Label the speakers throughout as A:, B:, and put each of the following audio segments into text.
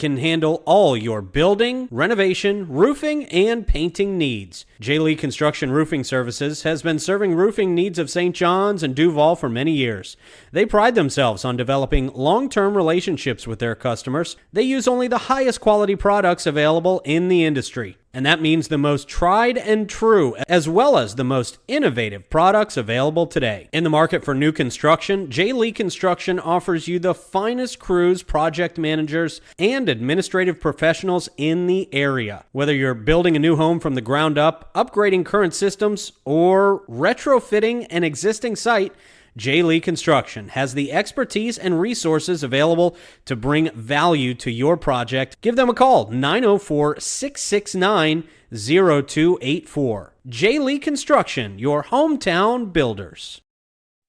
A: can handle all your building, renovation, roofing, and painting needs. J. Lee Construction Roofing Services has been serving roofing needs of St. John's and Duval for many years. They pride themselves on developing long-term relationships with their customers. They use only the highest quality products available in the industry. And that means the most tried and true, as well as the most innovative products available today. In the market for new construction, J. Lee Construction offers you the finest crews, project managers, and administrative professionals in the area. Whether you're building a new home from the ground up, upgrading current systems, or retrofitting an existing site, J. Lee Construction has the expertise and resources available to bring value to your project. Give them a call, 904-669-0284. J. Lee Construction, your hometown builders.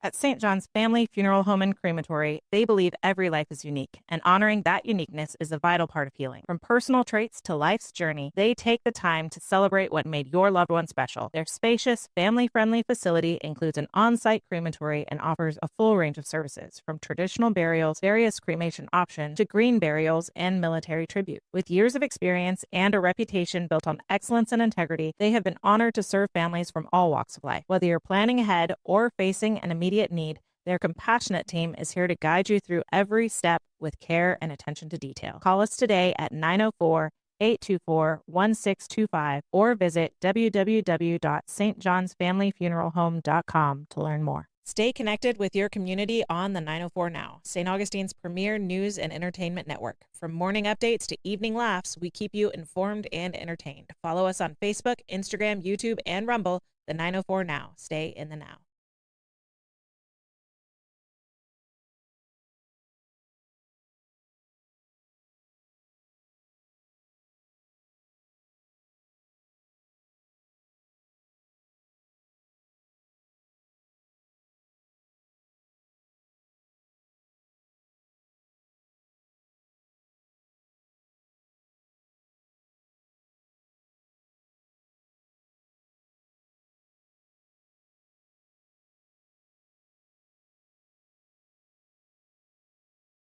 B: At St. John's Family Funeral Home and Crematory, they believe every life is unique, and honoring that uniqueness is a vital part of healing. From personal traits to life's journey, they take the time to celebrate what made your loved one special. Their spacious, family-friendly facility includes an on-site crematory and offers a full range of services, from traditional burials, various cremation options, to green burials, and military tribute. With years of experience and a reputation built on excellence and integrity, they have been honored to serve families from all walks of life. Whether you're planning ahead or facing an immediate need, their compassionate team is here to guide you through every step with care and attention to detail. Call us today at 904-824-1625 or visit www.stjohnsfamilyfuneralhome.com to learn more. Stay connected with your community on the 904 Now, St. Augustine's premier news and entertainment network. From morning updates to evening laughs, we keep you informed and entertained. Follow us on Facebook, Instagram, YouTube, and Rumble, the 904 Now. Stay in the now.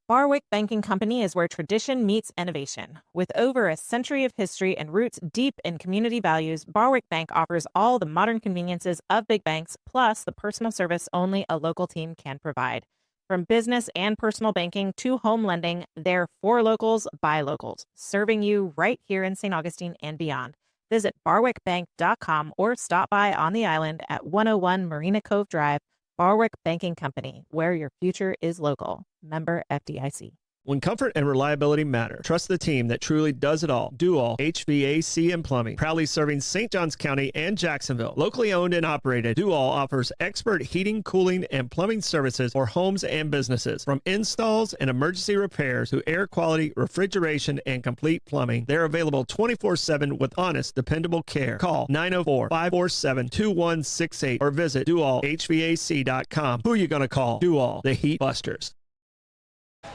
B: Barwick Banking Company is where tradition meets innovation. With over a century of history and roots deep in community values, Barwick Bank offers all the modern conveniences of big banks, plus the personal service only a local team can provide. From business and personal banking to home lending, they're for locals, by locals, serving you right here in St. Augustine and beyond. Visit barwickbank.com or stop by on the island at 101 Marina Cove Drive. Barwick Banking Company, where your future is local. Member FDIC.
C: When comfort and reliability matter, trust the team that truly does it all. Do All HVAC and Plumbing. Proudly serving St. Johns County and Jacksonville. Locally owned and operated, Do All offers expert heating, cooling, and plumbing services for homes and businesses. From installs and emergency repairs to air quality, refrigeration, and complete plumbing, they're available 24/7 with honest, dependable care. Call 904-547-2168 or visit doallhvac.com. Who are you going to call? Do All, the Heat Busters.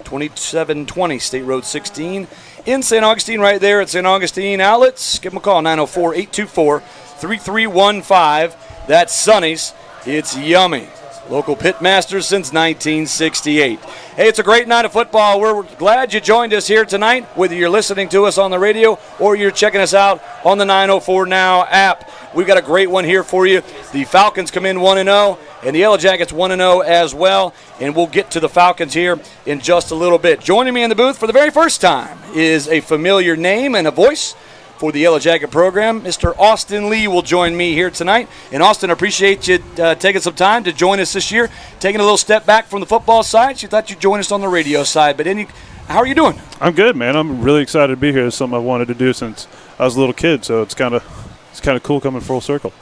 D: 2720 State Road 16 in St. Augustine, right there at St. Augustine Outlets. Give them a call, 904-824-3315. That's Sonny's. It's yummy. Local pit masters since 1968. Hey, it's a great night of football. We're glad you joined us here tonight, whether you're listening to us on the radio or you're checking us out on the 904 Now app. We've got a great one here for you. The Falcons come in 1-0, and the Yellow Jackets 1-0 as well, and we'll get to the Falcons here in just a little bit. Joining me in the booth for the very first time is a familiar name and a voice for the Yellow Jacket program. Mr. Austin Lee will join me here tonight. And Austin, I appreciate you taking some time to join us this year, taking a little step back from the football side. You thought you'd join us on the radio side, but how are you doing?
E: I'm good, man. I'm really excited to be here. It's something I wanted to do since I was a little kid, so it's kind of cool coming full circle.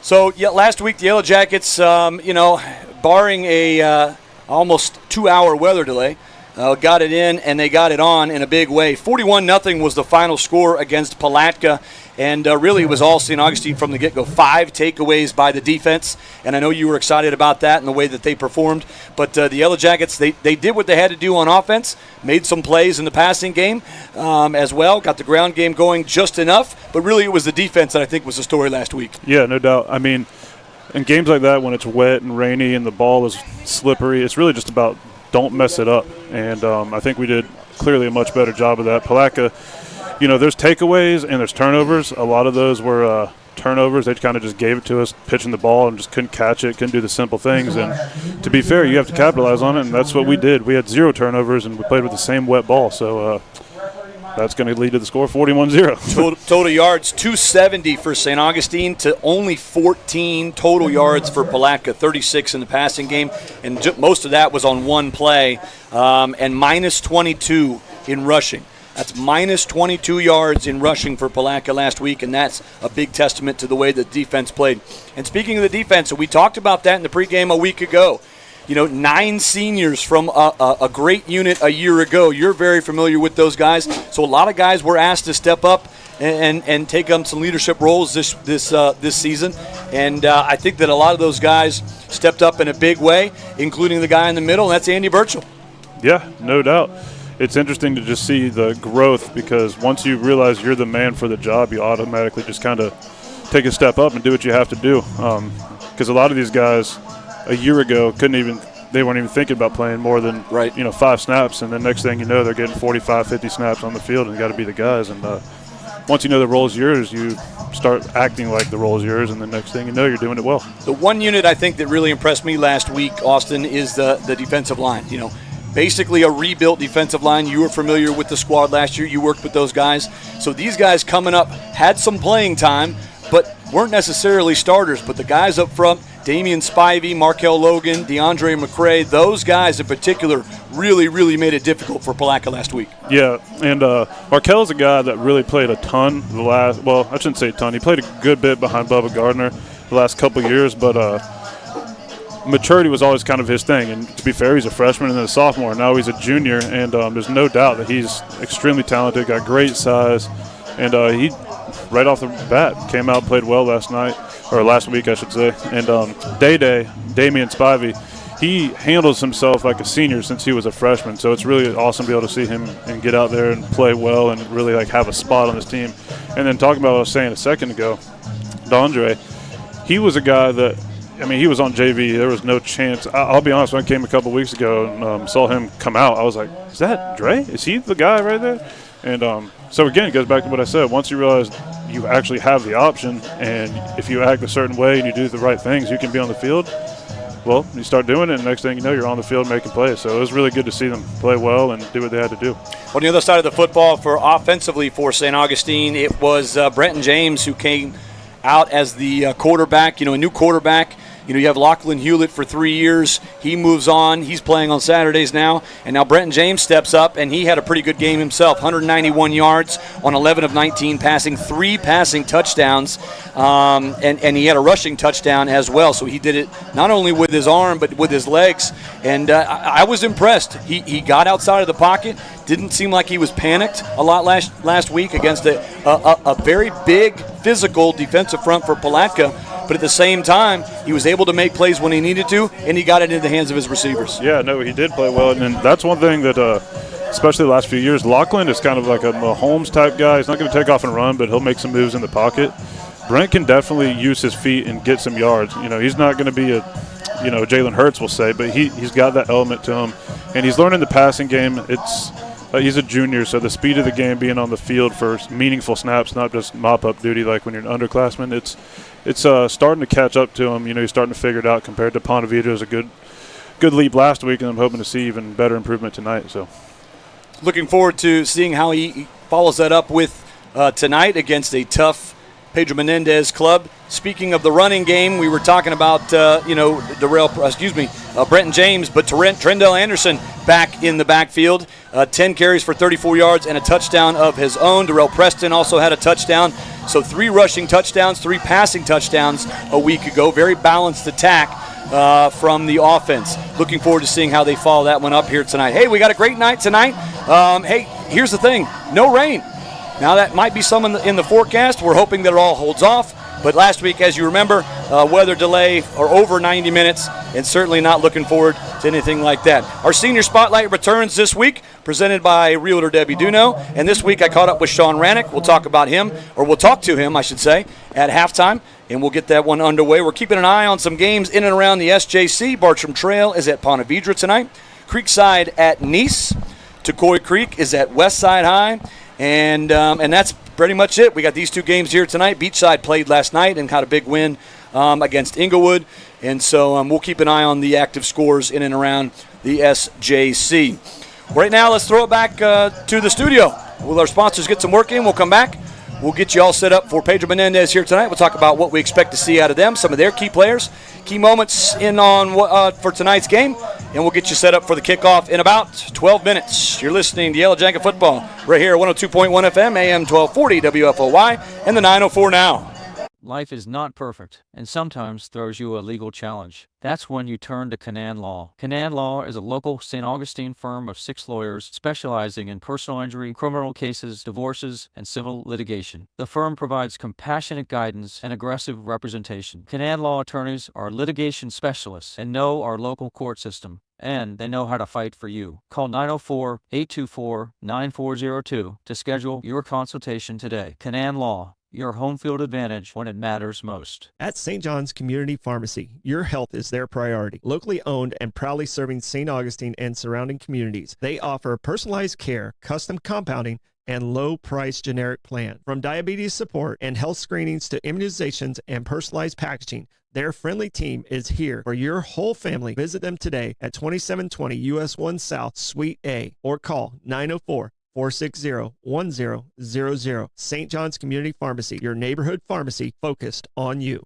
D: So yeah, last week the Yellow Jackets, barring a almost 2-hour weather delay, got it in, and they got it on in a big way. 41-0 was the final score against Palatka, and really it was all St. Augustine from the get-go. 5 takeaways by the defense, and I know you were excited about that and the way that they performed. But the Yellow Jackets, they did what they had to do on offense, made some plays in the passing game as well, got the ground game going just enough, but really it was the defense that I think was the story last week.
E: Yeah, no doubt. I mean, in games like that when it's wet and rainy and the ball is slippery, it's really just about don't mess it up. And I think we did clearly a much better job of that. Palatka, there's takeaways and there's turnovers. A lot of those were turnovers. They kind of just gave it to us, pitching the ball, and just couldn't catch it, couldn't do the simple things. And to be fair, you have to capitalize on it, and that's what we did. We had 0 turnovers, and we played with the same wet ball. So that's going to lead to the score, 41-0.
D: Total yards, 270 for St. Augustine to only 14 total yards for Palatka, 36 in the passing game, and most of that was on one play, and minus 22 in rushing. That's minus 22 yards in rushing for Palatka last week, and that's a big testament to the way the defense played. And speaking of the defense, so we talked about that in the pregame a week ago. 9 seniors from a great unit a year ago. You're very familiar with those guys. So a lot of guys were asked to step up and take on some leadership roles this season. And I think that a lot of those guys stepped up in a big way, including the guy in the middle, and that's Andy Burchell.
E: Yeah, no doubt. It's interesting to just see the growth, because once you realize you're the man for the job, you automatically just kind of take a step up and do what you have to do. Because a lot of these guys a year ago they weren't even thinking about playing more than 5 snaps, and then next thing you know, they're getting 45, 50 snaps on the field, and got to be the guys. And once you know the role is yours, you start acting like the role is yours, and the next thing you know, you're doing it well.
D: The one unit I think that really impressed me last week, Austin, is the defensive line. Basically a rebuilt defensive line. You were familiar with the squad last year. You worked with those guys. So these guys coming up had some playing time, but weren't necessarily starters. But the guys up front, Damian Spivey, Markel Logan, DeAndre McCray, those guys in particular really, really made it difficult for Palatka last week.
E: Yeah, and Markel's a guy that really played a ton I shouldn't say a ton. He played a good bit behind Bubba Gardner the last couple of years, but maturity was always kind of his thing. And to be fair, he's a freshman and then a sophomore. Now he's a junior, and there's no doubt that he's extremely talented, got great size, and he right off the bat came out, played well last week, I should say. And Damian Spivey, he handles himself like a senior since he was a freshman. So it's really awesome to be able to see him and get out there and play well and really have a spot on this team. And then talking about what I was saying a second ago, DeAndre, he was a guy that, he was on JV. There was no chance. I'll be honest, when I came a couple weeks ago and saw him come out, I was like, is that Dre? Is he the guy right there? And so, again, it goes back to what I said. Once you realize you actually have the option, and if you act a certain way and you do the right things, you can be on the field. Well, you start doing it, and next thing you know, you're on the field making plays. So it was really good to see them play well and do what they had to do.
D: On the other side of the football, offensively for St. Augustine, it was Brenton James who came out as the quarterback, a new quarterback. You have Lachlan Hewlett for 3 years. He moves on. He's playing on Saturdays now. And now Brenton James steps up, and he had a pretty good game himself. 191 yards on 11 of 19 passing, 3 passing touchdowns, and he had a rushing touchdown as well. So he did it not only with his arm but with his legs. And I was impressed. He got outside of the pocket. Didn't seem like he was panicked a lot last week against a very big physical defensive front for Palatka. But at the same time, he was able to make plays when he needed to, and he got it into the hands of his receivers.
E: Yeah, no, he did play well. And that's one thing that, especially the last few years, Lachlan is kind of like a Mahomes-type guy. He's not going to take off and run, but he'll make some moves in the pocket. Brent can definitely use his feet and get some yards. He's not going to be Jalen Hurts will say, but he's got that element to him. And he's learning the passing game. He's a junior, so the speed of the game, being on the field for meaningful snaps, not just mop-up duty like when you're an underclassman, it's starting to catch up to him. He's starting to figure it out compared to Ponte Vedra. It was a good leap last week, and I'm hoping to see even better improvement tonight. So,
D: looking forward to seeing how he follows that up with tonight against a tough Pedro Menendez club. Speaking of the running game, we were talking about Brenton James, but Trendell Anderson back in the backfield. 10 carries for 34 yards and a touchdown of his own. Darrell Preston also had a touchdown. So 3 rushing touchdowns, 3 passing touchdowns a week ago. Very balanced attack from the offense. Looking forward to seeing how they follow that one up here tonight. Hey, we got a great night tonight. Hey, here's the thing. No rain. Now that might be some in the forecast. We're hoping that it all holds off. But last week, as you remember, weather delay or over 90 minutes, and certainly not looking forward to anything like that. Our Senior Spotlight returns this week, presented by Realtor Debbie Duno. And this week I caught up with Sean Rannick. We'll talk about him, or we'll talk to him, I should say, at halftime, and we'll get that one underway. We're keeping an eye on some games in and around the SJC. Bartram Trail is at Ponte Vedra tonight. Creekside at Nice. Tucoy Creek is at Westside High. And that's pretty much it. We got these two games here tonight. Beachside played last night and got a big win against Inglewood. And so we'll keep an eye on the active scores in and around the SJC. Right now, let's throw it back to the studio. Will our sponsors get some work in? We'll come back. We'll get you all set up for Pedro Menendez here tonight. We'll talk about what we expect to see out of them, some of their key players, key moments in on for tonight's game, and we'll get you set up for the kickoff in about 12 minutes. You're listening to Yellow Jacket Football right here at 102.1 FM, AM 1240, WFOY, and the 904 Now.
F: Life is not perfect and sometimes throws you a legal challenge. That's when you turn to Canaan Law. Canaan Law is a local St. Augustine firm of 6 lawyers specializing in personal injury, criminal cases, divorces, and civil litigation. The firm provides compassionate guidance and aggressive representation. Canaan Law attorneys are litigation specialists and know our local court system, and they know how to fight for you. Call 904-824-9402 to schedule your consultation today. Canaan Law, your home field advantage when it matters most.
C: At St. John's Community Pharmacy, your health is their priority. Locally owned and proudly serving St. Augustine and surrounding communities, they offer personalized care, custom compounding, and low-price generic plan. From diabetes support and health screenings to immunizations and personalized packaging, their friendly team is here for your whole family. Visit them today at 2720 US 1 South, Suite A, or call 904-460-1000. St. John's Community Pharmacy, your neighborhood pharmacy focused on you.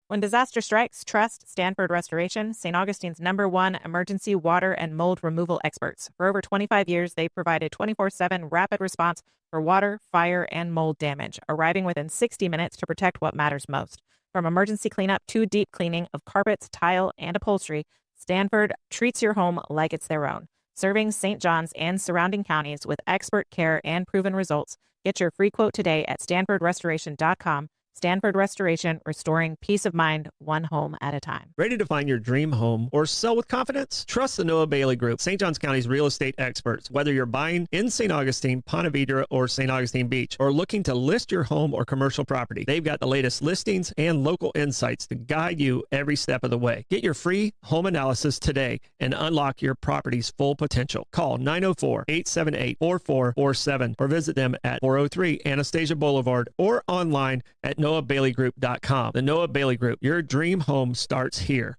B: When disaster strikes, trust Stanford Restoration, St. Augustine's #1 emergency water and mold removal experts. For over 25 years, they provided 24/7 rapid response for water, fire, and mold damage, arriving within 60 minutes to protect what matters most. From emergency cleanup to deep cleaning of carpets, tile, and upholstery, Stanford treats your home like it's their own. Serving St. John's and surrounding counties with expert care and proven results. Get your free quote today at StanfordRestoration.com. Stanford Restoration, restoring peace of mind, one home at a time.
C: Ready to find your dream home or sell with confidence? Trust the Noah Bailey Group, St. Johns County's real estate experts. Whether you're buying in St. Augustine, Ponte Vedra, or St. Augustine Beach, or looking to list your home or commercial property, they've got the latest listings and local insights to guide you every step of the way. Get your free home analysis today and unlock your property's full potential. Call 904-878-4447 or visit them at 403 Anastasia Boulevard or online at NoahBaileyGroup.com. The Noah Bailey Group, your dream home starts here.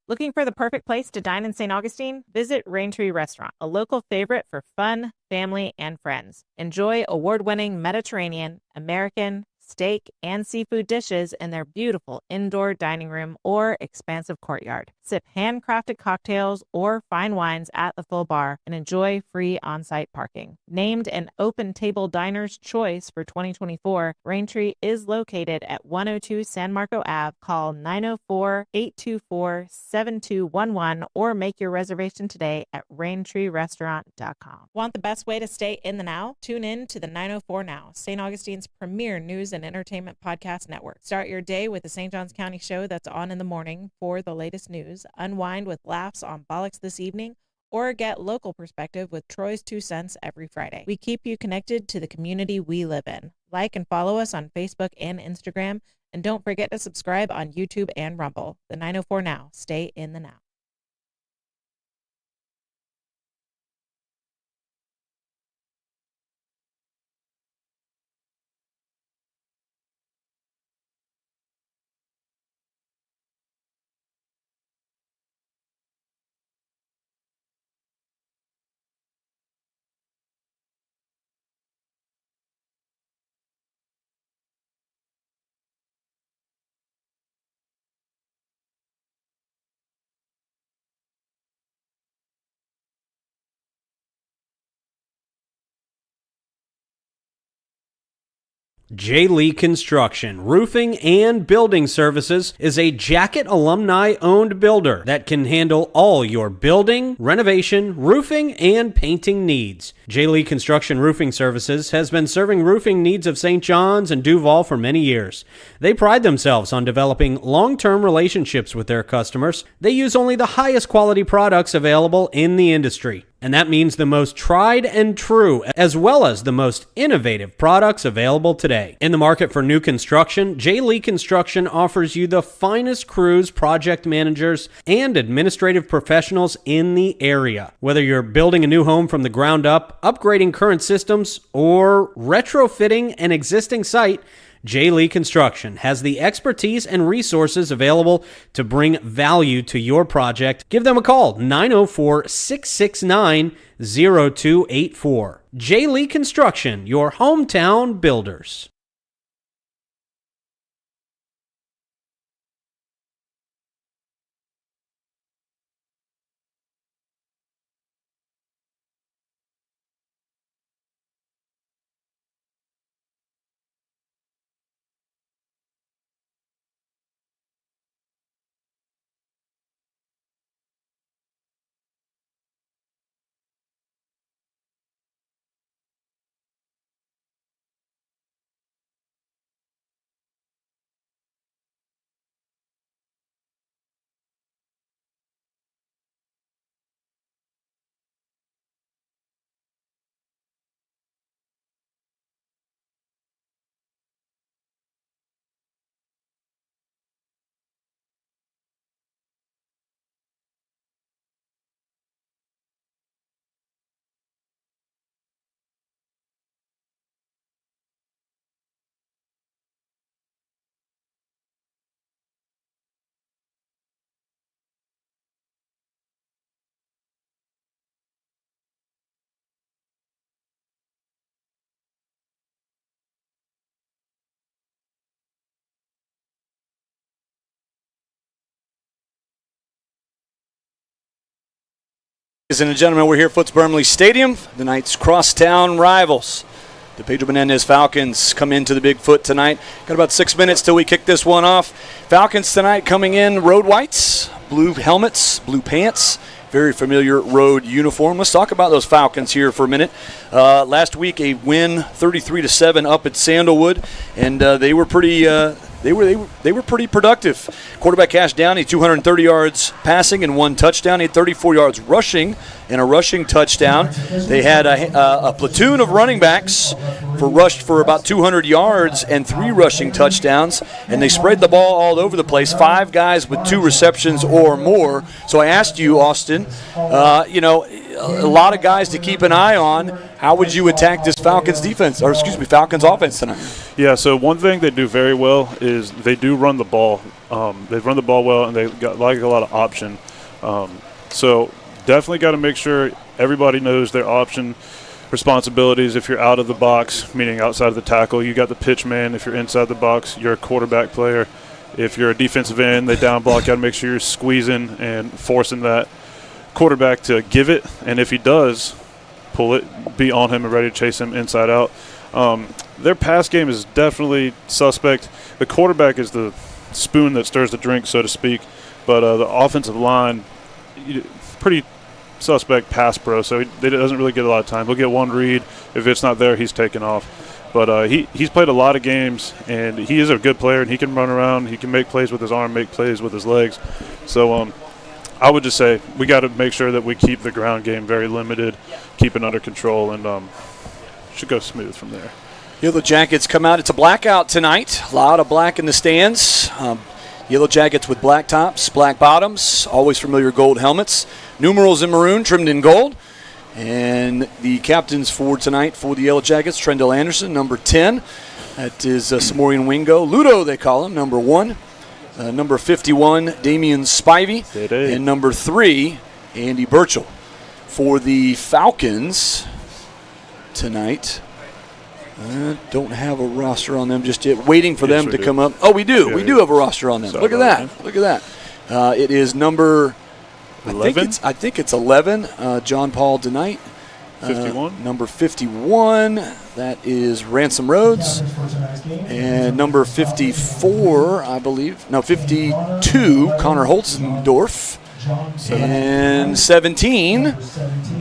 B: Looking for the perfect place to dine in St. Augustine? Visit Raintree Restaurant, a local favorite for fun, family, and friends. Enjoy award-winning Mediterranean, American, steak, and seafood dishes in their beautiful indoor dining room or expansive courtyard. Sip handcrafted cocktails or fine wines at the full bar and enjoy free on-site parking. Named an Open Table Diner's Choice for 2024, Raintree is located at 102 San Marco Ave. Call 904-824-7211 or make your reservation today at RaintreeRestaurant.com. Want the best way to stay in the now? Tune in to the 904 Now, St. Augustine's premier news and entertainment podcast network. Start your day with the St. Johns County show that's on in the morning for the latest news, unwind with laughs on Bollocks This Evening, or get local perspective with Troy's 2 Cents every Friday. We keep you connected to the community we live in. Like and follow us on Facebook and Instagram, and don't forget to subscribe on YouTube and Rumble. The 904 Now. Stay in the now.
A: J. Lee Construction, Roofing and Building Services is a Jacket alumni-owned builder that can handle all your building, renovation, roofing, and painting needs. J. Lee Construction Roofing Services has been serving roofing needs of St. John's and Duval for many years. They pride themselves on developing long-term relationships with their customers. They use only the highest quality products available in the industry. And that means the most tried and true, as well as the most innovative products available today. In the market for new construction, J. Lee Construction offers you the finest crews, project managers, and administrative professionals in the area. Whether you're building a new home from the ground up, upgrading current systems, or retrofitting an existing site, J. Lee Construction has the expertise and resources available to bring value to your project. Give them a call, 904-669-0284. J. Lee Construction, your hometown builders.
D: Ladies and gentlemen, we're here at Foots Burnley Stadium, the night's crosstown rivals. The Pedro Menendez Falcons come into the Big Foot tonight. Got about 6 minutes till we kick this one off. Falcons tonight coming in road whites, blue helmets, blue pants, very familiar road uniform. Let's talk about those Falcons here for a minute. Last week, a win, 33-7 up at Sandalwood, and they were pretty. They were pretty productive. Quarterback Cash Downey, 230 yards passing and 1 touchdown. He had 34 yards rushing and a rushing touchdown. They had a platoon of running backs rushed for about 200 yards and 3 rushing touchdowns, and they spread the ball all over the place. 5 guys with 2 receptions or more. So I asked you, Austin, a lot of guys to keep an eye on. How would you attack this Falcons offense tonight?
E: Yeah, so one thing they do very well is they do run the ball. They run the ball well, and they got a lot of option. So definitely got to make sure everybody knows their option responsibilities. If you're out of the box, meaning outside of the tackle, you got the pitch man. If you're inside the box, you're a quarterback player. If you're a defensive end, they down block. Got to make sure you're squeezing and forcing that quarterback to give it, and if he does, pull it, be on him and ready to chase him inside out. Their pass game is definitely suspect. The quarterback is the spoon that stirs the drink, so to speak, but the offensive line, pretty suspect pass pro, so he doesn't really get a lot of time. He'll get 1 read. If it's not there, he's taken off. But he's played a lot of games, and he is a good player, and he can run around. He can make plays with his arm, make plays with his legs. So I would just say we got to make sure that we keep the ground game very limited, keep it under control, and should go smooth from there.
D: Yellow Jackets come out. It's a blackout tonight. A lot of black in the stands. Yellow Jackets with black tops, black bottoms, always familiar gold helmets. Numerals in maroon, trimmed in gold. And the captains for tonight for the Yellow Jackets, Trendell Anderson, number 10. That is Samorian Wingo. Ludo, they call him, number 1. Number 51, Damian Spivey. And number 3, Andy Burchell. For the Falcons tonight, don't have a roster on them just yet. Waiting for them to come up. Oh, we do. We do have a roster on them. Look at that. Look at that. It is number 11. I think it's 11. John Paul tonight.
E: 51.
D: Number 51, that is Ransom Rhodes. And number 54, I believe. No, 52, Connor Holzendorf. And 17,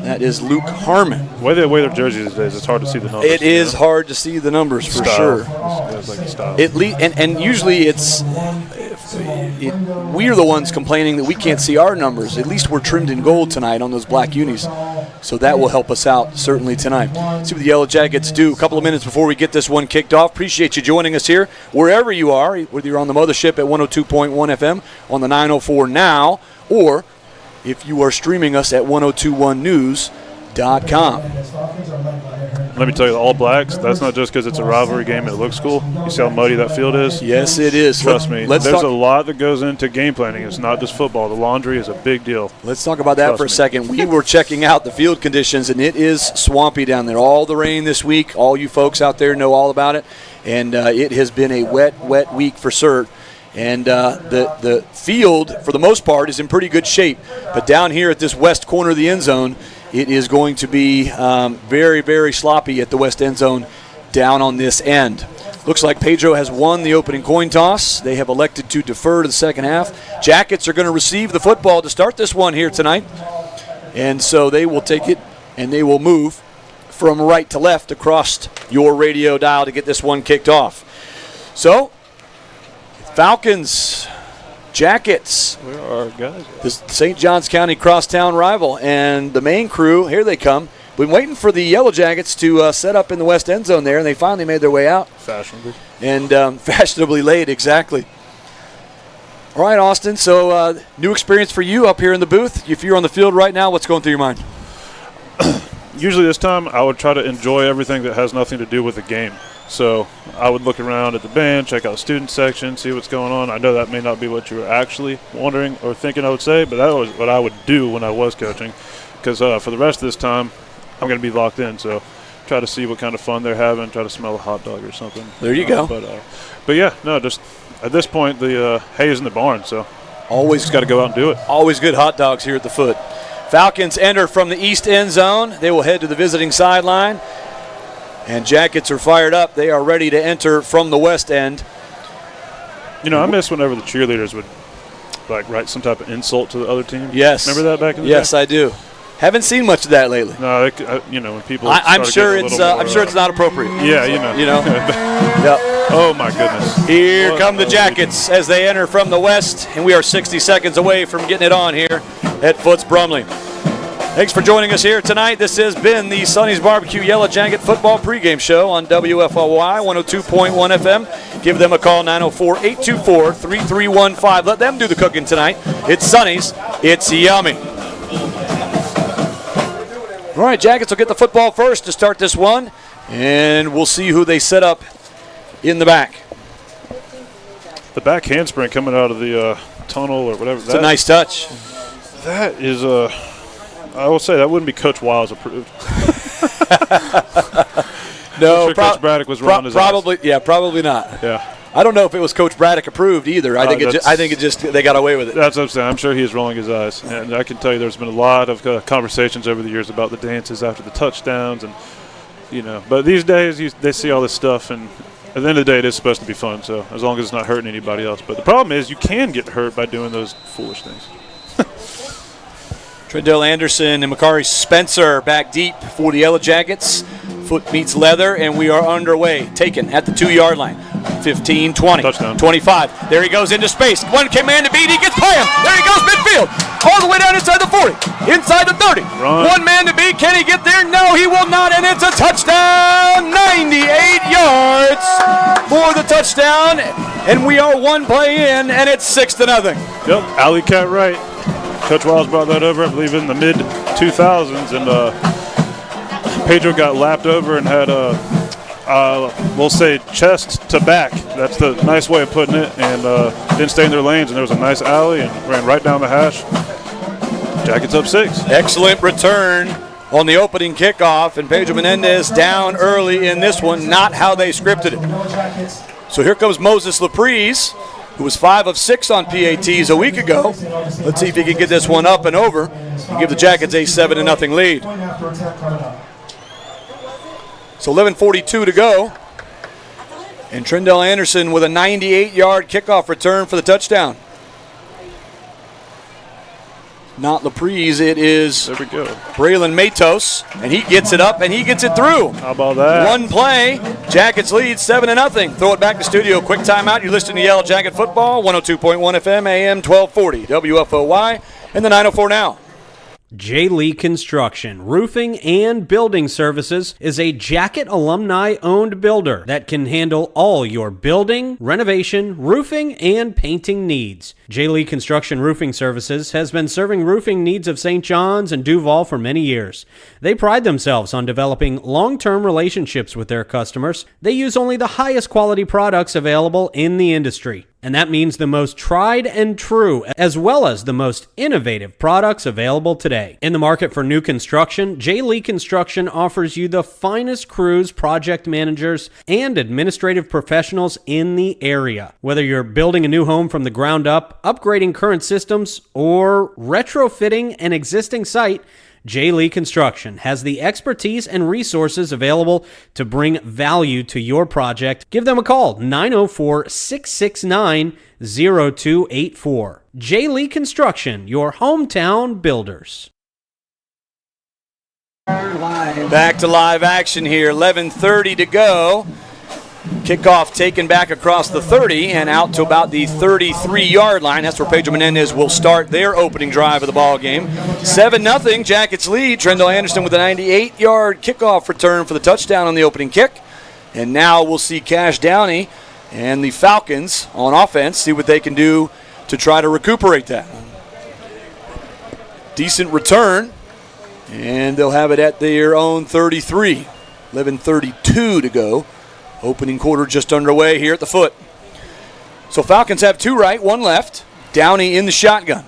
D: that is Luke Harmon.
E: The way they wear their jerseys these days, it's hard to see the numbers.
D: It is hard to see the numbers for sure. And usually we are the ones complaining that we can't see our numbers. At least we're trimmed in gold tonight on those black unis. So that will help us out certainly tonight. See what the Yellow Jackets do a couple of minutes before we get this one kicked off. Appreciate you joining us here wherever you are, whether you're on the mothership at 102.1 FM on the 904 now, or if you are streaming us at 1021news.com.
E: Let me tell you, the All Blacks, that's not just because it's a rivalry game and it looks cool. You see how muddy that field is?
D: Yes, it is.
E: Trust me, there's a lot that goes into game planning. It's not just football. The laundry is a big deal.
D: Let's talk about that for a second. We were checking out the field conditions, and it is swampy down there. All the rain this week, all you folks out there know all about it, and it has been a wet week for cert. And the field, for the most part, is in pretty good shape. But down here at this west corner of the end zone, it is going to be very, very sloppy at the west end zone down on this end. Looks like Pedro has won the opening coin toss. They have elected to defer to the second half. Jackets are going to receive the football to start this one here tonight. And so they will take it, and they will move from right to left across your radio dial to get this one kicked off. So, Falcons, Jackets.
E: Where are our guys?
D: The St. Johns County crosstown rival. And the main crew, here they come. Been waiting for the Yellow Jackets to set up in the west end zone there, and they finally made their way out.
E: Fashionably.
D: And fashionably late, exactly. All right, Austin, so new experience for you up here in the booth. If you're on the field right now, what's going through your mind?
E: Usually this time I would try to enjoy everything that has nothing to do with the game. So I would look around at the band, check out the student section, see what's going on. I know that may not be what you were actually wondering or thinking I would say, but that was what I would do when I was coaching. Because for the rest of this time, I'm going to be locked in. So try to see what kind of fun they're having, try to smell a hot dog or something.
D: There you go.
E: But yeah, no, just at this point, the hay is in the barn. So
D: always
E: just got to go out and do it.
D: Always good hot dogs here at the foot. Falcons enter from the east end zone. They will head to the visiting sideline. And Jackets are fired up. They are ready to enter from the west end.
E: You know, I miss whenever the cheerleaders would like write some type of insult to the other team.
D: Yes.
E: Remember that back in the day?
D: Yes, I do. Haven't seen much of that lately.
E: No, you know, when people.
D: I'm sure it's not appropriate.
E: Yeah, you know.
D: Yep.
E: Oh my goodness.
D: Here come the Jackets as they enter from the west, and we are 60 seconds away from getting it on here at Foots Brumley. Thanks for joining us here tonight. This has been the Sonny's Barbecue Yellow Jacket Football Pregame Show on WFLY 102.1 FM. Give them a call, 904-824-3315. Let them do the cooking tonight. It's Sonny's. It's yummy. All right, Jackets will get the football first to start this one, and we'll see who they set up in the back.
E: The back handspring coming out of the tunnel or whatever.
D: It's a nice touch.
E: That is I will say that wouldn't be Coach Wiles approved.
D: No,
E: sure Coach Braddock was wrong.
D: Probably, yeah, probably not.
E: Yeah,
D: I don't know if it was Coach Braddock approved either. I think it just they got away with it.
E: That's what I'm saying. I'm sure he is rolling his eyes, and I can tell you there's been a lot of conversations over the years about the dances after the touchdowns, and But these days they see all this stuff, and at the end of the day, it is supposed to be fun. So as long as it's not hurting anybody else, but the problem is you can get hurt by doing those foolish things.
D: Trendell Anderson and Makari Spencer back deep for the Yellow Jackets. Foot meets leather, and we are underway. Taken at the 2-yard line. 15, 20,
E: touchdown.
D: 25. There he goes into space. One man to beat. He gets by him. There he goes midfield. All the way down inside the 40. Inside the 30.
E: Run.
D: One man to beat. Can he get there? No, he will not. And it's a touchdown. 98 yards for the touchdown. And we are one play in, and it's 6-0.
E: Yep, alley cat right. Coach Wiles brought that over, I believe, in the mid-2000s, and Pedro got lapped over and had we'll say chest to back. That's the nice way of putting it, and didn't stay in their lanes, and there was a nice alley and ran right down the hash. Jackets up 6.
D: Excellent return on the opening kickoff, and Pedro Menendez down early in this one. Not how they scripted it. So here comes Moses Laprise, who was 5 of 6 on PATs a week ago. Let's see if he can get this one up and over and give the Jackets a 7-0 lead. So 11:42 to go. And Trendell Anderson with a 98-yard kickoff return for the touchdown. Not Laprise, it is
E: there we go.
D: Braylon Matos, and he gets it up and he gets it through.
E: How about that?
D: One play, Jackets lead 7-0. Throw it back to studio. Quick timeout. You're listening to Yellow Jacket Football, 102.1 FM, AM 1240, WFOY, and the 904 now.
A: J. Lee Construction, Roofing and Building Services is a Jacket alumni-owned builder that can handle all your building, renovation, roofing, and painting needs. J. Lee Construction Roofing Services has been serving roofing needs of St. John's and Duval for many years. They pride themselves on developing long-term relationships with their customers. They use only the highest quality products available in the industry. And that means the most tried and true, as well as the most innovative products available today. In the market for new construction, J. Lee Construction offers you the finest crews, project managers, and administrative professionals in the area. Whether you're building a new home from the ground up, upgrading current systems, or retrofitting an existing site, J. Lee Construction has the expertise and resources available to bring value to your project. Give them a call, 904-669-0284. J. Lee Construction, your hometown builders.
D: Back to live action here, 11:30 to go. Kickoff taken back across the 30 and out to about the 33-yard line. That's where Pedro Menendez will start their opening drive of the ball game. 7-0, Jackets lead. Trendall Anderson with a 98-yard kickoff return for the touchdown on the opening kick. And now we'll see Cash Downey and the Falcons on offense see what they can do to try to recuperate that. Decent return, and they'll have it at their own 33. 11:32 to go. Opening quarter just underway here at the foot. So Falcons have 2 right, 1 left. Downey in the shotgun.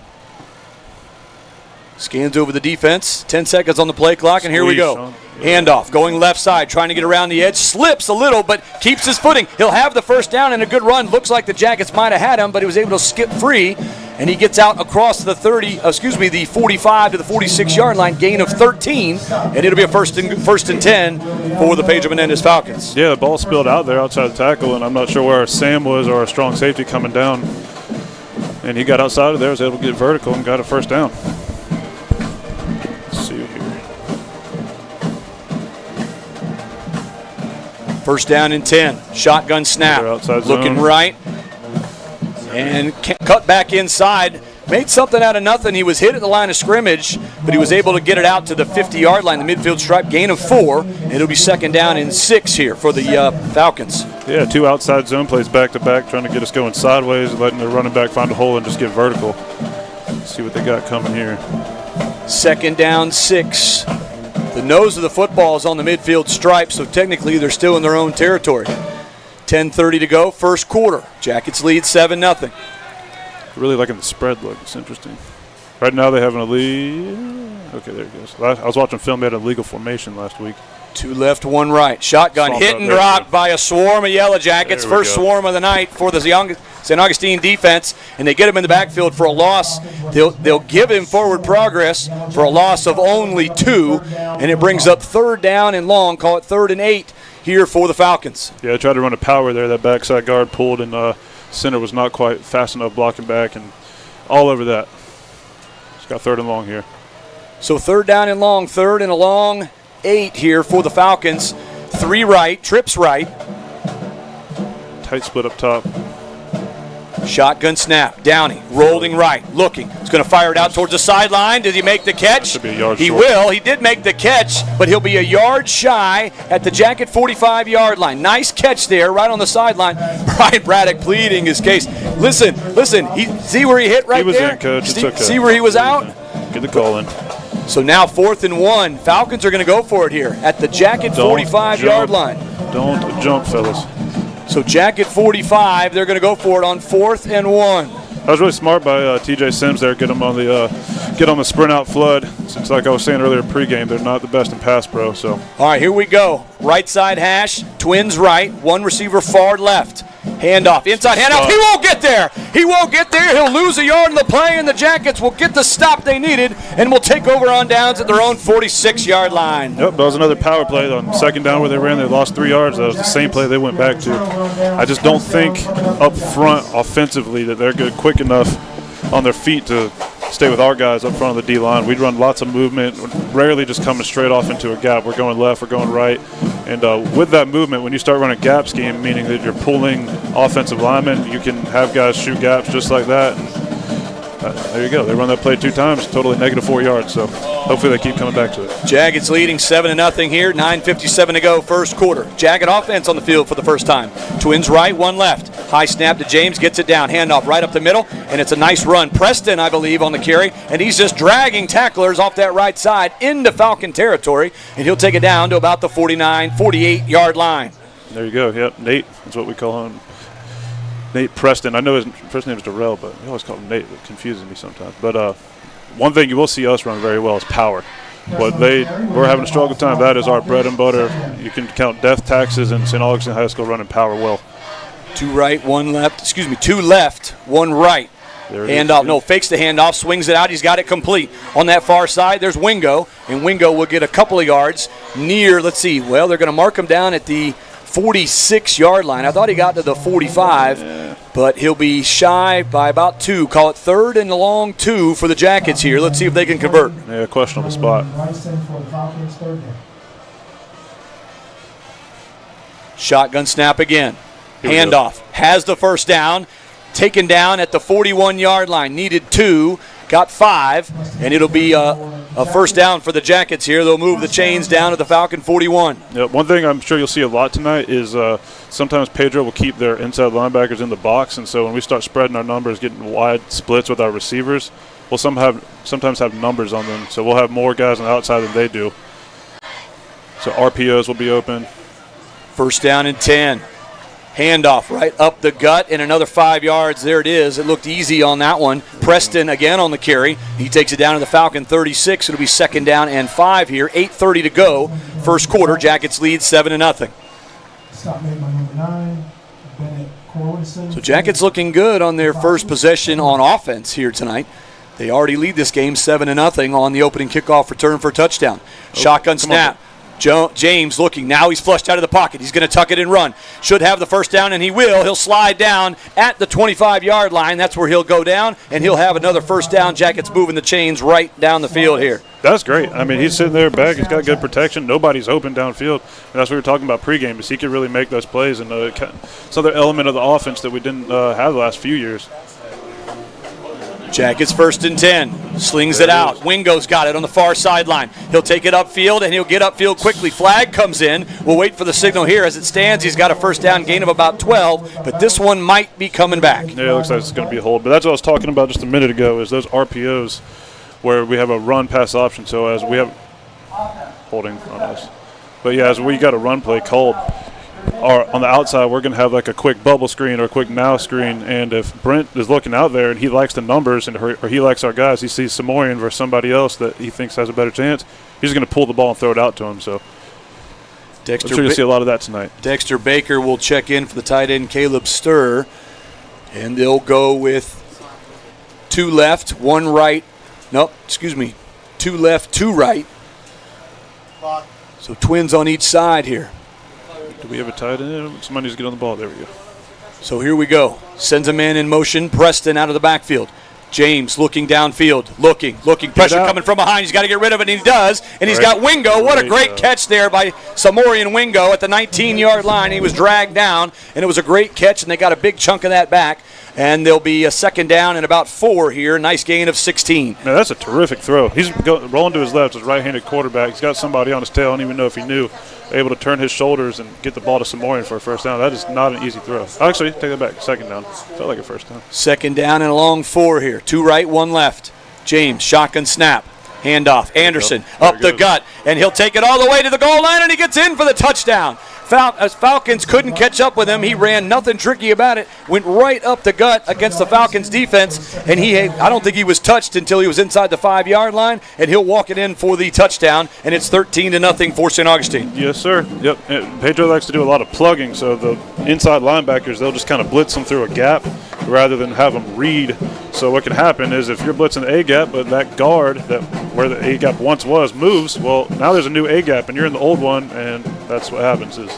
D: Scans over the defense. 10 seconds on the play clock, and here we go. Handoff, going left side, trying to get around the edge. Slips a little, but keeps his footing. He'll have the first down and a good run. Looks like the Jackets might have had him, but he was able to skip free. And he gets out across the the 45 to the 46-yard line, gain of 13, and it'll be a first and 10 for the Pedro Menendez Falcons.
E: Yeah, the ball spilled out there outside the tackle, and I'm not sure where Sam was or our strong safety coming down. And he got outside of there, was able to get vertical, and got a first down. Let's see here.
D: First down and 10. Shotgun snap. Looking
E: zone.
D: right. And cut back inside. Made something out of nothing. He was hit at the line of scrimmage, but he was able to get it out to the 50-yard line, the midfield stripe, gain of 4. And it'll be second down and 6 here for the Falcons.
E: Yeah, 2 outside zone plays back-to-back, trying to get us going sideways, letting the running back find a hole and just get vertical. Let's see what they got coming here.
D: Second down, 6. The nose of the football is on the midfield stripe, so technically they're still in their own territory. 10:30 to go, first quarter. Jackets lead 7-0.
E: Really liking the spread look. It's interesting. Right now they have an lead. Okay, there it goes. I was watching film. They had a legal formation last week.
D: 2 left, 1 right. Shotgun hit and dropped by a swarm of Yellow Jackets. First swarm of the night for the St. Augustine defense, and they get him in the backfield for a loss. They'll give him forward progress for a loss of only 2, and it brings up third down and long. Call it 3rd and 8 here for the Falcons.
E: Yeah, I tried to run a power there. That backside guard pulled, and center was not quite fast enough blocking back, and all over that. It's got 3rd and long here.
D: So 3rd down and long, 3rd and a long 8 here for the Falcons. 3 right, trips right.
E: Tight split up top.
D: Shotgun snap. Downey rolling right, looking. He's going to fire it out towards the sideline. Did he make the catch?
E: Should be a yard
D: he
E: short.
D: will. He did make the catch, but he'll be a yard shy at the Jacket 45-yard line. Nice catch there, right on the sideline. Brian Braddock pleading his case. Listen. See where he hit right there?
E: He was in, Coach. It's okay.
D: See where he was out?
E: Get the call in.
D: So now 4th and 1. Falcons are going to go for it here at the Jacket 45-yard line.
E: Don't jump, fellas.
D: So Jacket 45, they're going to go for it on 4th and 1.
E: That was really smart by T.J. Sims there. Get him on the sprint out flood. Since, like I was saying earlier pregame, they're not the best in pass pro. So
D: all right, here we go. Right side hash, twins right, 1 receiver far left. Handoff, inside handoff. He won't get there. He'll lose a yard in the play, and the Jackets will get the stop they needed and will take over on downs at their own 46-yard line.
E: Yep, that was another power play on 2nd down where they ran. They lost 3 yards. That was the same play they went back to. I just don't think up front offensively that they're good, quick enough on their feet to stay with our guys up front of the D-line. We'd run lots of movement, rarely just coming straight off into a gap. We're going left, we're going right. And with that movement, when you start running gap scheme, meaning that you're pulling offensive linemen, you can have guys shoot gaps just like that. And there you go. They run that play 2 times, totally -4 yards. So hopefully they keep coming back to it.
D: Jackets leading 7-0 here. 9:57 to go, first quarter. Jacket offense on the field for the first time. Twins right, one left. High snap to James, gets it down. Handoff right up the middle, and it's a nice run. Preston, I believe, on the carry, and he's just dragging tacklers off that right side into Falcon territory, and he'll take it down to about the 49, 48-yard line.
E: There you go. Yep, Nate. That's what we call him. Nate Preston. I know his first name is Darrell, but we always call him Nate. It confuses me sometimes. But one thing you will see us run very well is power. But we're having a struggle time. That is our bread and butter. You can count death taxes in St. Augustine High School running power well.
D: Two right, one left. Excuse me, two left, one right. Handoff. No, fakes the handoff, swings it out. He's got it complete. On that far side, there's Wingo, and Wingo will get a couple of yards near, let's see, well, they're going to mark him down at the 46-yard line. I thought he got to the 45, but he'll be shy by about 2. Call it 3rd and long 2 for the Jackets here. Let's see if they can convert.
E: Yeah, questionable spot.
D: Shotgun snap again. Handoff. Has the first down. Taken down at the 41-yard line. Needed 2. Got 5. And it'll be a first down for the Jackets here. They'll move the chains down to the Falcon 41.
E: Yeah, one thing I'm sure you'll see a lot tonight is sometimes Pedro will keep their inside linebackers in the box. And so when we start spreading our numbers, getting wide splits with our receivers, we'll sometimes have numbers on them. So we'll have more guys on the outside than they do. So RPOs will be open.
D: First down and 10. Handoff right up the gut and another 5 yards. There it is. It looked easy on that one. Preston again on the carry. He takes it down to the Falcon 36. It'll be 2nd down and 5 here. 8:30 to go. First quarter. Jackets lead 7-0. So Jackets looking good on their first possession on offense here tonight. They already lead this game 7-0 on the opening kickoff return for a touchdown. Shotgun snap. James looking. Now he's flushed out of the pocket. He's going to tuck it and run. Should have the first down, and he will. He'll slide down at the 25-yard line. That's where he'll go down, and he'll have another first down. Jackets moving the chains right down the field here.
E: That's great. I mean, he's sitting there back. He's got good protection. Nobody's open downfield. And that's what we were talking about pregame, is he can really make those plays. And it's another element of the offense that we didn't have the last few years.
D: Jackets 1st and 10. Slings it out. Wingo's got it on the far sideline. He'll take it upfield, and he'll get upfield quickly. Flag comes in. We'll wait for the signal here. As it stands, he's got a first down gain of about 12, but this one might be coming back.
E: Yeah, it looks like it's going to be a hold. But that's what I was talking about just a minute ago, is those RPOs where we have a run-pass option. So as we have holding on us. But, yeah, as we got a run play called, on the outside, we're going to have like a quick bubble screen or a quick now screen. And if Brent is looking out there and he likes the numbers or he likes our guys, he sees Samorian versus somebody else that he thinks has a better chance, he's going to pull the ball and throw it out to him. So I'm sure you'll see a lot of that tonight.
D: Dexter Baker will check in for the tight end, Caleb Sturr. And they'll go with 2 left, 1 right. Nope, excuse me. 2 left, 2 right. So twins on each side here.
E: Do we have a tight end? Somebody needs to get on the ball. There we go.
D: So here we go. Sends a man in motion. Preston out of the backfield. James looking downfield. Looking. Pressure coming from behind. He's got to get rid of it, and he does. And he's got Wingo. What a great catch there by Samorian Wingo at the 19-yard line. He was dragged down, and it was a great catch, and they got a big chunk of that back. And there'll be a 2nd down and about 4 here. Nice gain of 16.
E: Man, that's a terrific throw. He's rolling to his left, his right-handed quarterback. He's got somebody on his tail. I don't even know if he knew. Able to turn his shoulders and get the ball to Samorian for a first down. That is not an easy throw. Actually, take that back. 2nd down. Felt like a first down.
D: 2nd down and a long 4 here. 2 right, 1 left. James, shotgun snap. Handoff. Anderson up the gut, and he'll take it all the way to the goal line, and he gets in for the touchdown. Falcons couldn't catch up with him. He ran nothing tricky about it. Went right up the gut against the Falcons defense, and I don't think he was touched until he was inside the 5-yard line, and he'll walk it in for the touchdown, and it's 13-0 for St. Augustine.
E: Yes, sir. Yep. Pedro likes to do a lot of plugging, so the inside linebackers, they'll just kind of blitz them through a gap rather than have them read. So what can happen is if you're blitzing the A-gap, but that guard where the A-gap once was moves, well, now there's a new A-gap, and you're in the old one, and that's what happens is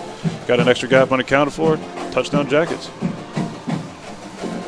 E: got an extra gap unaccounted for, touchdown Jackets.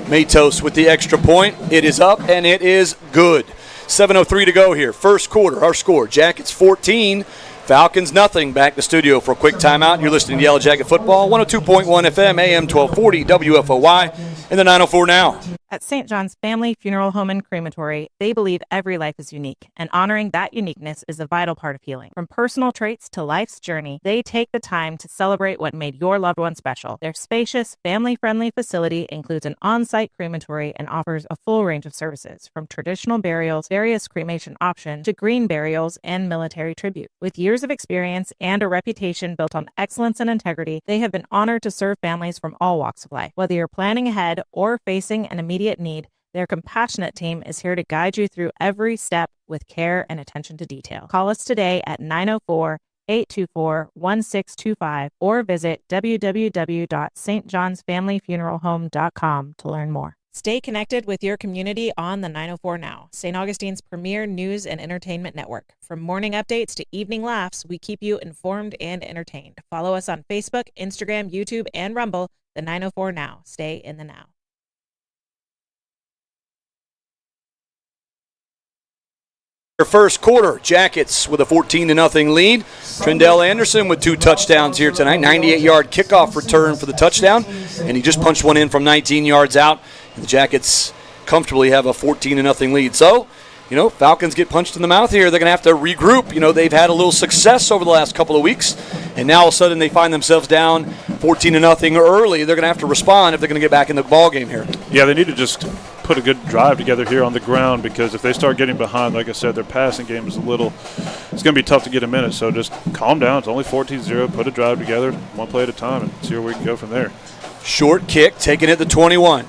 D: Matos with the extra point. It is up, and it is good. 7:03 to go here. First quarter, our score, Jackets 14, Falcons nothing. Back to studio for a quick timeout. You're listening to Yellow Jacket Football, 102.1 FM, AM 1240, WFOY, in the 904 now.
B: At St. John's Family Funeral Home and Crematory, they believe every life is unique, and honoring that uniqueness is a vital part of healing. From personal traits to life's journey, they take the time to celebrate what made your loved one special. Their spacious, family-friendly facility includes an on-site crematory and offers a full range of services, from traditional burials, various cremation options, to green burials and military tribute. With years of experience and a reputation built on excellence and integrity, they have been honored to serve families from all walks of life. Whether you're planning ahead or facing an immediate need, their compassionate team is here to guide you through every step with care and attention to detail. Call us today at 904-824-1625 or visit www.stjohnsfamilyfuneralhome.com to learn more. Stay connected with your community on the 904 Now, St. Augustine's premier news and entertainment network. From morning updates to evening laughs, we keep you informed and entertained. Follow us on Facebook, Instagram, YouTube, and Rumble. The 904 Now. Stay in the now.
D: First quarter, Jackets with a 14-0 lead. Trendell Anderson with 2 touchdowns here tonight. 98-yard kickoff return for the touchdown, and he just punched one in from 19 yards out. And the Jackets comfortably have a 14-0 lead. So, Falcons get punched in the mouth here. They're going to have to regroup. They've had a little success over the last couple of weeks, and now all of a sudden they find themselves down 14-0 early. They're going to have to respond if they're going to get back in the ball game here.
E: Yeah, they need to just put a good drive together here on the ground, because if they start getting behind, like I said, their passing game is it's going to be tough to get a minute. So just calm down. It's only 14-0. Put a drive together, one play at a time, and see where we can go from there.
D: Short kick, taking it to 21,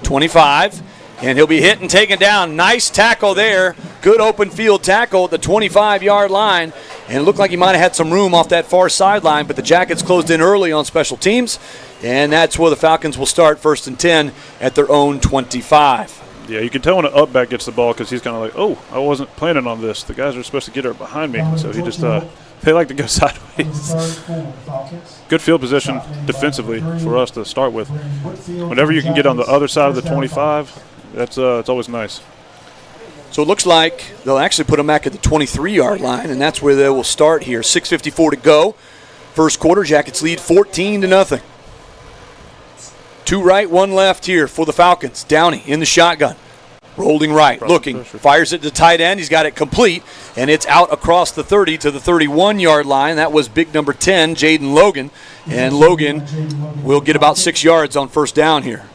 D: 25, and he'll be hit and taken down. Nice tackle there. Good open field tackle at the 25-yard line. And it looked like he might have had some room off that far sideline, but the Jackets closed in early on special teams, and that's where the Falcons will start 1st and 10 at their own 25.
E: Yeah, you can tell when an up back gets the ball, because he's kind of like, oh, I wasn't planning on this. The guys are supposed to get her behind me. So he just they like to go sideways. Good field position defensively for us to start with. Whenever you can get on the other side of the 25, it's always nice.
D: So it looks like they'll actually put them back at the 23-yard line, and that's where they will start here. 6:54 to go. First quarter, Jackets lead 14-0. 2 right, 1 left here for the Falcons. Downey in the shotgun. Rolling right, looking, fires it to tight end. He's got it complete, and it's out across the 30 to the 31-yard line. That was big number 10, Jaden Logan, and Logan will get about 6 yards on first down here.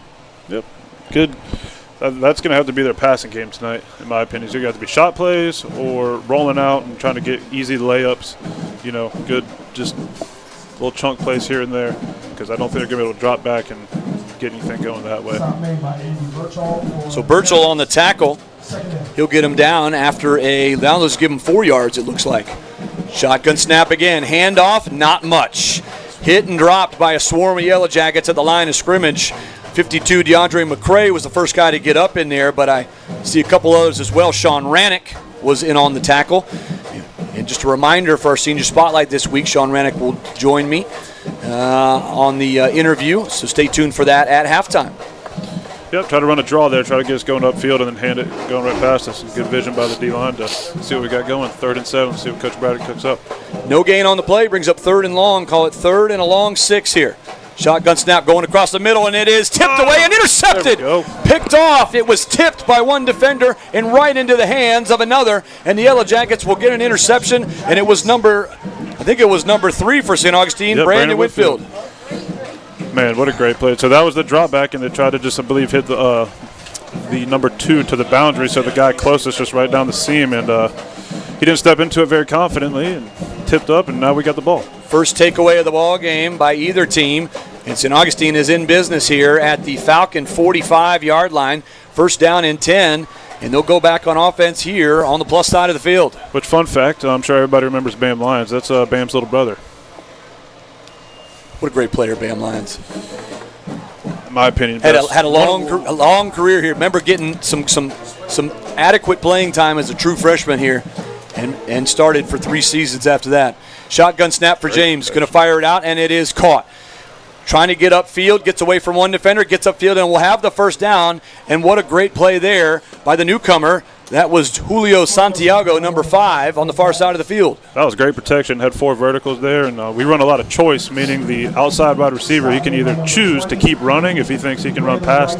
E: Yep, good. That's going to have to be their passing game tonight, in my opinion. So you got to be shot plays or rolling out and trying to get easy layups. Good, just little chunk plays here and there, because I don't think they're going to be able to drop back and get anything going that way.
D: So Birchall on the tackle. He'll get him down after now let's give him 4 yards, it looks like. Shotgun snap again. Handoff, not much. Hit and dropped by a swarm of Yellow Jackets at the line of scrimmage. 52, DeAndre McCray was the first guy to get up in there, but I see a couple others as well. Sean Rannick was in on the tackle. And just a reminder for our senior spotlight this week, Sean Rannick will join me on the interview, so stay tuned for that at halftime.
E: Yep, try to run a draw there, try to get us going upfield and then hand it going right past us. Good vision by the D-line to see what we got going. 3rd and 7, see what Coach Braddock cooks up.
D: No gain on the play, brings up 3rd and long. Call it 3rd and a long 6 here. Shotgun snap going across the middle, and it is tipped away and intercepted. Picked off. It was tipped by one defender and right into the hands of another, and the Yellow Jackets will get an interception, and it was number 3 for St. Augustine,
E: yep,
D: Brandon Whitfield.
E: Man, what a great play. So that was the drop back, and they tried to just, I believe, hit the number 2 to the boundary, so the guy closest just right down the seam, and he didn't step into it very confidently and tipped up, and now we got the ball.
D: First takeaway of the ball game by either team, and St. Augustine is in business here at the Falcon 45-yard line. First down and 10, and they'll go back on offense here on the plus side of the field.
E: Which, fun fact, I'm sure everybody remembers Bam Lyons. That's Bam's little brother.
D: What a great player, Bam Lyons.
E: In my opinion.
D: Had a long career here. Remember getting some adequate playing time as a true freshman here, and started for 3 seasons after that. Shotgun snap for James. Going to fire it out, and it is caught. Trying to get upfield, gets away from one defender, gets upfield, and will have the first down. And what a great play there by the newcomer, That was Julio Santiago, number 5, on the far side of the field.
E: That was great protection. Had 4 verticals there, and we run a lot of choice, meaning the outside wide receiver, he can either choose to keep running if he thinks he can run past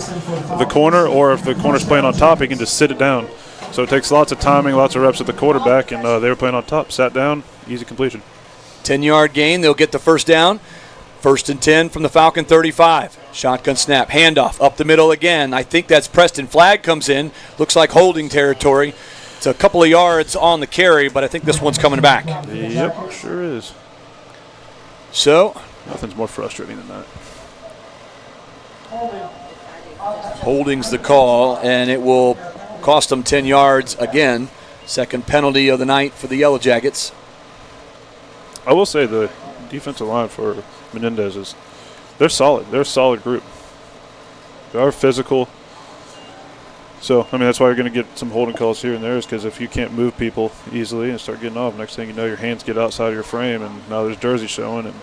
E: the corner, or if the corner's playing on top, he can just sit it down. So it takes lots of timing, lots of reps at the quarterback, and they were playing on top, sat down, easy completion.
D: 10-yard gain. They'll get the first down. 1st and 10 from the Falcon 35. Shotgun snap, handoff, up the middle again. I think that's Preston. Flag comes in. Looks like holding territory. It's a couple of yards on the carry, but I think this one's coming back.
E: Yep, sure is.
D: So,
E: nothing's more frustrating than that.
D: holding's the call, and it will cost them 10 yards again. Second penalty of the night for the Yellow Jackets.
E: I will say the defensive line for Menendez is they're solid. They're a solid group. They are physical. So, I mean, that's why you're going to get some holding calls here and there, is because if you can't move people easily and start getting off, next thing you know, your hands get outside of your frame, and now there's jersey showing, and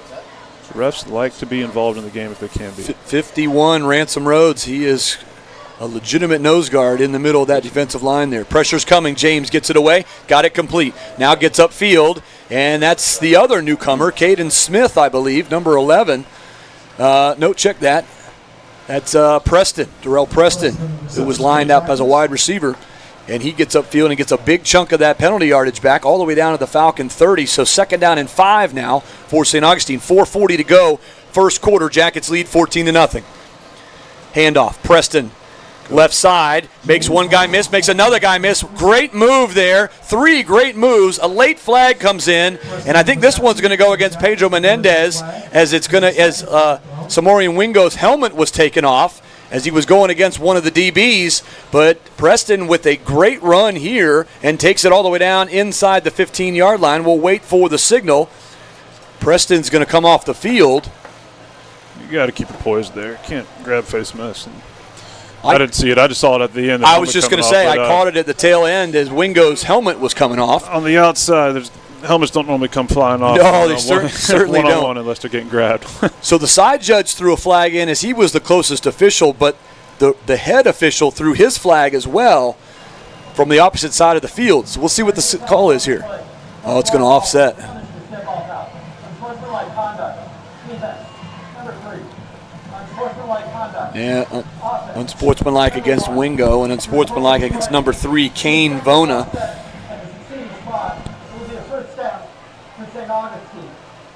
E: refs like to be involved in the game if they can be.
D: 51, Ransom Rhodes. He is a legitimate nose guard in the middle of that defensive line there. Pressure's coming. James gets it away. Got it complete. Now gets upfield, and that's the other newcomer, Caden Smith, I believe, number 11. No, check that. That's Preston, Darrell Preston, who was lined up as a wide receiver. And he gets upfield and gets a big chunk of that penalty yardage back all the way down to the Falcon 30. So second down and 5 now for St. Augustine. 4:40 to go. First quarter, Jackets lead 14-0. Handoff, Preston. Left side, makes one guy miss, makes another guy miss. Great move there. 3 great moves. A late flag comes in, and I think this one's going to go against Pedro Menendez, as Samorian Wingo's helmet was taken off as he was going against one of the DBs. But Preston with a great run here and takes it all the way down inside the 15-yard line. We'll wait for the signal. Preston's going to come off the field.
E: You got to keep it poised there. Can't grab face mess. I didn't see it. I just saw it at the end.
D: I was just going to say, I caught it at the tail end as Wingo's helmet was coming off.
E: On the outside, helmets don't normally come flying off.
D: No, they certainly don't.
E: One-on-one unless they're getting grabbed.
D: So the side judge threw a flag in as he was the closest official, but the head official threw his flag as well from the opposite side of the field. So we'll see what the call is here. Oh, it's going to offset. Yeah, unsportsmanlike against Wingo and unsportsmanlike against number 3, Kane Vona.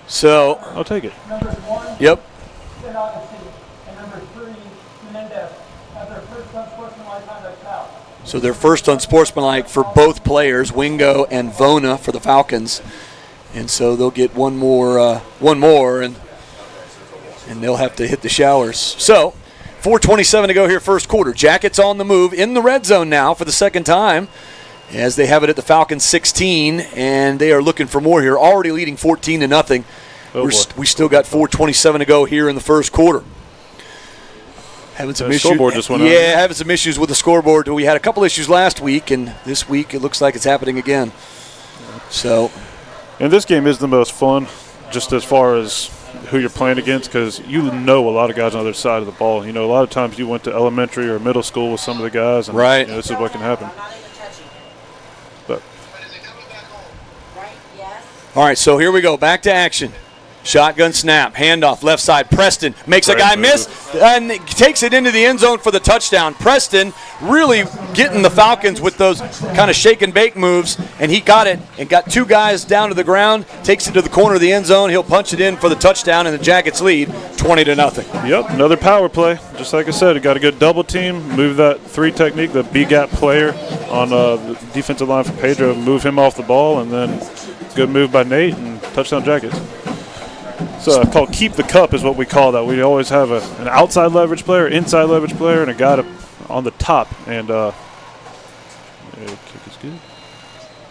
D: So
E: I'll take it.
D: Yep. So their first unsportsmanlike for both players, Wingo and Vona, for the Falcons, and so they'll get one more, and they'll have to hit the showers. So 4:27 to go here, first quarter. Jackets on the move in the red zone now for the second time, as they have it at the Falcons 16, and they are looking for more here. Already leading 14-0. We still got 4:27 to go here in the first quarter. Having some issues.
E: Scoreboard just went out.
D: Having some issues with the scoreboard. We had a couple issues last week, and this week it looks like it's happening again. So,
E: and this game is the most fun, just as far as who you're playing against, because you know a lot of guys on the other side of the ball. You know, a lot of times you went to elementary or middle school with some of the guys, and
D: right.
E: This is what can happen. But
D: all right, so here we go. Back to action. Shotgun snap, handoff, left side. Preston makes a guy miss and takes it into the end zone for the touchdown. Preston really getting the Falcons with those kind of shake and bake moves, and he got it and got 2 guys down to the ground, takes it to the corner of the end zone. He'll punch it in for the touchdown, and the Jackets lead 20-0.
E: Yep, another power play. Just like I said, it got a good double team, move that 3 technique, the B-gap player on the defensive line for Pedro, move him off the ball, and then good move by Nate, and touchdown Jackets. So called keep the cup is what we call that. We always have an outside leverage player, inside leverage player, and a guy on the top. And kick is good.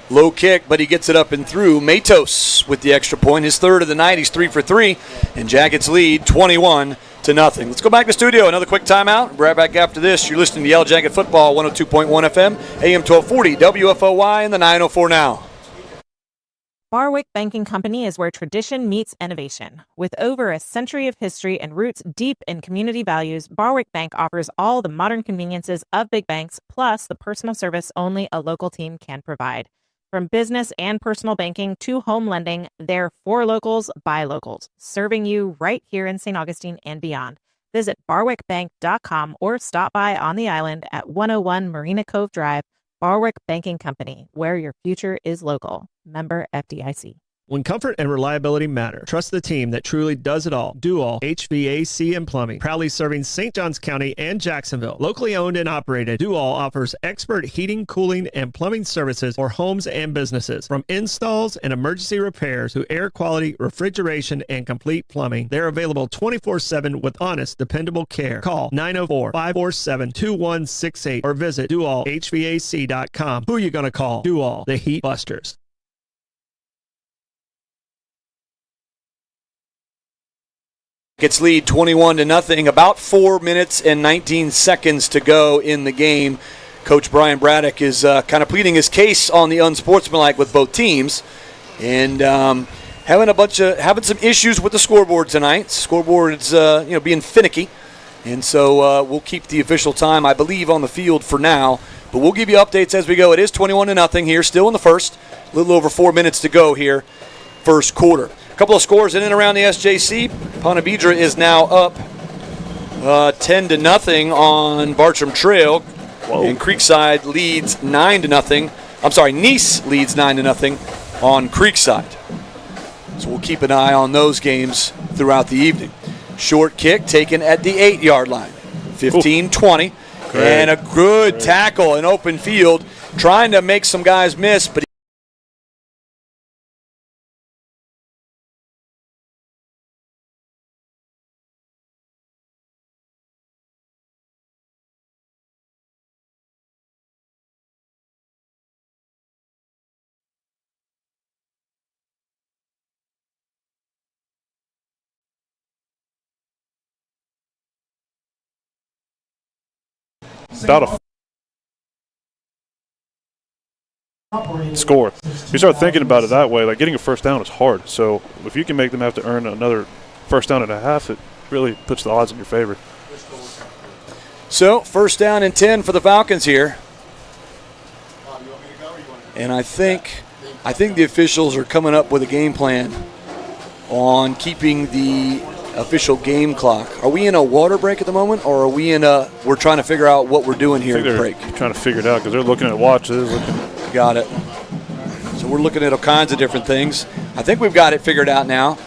D: Low kick, but he gets it up and through. Matos with the extra point, his 3rd of the night. He's 3 for 3, and Jackets lead 21-0. Let's go back to the studio. Another quick timeout. Right back after this. You're listening to Yellow Jacket Football, 102.1 FM, AM 1240, WFOY, and the 904 now.
B: Barwick Banking Company is where tradition meets innovation. With over a century of history and roots deep in community values, Barwick Bank offers all the modern conveniences of big banks, plus the personal service only a local team can provide. From business and personal banking to home lending, they're for locals by locals, serving you right here in St. Augustine and beyond. Visit barwickbank.com or stop by on the island at 101 Marina Cove Drive. Barwick Banking Company, where your future is local. Member FDIC.
C: When comfort and reliability matter, trust the team that truly does it all. Do all HVAC and plumbing. Proudly serving St. Johns County and Jacksonville. Locally owned and operated, Do All offers expert heating, cooling, and plumbing services for homes and businesses. From installs and emergency repairs to air quality, refrigeration, and complete plumbing, they're available 24/7 with honest, dependable care. Call 904-547-2168 or visit doallhvac.com. Who you gonna call? Do All, the Heat Busters.
D: Its lead 21-0. About 4 minutes and 19 seconds to go in the game. Coach Brian Braddock is kind of pleading his case on the unsportsmanlike with both teams, and having some issues with the scoreboard tonight. Scoreboard's being finicky, and so we'll keep the official time, I believe, on the field for now. But we'll give you updates as we go. It is 21-0 here, still in the first. A little over 4 minutes to go here, first quarter. Couple of scores in and around the SJC. Ponte Vedra is now up 10-0 on Bartram Trail. Whoa. And Creekside leads 9-0. I'm sorry, Nice leads 9-0 on Creekside. So we'll keep an eye on those games throughout the evening. Short kick taken at the 8-yard line. 15-20. And a good tackle in open field, trying to make some guys miss, but
E: about a score. You start thinking about it that way, like getting a first down is hard. So if you can make them have to earn another first down and a half, it really puts the odds in your favor.
D: So first down and 10 for the Falcons here. And I think the officials are coming up with a game plan on keeping the official game clock. Are we in a water break at the moment, or are we we're trying to figure out what we're doing here at the break?
E: Trying to figure it out because they're looking at watches.
D: Got it. So we're looking at all kinds of different things. I think we've got it figured out now.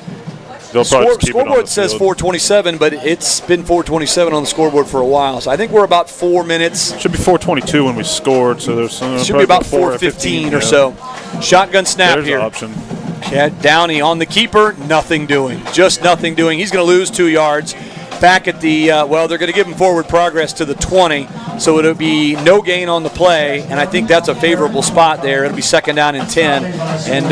D: Scoreboard says 4:27, but it's been 4:27 on the scoreboard for a while. So I think we're about 4 minutes.
E: It should be 4:22 when we scored. So there's
D: should be about 4:15 or so. Shotgun snap
E: there's
D: here.
E: Option.
D: Downey on the keeper, nothing doing. Just nothing doing. He's going to lose 2 yards. Back at the, they're going to give him forward progress to the 20, so it'll be no gain on the play, and I think that's a favorable spot there. It'll be second down and 10, and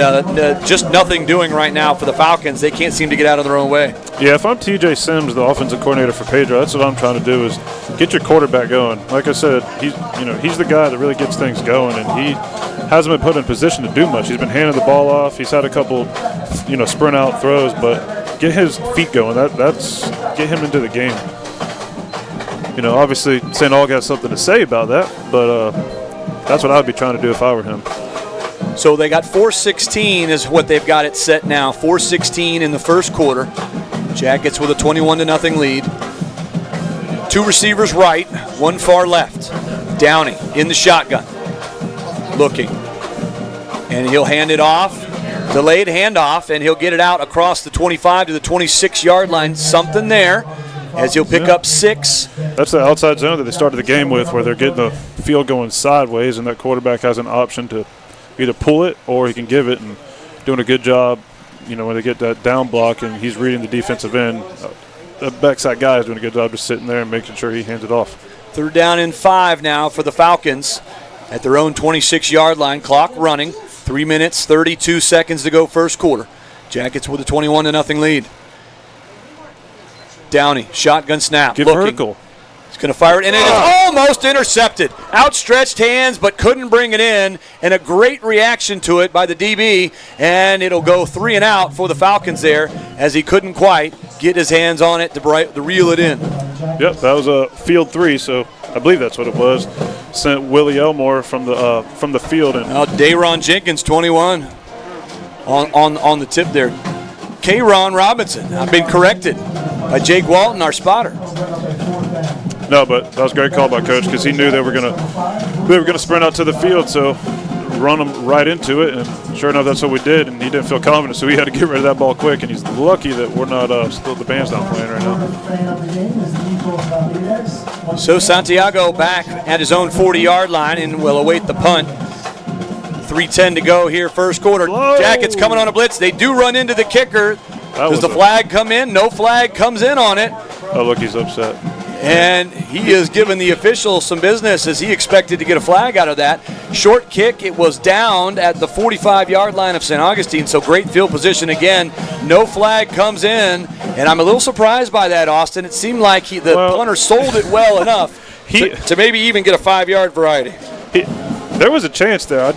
D: just nothing doing right now for the Falcons. They can't seem to get out of their own way.
E: Yeah, if I'm TJ Sims, the offensive coordinator for Pedro, that's what I'm trying to do is get your quarterback going. Like I said, he's the guy that really gets things going, and he hasn't been put in position to do much. He's been handing the ball off. He's had a couple, sprint out throws, but get his feet going. That's get him into the game. Obviously St. Aug has something to say about that, but that's what I would be trying to do if I were him.
D: So they got 4:16 is what they've got it set now. 4:16 in the first quarter. Jackets with a 21-0 lead. 2 receivers right, 1 far left. Downey in the shotgun. Looking. And he'll hand it off. Delayed handoff, and he'll get it out across the 25 to the 26-yard line. Something there, as he'll pick up 6.
E: That's the outside zone that they started the game with, where they're getting the field going sideways, and that quarterback has an option to either pull it or he can give it, and doing a good job, when they get that down block and he's reading the defensive end. The backside guy is doing a good job just sitting there and making sure he hands it off.
D: Third down and 5 now for the Falcons at their own 26-yard line. Clock running. 3 minutes, 32 seconds to go first quarter. Jackets with a 21-0 lead. Downey, shotgun snap.
E: Get
D: looking.
E: vertical.
D: He's going to fire it, and it is almost intercepted. Outstretched hands, but couldn't bring it in, and a great reaction to it by the DB, and it'll go 3 and out for the Falcons there, as he couldn't quite get his hands on it to reel it in.
E: Yep, that was a field 3, so I believe that's what it was. Sent Willie Elmore from the field. And
D: Dayron Jenkins, 21, on the tip there. K-Ron Robinson, I've been corrected by Jake Walton, our spotter.
E: No, but that was a great call by Coach, because he knew they were gonna sprint out to the field, so run them right into it, and sure enough, that's what we did, and he didn't feel confident, so he had to get rid of that ball quick, and he's lucky that we're not still the band's not playing right now.
D: So Santiago back at his own 40-yard line and will await the punt. 3:10 to go here, first quarter.
E: Whoa.
D: Jackets coming on a blitz. They do run into the kicker. Does the flag come in? No flag comes in on it.
E: Oh, look, he's upset.
D: And he is giving the officials some business, as he expected to get a flag out of that. Short kick, it was downed at the 45-yard line of St. Augustine, so great field position again. No flag comes in, and I'm a little surprised by that, Austin. It seemed like the punter sold it well enough to maybe even get a 5-yard variety.
E: There was a chance there.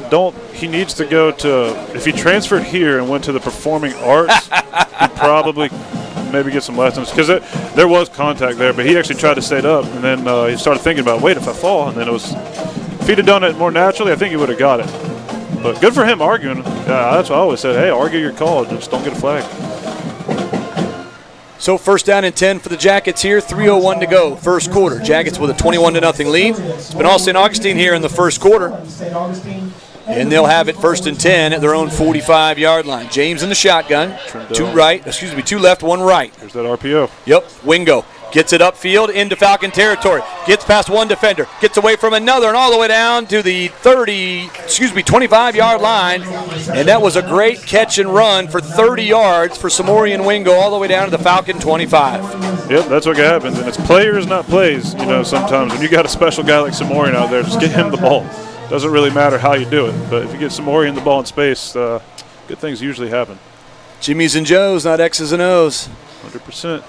E: He needs to go to, if he transferred here and went to the performing arts, he'd probably maybe get some lessons, because there was contact there, but he actually tried to stay up, and then he started thinking about, wait, if I fall, and then if he'd have done it more naturally, I think he would have got it. But good for him arguing. That's what I always said. Hey, argue your call, just don't get a flag.
D: So first down and 10 for the Jackets here, 3:01 to go, first quarter. Jackets with a 21-0 lead. It's been all St. Augustine here in the first quarter. And they'll have it first and 10 at their own 45-yard line. James in the shotgun, two left, one right.
E: There's that RPO.
D: Yep, Wingo gets it upfield into Falcon territory. Gets past one defender, gets away from another, and all the way down to the 25-yard line. And that was a great catch and run for 30 yards for Samorian Wingo all the way down to the Falcon 25.
E: Yep, that's what happens. And it's players, not plays, sometimes. When you got a special guy like Samorian out there, just get him the ball. Doesn't really matter how you do it, but if you get Samorian the ball in space, good things usually happen.
D: Jimmy's and Joe's, not X's and O's.
E: 100%.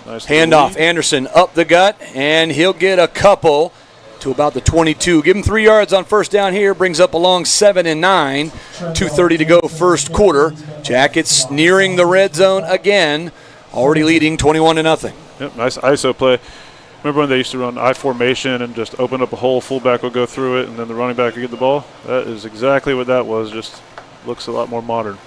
E: Nice
D: handoff, Anderson up the gut, and he'll get a couple to about the 22. Give him 3 yards on first down here, brings up along 7 and 9. 2:30 to go, first quarter. Jackets nearing the red zone again, already leading 21-0.
E: Yep, nice ISO play. Remember when they used to run I formation and just open up a hole, fullback would go through it, and then the running back would get the ball? That is exactly what that was, just looks a lot more modern.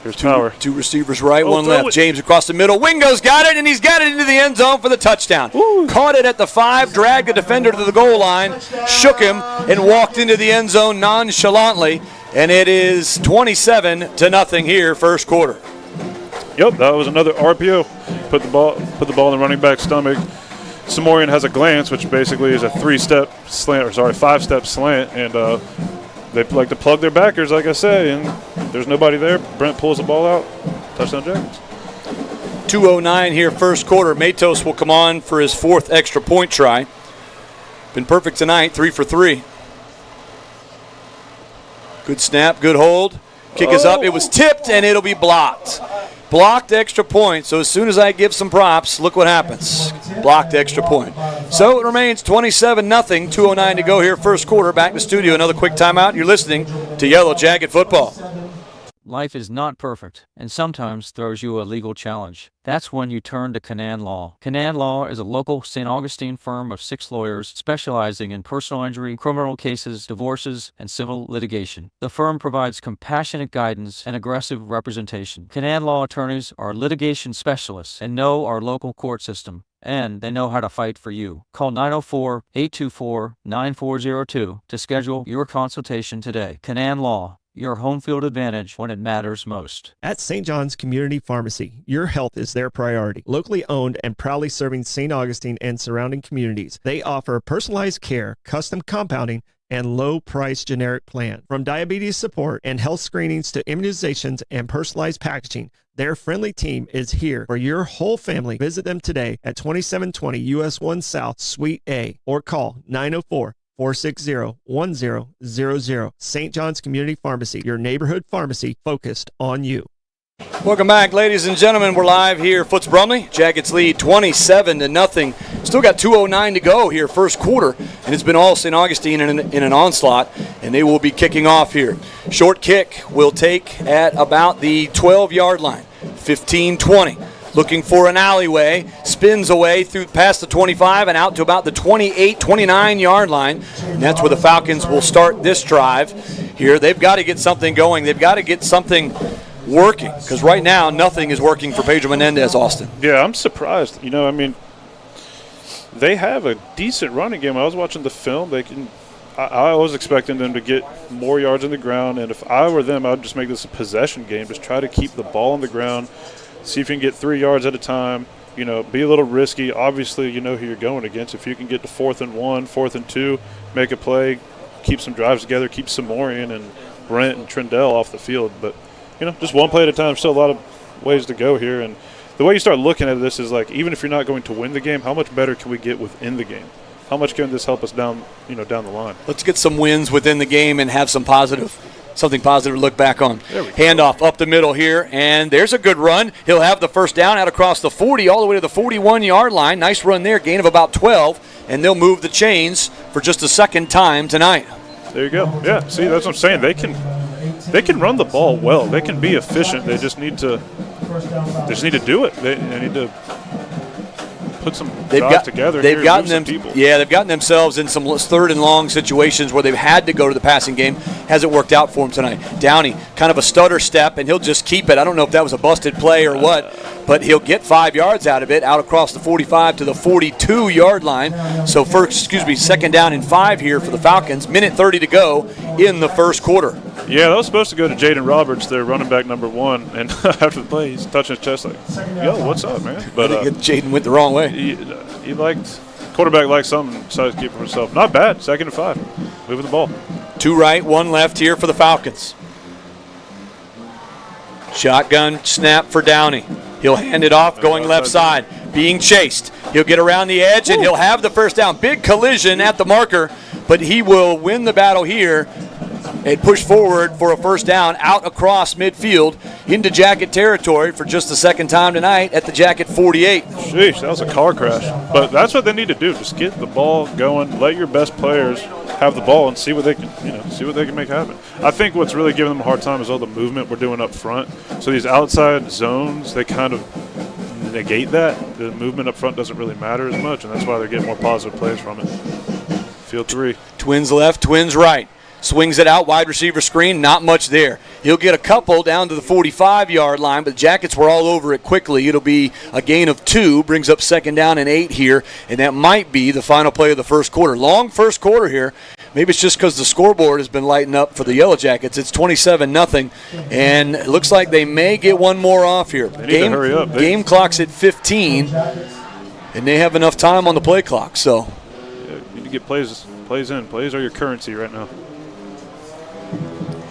E: Here's power.
D: Two receivers right, one left. James across the middle. Wingo's got it, and he's got it into the end zone for the touchdown. Ooh. Caught it at the 5, dragged the defender to the goal line, shook him, and walked into the end zone nonchalantly. And it is 27-0 here, first quarter.
E: Yep, that was another RPO. Put the ball in the running back's stomach. Samorian has a glance, which basically is a 5-step slant, and they like to plug their backers, like I say, and there's nobody there. Brent pulls the ball out. Touchdown Jackets.
D: 2:09 here, first quarter. Matos will come on for his 4th extra point try. Been perfect tonight, 3 for 3. Good snap, good hold. Kick is up. It was tipped, and it'll be blocked. Blocked extra point. So as soon as I give some props, look what happens. Blocked extra point. So it remains 27-0. 2:09 to go here, first quarter. Back to studio. Another quick timeout. You're listening to Yellow Jacket Football.
F: Life is not perfect, and sometimes throws you a legal challenge. That's when you turn to Canaan Law. Canaan Law is a local St. Augustine firm of 6 lawyers specializing in personal injury, criminal cases, divorces, and civil litigation. The firm provides compassionate guidance and aggressive representation. Canaan Law attorneys are litigation specialists and know our local court system, and they know how to fight for you. Call 904-824-9402 to schedule your consultation today. Canaan Law. Your home field advantage when it matters most.
C: At St. John's Community Pharmacy, your health is their priority. Locally owned and proudly serving St. Augustine and surrounding communities, they offer personalized care, custom compounding, and low-price generic plan. From diabetes support and health screenings to immunizations and personalized packaging, their friendly team is here for your whole family. Visit them today at 2720 US 1 South, Suite A, or call 904-460-1000. St. John's Community Pharmacy, your neighborhood pharmacy focused on you.
D: Welcome back, ladies and gentlemen. We're live here. Foots Brumley. Jackets lead 27-0 Still got 2:09 to go here, first quarter, and it's been all St. Augustine in an onslaught, and they will be kicking off here. Short kick will take at about the 12-yard line, 15-20. Looking for an alleyway, spins away through past the 25 and out to about the 28, 29-yard line. And that's where the Falcons will start this drive here. They've got to get something going. They've got to get something working, because right now nothing is working for Pedro Menendez, Austin.
E: Yeah, I'm surprised. They have a decent running game. I was watching the film. I was expecting them to get more yards on the ground, and if I were them, I would just make this a possession game. Just try to keep the ball on the ground. See if you can get 3 yards at a time. Be a little risky. Obviously, you know who you're going against. If you can get to 4th and 1, 4th and 2, make a play, keep some drives together, keep Samorian and Brent and Trindell off the field. But, just one play at a time. Still a lot of ways to go here. And the way you start looking at this is like, even if you're not going to win the game, how much better can we get within the game? How much can this help us down the line?
D: Let's get some wins within the game and have something positive to look back on. Handoff up the middle here, and there's a good run. He'll have the first down out across the 40 all the way to the 41-yard line. Nice run there, gain of about 12, and they'll move the chains for just the second time tonight.
E: There you go. Yeah, see, that's what I'm saying. They can run the ball well. They can be efficient. They just need to do it. They need to put some drives together. They've
D: gotten themselves in some 3rd and long situations where they've had to go to the passing game. Hasn't worked out for them tonight. Downey, kind of a stutter step, and he'll just keep it. I don't know if that was a busted play or what, but he'll get 5 yards out of it, out across the 45 to the 42-yard line. So second down and 5 here for the Falcons. Minute 30 to go in the first quarter.
E: Yeah, that was supposed to go to Jaden Roberts, their running back number 1, and after the play, he's touching his chest like, yo, what's up, man? But
D: Jaden went the wrong way.
E: He liked – quarterback liked something, decided to keep it for himself. Not bad, 2nd and 5, moving the ball.
D: 2 right, 1 left here for the Falcons. Shotgun snap for Downey. He'll hand it off, going left side, being chased. He'll get around the edge, and he'll have the first down. Big collision at the marker, but he will win the battle here and push forward for a first down out across midfield into Jacket territory for just the second time tonight at the Jacket 48.
E: Sheesh, that was a car crash. But that's what they need to do. Just get the ball going, let your best players have the ball and see what they can make happen. I think what's really giving them a hard time is all the movement we're doing up front. So these outside zones, they kind of negate that. The movement up front doesn't really matter as much, and that's why they're getting more positive plays from it. Field 3.
D: Twins left, Twins right. Swings it out, wide receiver screen, not much there. He'll get a couple down to the 45-yard line, but the Jackets were all over it quickly. It'll be a gain of 2, brings up 2nd down and 8 here, and that might be the final play of the first quarter. Long first quarter here. Maybe it's just because the scoreboard has been lighting up for the Yellow Jackets. It's 27-0, and it looks like they may get one more off here.
E: They need to hurry up.
D: Game clock's at 15, and they have enough time on the play clock. So
E: you need to get plays in. Plays are your currency right now.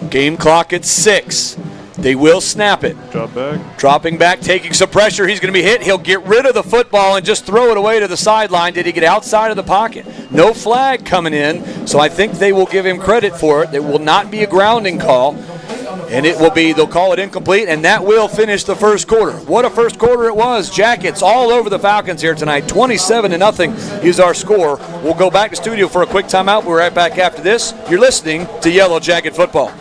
D: Game clock at 6. They will snap it.
E: Drop back.
D: Dropping back, taking some pressure. He's going to be hit. He'll get rid of the football and just throw it away to the sideline. Did he get outside of the pocket? No flag coming in, so I think they will give him credit for it. It will not be a grounding call, and they'll call it incomplete, and that will finish the first quarter. What a first quarter it was. Jackets all over the Falcons here tonight. 27-0 is our score. We'll go back to studio for a quick timeout. We're right back after this. You're listening to Yellow Jacket Football.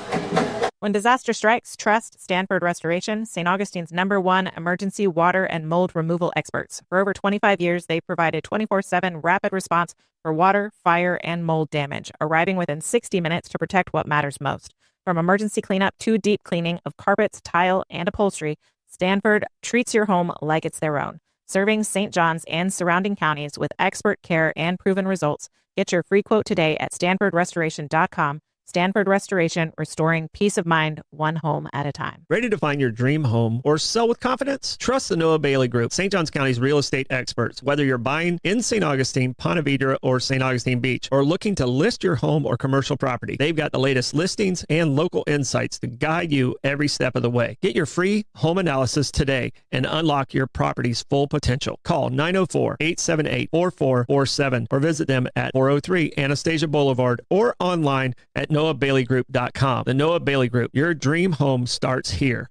B: When disaster strikes, trust Stanford Restoration, St. Augustine's #1 emergency water and mold removal experts. For over 25 years, they provided 24/7 rapid response for water, fire, and mold damage, arriving within 60 minutes to protect what matters most. From emergency cleanup to deep cleaning of carpets, tile, and upholstery, Stanford treats your home like it's their own. Serving St. John's and surrounding counties with expert care and proven results. Get your free quote today at StanfordRestoration.com. Stanford Restoration, restoring peace of mind, one home at a time.
C: Ready to find your dream home or sell with confidence? Trust the Noah Bailey Group, St. Johns County's real estate experts. Whether you're buying in St. Augustine, Ponte Vedra, or St. Augustine Beach, or looking to list your home or commercial property, they've got the latest listings and local insights to guide you every step of the way. Get your free home analysis today and unlock your property's full potential. Call 904-878-4447 or visit them at 403 Anastasia Boulevard or online at NoahBaileyGroup.com. The Noah Bailey Group, your dream home starts here.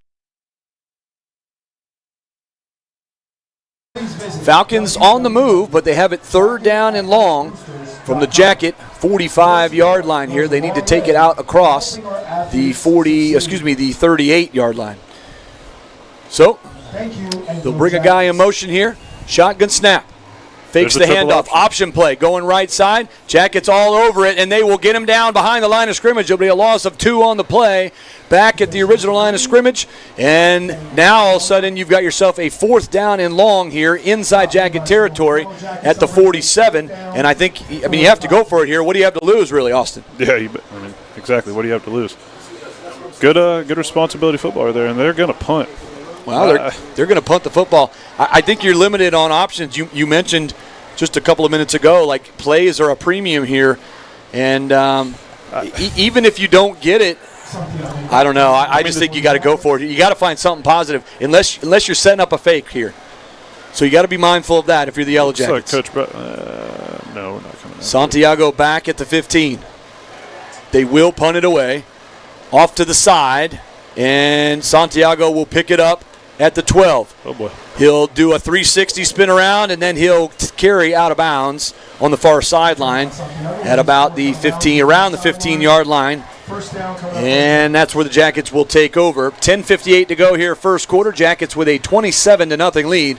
D: Falcons on the move, but they have it 3rd down and long from the Jacket 45-yard line here. They need to take it out across the 38-yard line. So they'll bring a guy in motion here. Shotgun snap. Fakes the handoff. Option play. Going right side. Jackets all over it, and they will get him down behind the line of scrimmage. There'll be a loss of 2 on the play. Back at the original line of scrimmage. And now all of a sudden you've got yourself a 4th down and long here inside Jacket territory at the 47. And I mean, you have to go for it here. What do you have to lose, really, Austin?
E: Yeah, exactly. What do you have to lose? Good responsibility football there, and they're going to punt.
D: Well, they're going to punt the football. I think you're limited on options. You mentioned just a couple of minutes ago, like, plays are a premium here. And even if you don't get it, I don't know. I just think you got to go for it. You got to find something positive, unless you're setting up a fake here. So you got to be mindful of that if you're the Yellow Jackets.
E: Coach, no, we're not coming out.
D: Santiago back at the 15. They will punt it away. Off to the side, and Santiago will pick it up at the 12.
E: Oh, boy.
D: He'll do a 360 spin around, and then he'll carry out of bounds on the far sideline at about the 15, around the 15-yard line. And that's where the Jackets will take over. 10:58 to go here, first quarter. Jackets with a 27-0 lead.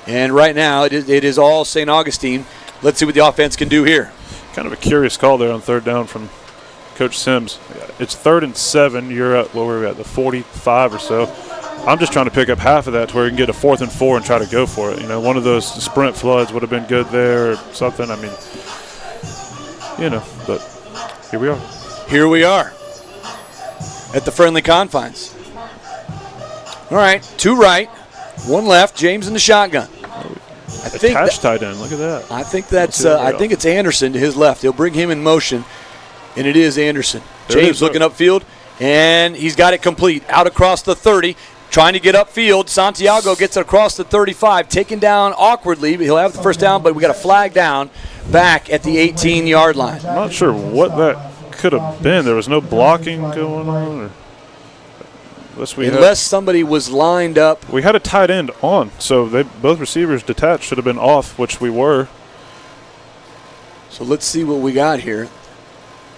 D: And right now it is all St. Augustine. Let's see what the offense can do here.
E: Kind of a curious call there on 3rd down from Coach Sims. It's 3rd and 7. You're at, what were we at, the 45 or so. I'm just trying to pick up half of that to where you can get a 4th and 4 and try to go for it. One of those sprint floods would have been good there or something. I mean, but here we are.
D: Here we are at the friendly confines. All right, 2 right, 1 left. James in the shotgun.
E: Attached tight end. Look at that.
D: I think that's. I think it's Anderson to his left. He'll bring him in motion, and it is Anderson. James looking upfield, and he's got it complete. Out across the 30, trying to get upfield. Santiago gets it across the 35, taken down awkwardly. He'll have the first down, but we got a flag down back at the 18-yard line.
E: I'm not sure what that could have been. There was no blocking going on,
D: unless somebody was lined up.
E: We had a tight end on, so both receivers detached should have been off, which we were.
D: So let's see what we got here.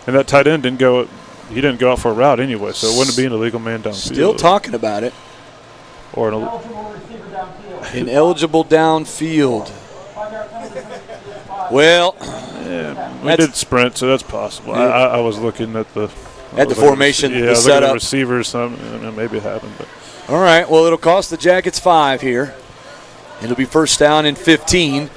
E: And that tight end didn't go out for a route anyway, so it wouldn't be an illegal man downfield.
D: Still talking about it.
E: Or
D: ineligible downfield. Well,
E: we did sprint, so that's possible. Yeah. I was looking at the
D: formation, the setup.
E: Looking at receivers, maybe it happened. But.
D: All right, well, it'll cost the Jackets 5 here. It'll be 1st down and 15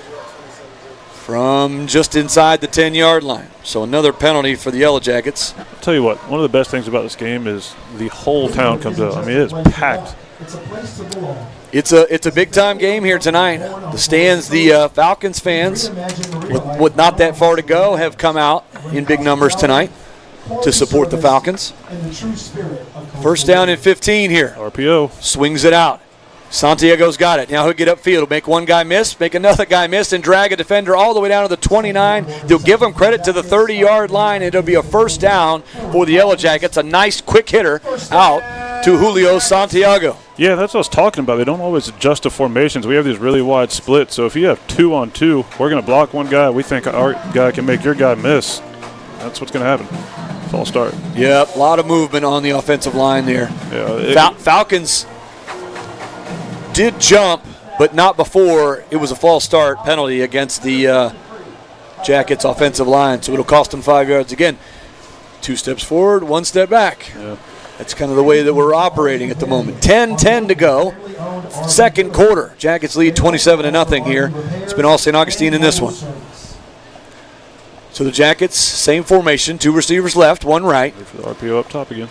D: from just inside the 10-yard line. So another penalty for the Yellow Jackets.
E: I'll tell you what, one of the best things about this game is the whole town comes out. I mean, it is packed.
D: It's a big-time game here tonight. The stands, the Falcons fans, with not that far to go, have come out in big numbers tonight to support the Falcons. 1st down and 15 here.
E: RPO.
D: Swings it out. Santiago's got it. Now he'll get upfield. He'll make one guy miss, make another guy miss, and drag a defender all the way down to the 29. They'll give him credit to the 30-yard line, and it'll be a 1st down for the Yellow Jackets. A nice quick hitter out to Julio Santiago.
E: Yeah, that's what I was talking about. They don't always adjust to formations. We have these really wide splits, so if you have 2-on-2, we're going to block one guy. We think our guy can make your guy miss. That's what's going to happen. False start.
D: Yep, a lot of movement on the offensive line there.
E: Yeah,
D: Falcons did jump, but not before it was a false start penalty against the Jackets offensive line, so it'll cost them 5 yards again. 2 steps forward, 1 step back.
E: Yeah.
D: That's kind of the way that we're operating at the moment. 10-10 to go. 2nd quarter. Jackets lead 27-0 here. It's been all St. Augustine in this one. So the Jackets, same formation, 2 receivers left, 1 right.
E: Wait for the RPO up top again.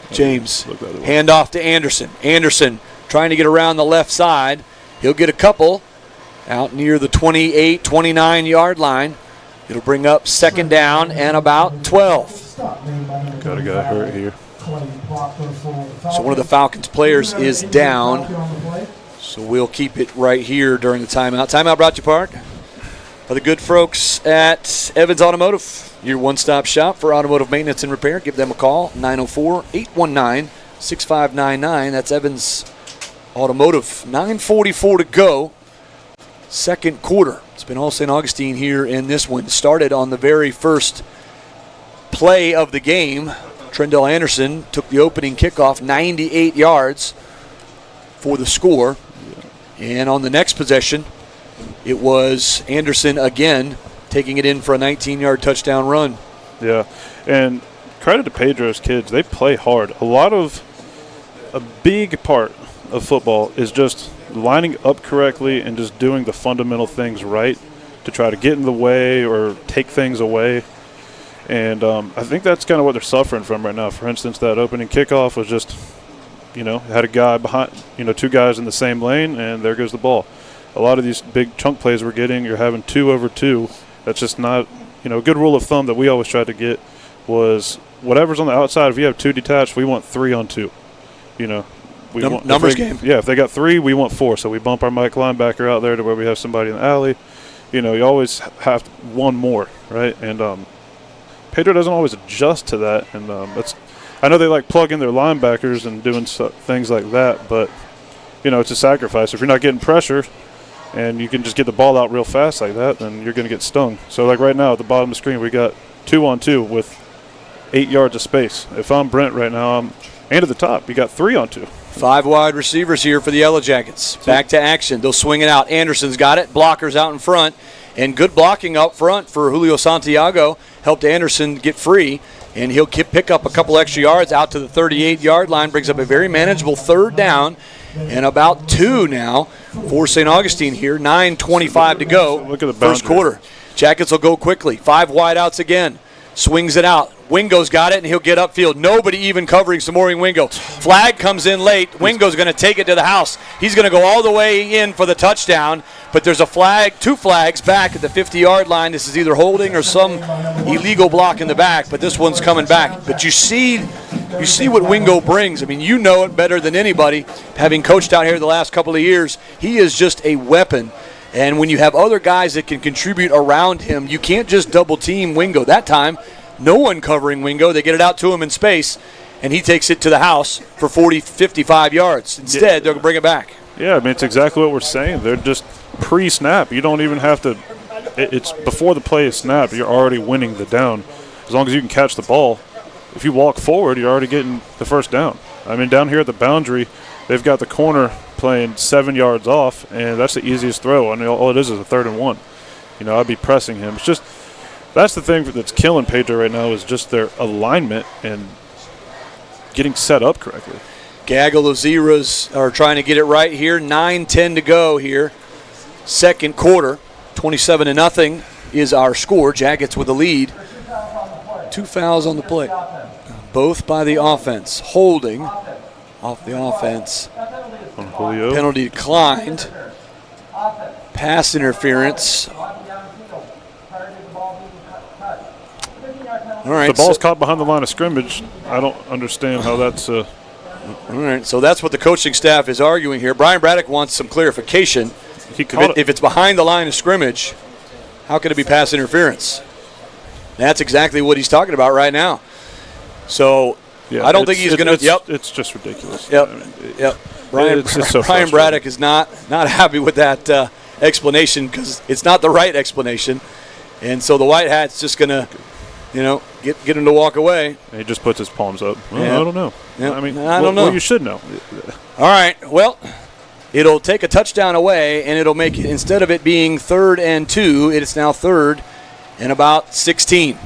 D: James, hand off to Anderson. Anderson trying to get around the left side. He'll get a couple out near the 28, 29-yard line. It'll bring up 2nd down and about 12.
E: Got a guy hurt here.
D: So one of the Falcons players is down. So we'll keep it right here during the timeout. Timeout brought to you by the good folks at Evans Automotive, your one-stop shop for automotive maintenance and repair. Give them a call, 904-819-6599. That's Evans Automotive, 9:44 to go. Second quarter. It's been all St. Augustine here in this one. Started on the very first play of the game. Trendell Anderson took the opening kickoff, 98 yards for the score. And on the next possession, it was Anderson again taking it in for a 19-yard touchdown run.
E: Yeah, and credit to Pedro's kids. They play hard. A big part of football is just lining up correctly and just doing the fundamental things right to try to get in the way or take things away. And I think that's kind of what they're suffering from right now. For instance, that opening kickoff was just, had a guy behind, two guys in the same lane, and there goes the ball. A lot of these big chunk plays we're getting, you're having 2 over 2. That's just not, a good rule of thumb that we always tried to get was whatever's on the outside, if you have 2 detached, we want 3 on 2.
D: Numbers game.
E: Yeah, if they got 3, we want 4. So we bump our Mike linebacker out there to where we have somebody in the alley. You always have one more, right? And Pedro doesn't always adjust to that. And I know they like plug in their linebackers and doing things like that, but, it's a sacrifice. If you're not getting pressure and you can just get the ball out real fast like that, then you're going to get stung. So, like right now at the bottom of the screen, we got 2 on 2 with 8 yards of space. If I'm Brent right now, and at the top, you got 3 on 2.
D: 5 wide receivers here for the Yellow Jackets. Back to action. They'll swing it out. Anderson's got it. Blockers out in front. And good blocking up front for Julio Santiago. Helped Anderson get free. And he'll pick up a couple extra yards out to the 38-yard line. Brings up a very manageable 3rd down. And about 2 now for St. Augustine here. 9:25 to go.
E: Look at the
D: first quarter. Jackets will go quickly. 5 wideouts again. Swings it out. Wingo's got it, and he'll get upfield. Nobody even covering Samoring Wingo. Flag comes in late. Wingo's going to take it to the house. He's going to go all the way in for the touchdown, but there's a flag, 2 flags back at the 50-yard line. This is either holding or some illegal block in the back, but this one's coming back. But you see what Wingo brings. I mean, you know it better than anybody, having coached out here the last couple of years. He is just a weapon. And when you have other guys that can contribute around him, you can't just double-team Wingo. That time, no one covering Wingo. They get it out to him in space, and he takes it to the house for 40, 55 yards. Instead, they're going to bring it back.
E: Yeah, I mean, it's exactly what we're saying. They're just pre-snap. You don't even have to – it's before the play is snapped. You're already winning the down. As long as you can catch the ball. If you walk forward, you're already getting the first down. I mean, down here at the boundary, they've got the corner playing 7 yards off, and that's the easiest throw. I mean, all it is a 3rd and 1. I'd be pressing him. It's just that's the thing that's killing Pedro right now is just their alignment and getting set up correctly.
D: Gaggle of Zeros are trying to get it right here. 9:10 to go here. Second quarter. 27-0 is our score. Jackets with the lead. 2 fouls on the play. Both by the offense. Holding off the offense.
E: On Julio.
D: Penalty declined. Pass interference. All right.
E: If the ball's caught behind the line of scrimmage, I don't understand how that's
D: all right, so that's what the coaching staff is arguing here. Brian Braddock wants some clarification. If it's behind the line of scrimmage, how can it be pass interference? That's exactly what he's talking about right now. So
E: yeah,
D: I don't think he's going to. Yep.
E: It's just ridiculous.
D: Yep.
E: I mean,
D: Yep. Brian Braddock is not happy with that explanation because it's not the right explanation. And so the White Hat's just going to, get him to walk away.
E: And he just puts his palms up. Well,
D: yeah.
E: I don't know.
D: Yeah.
E: I mean,
D: I don't know.
E: Well, you should know.
D: All right. Well, it'll take a touchdown away, and it'll make it, instead of it being 3rd and 2, it's now 3rd and about 16.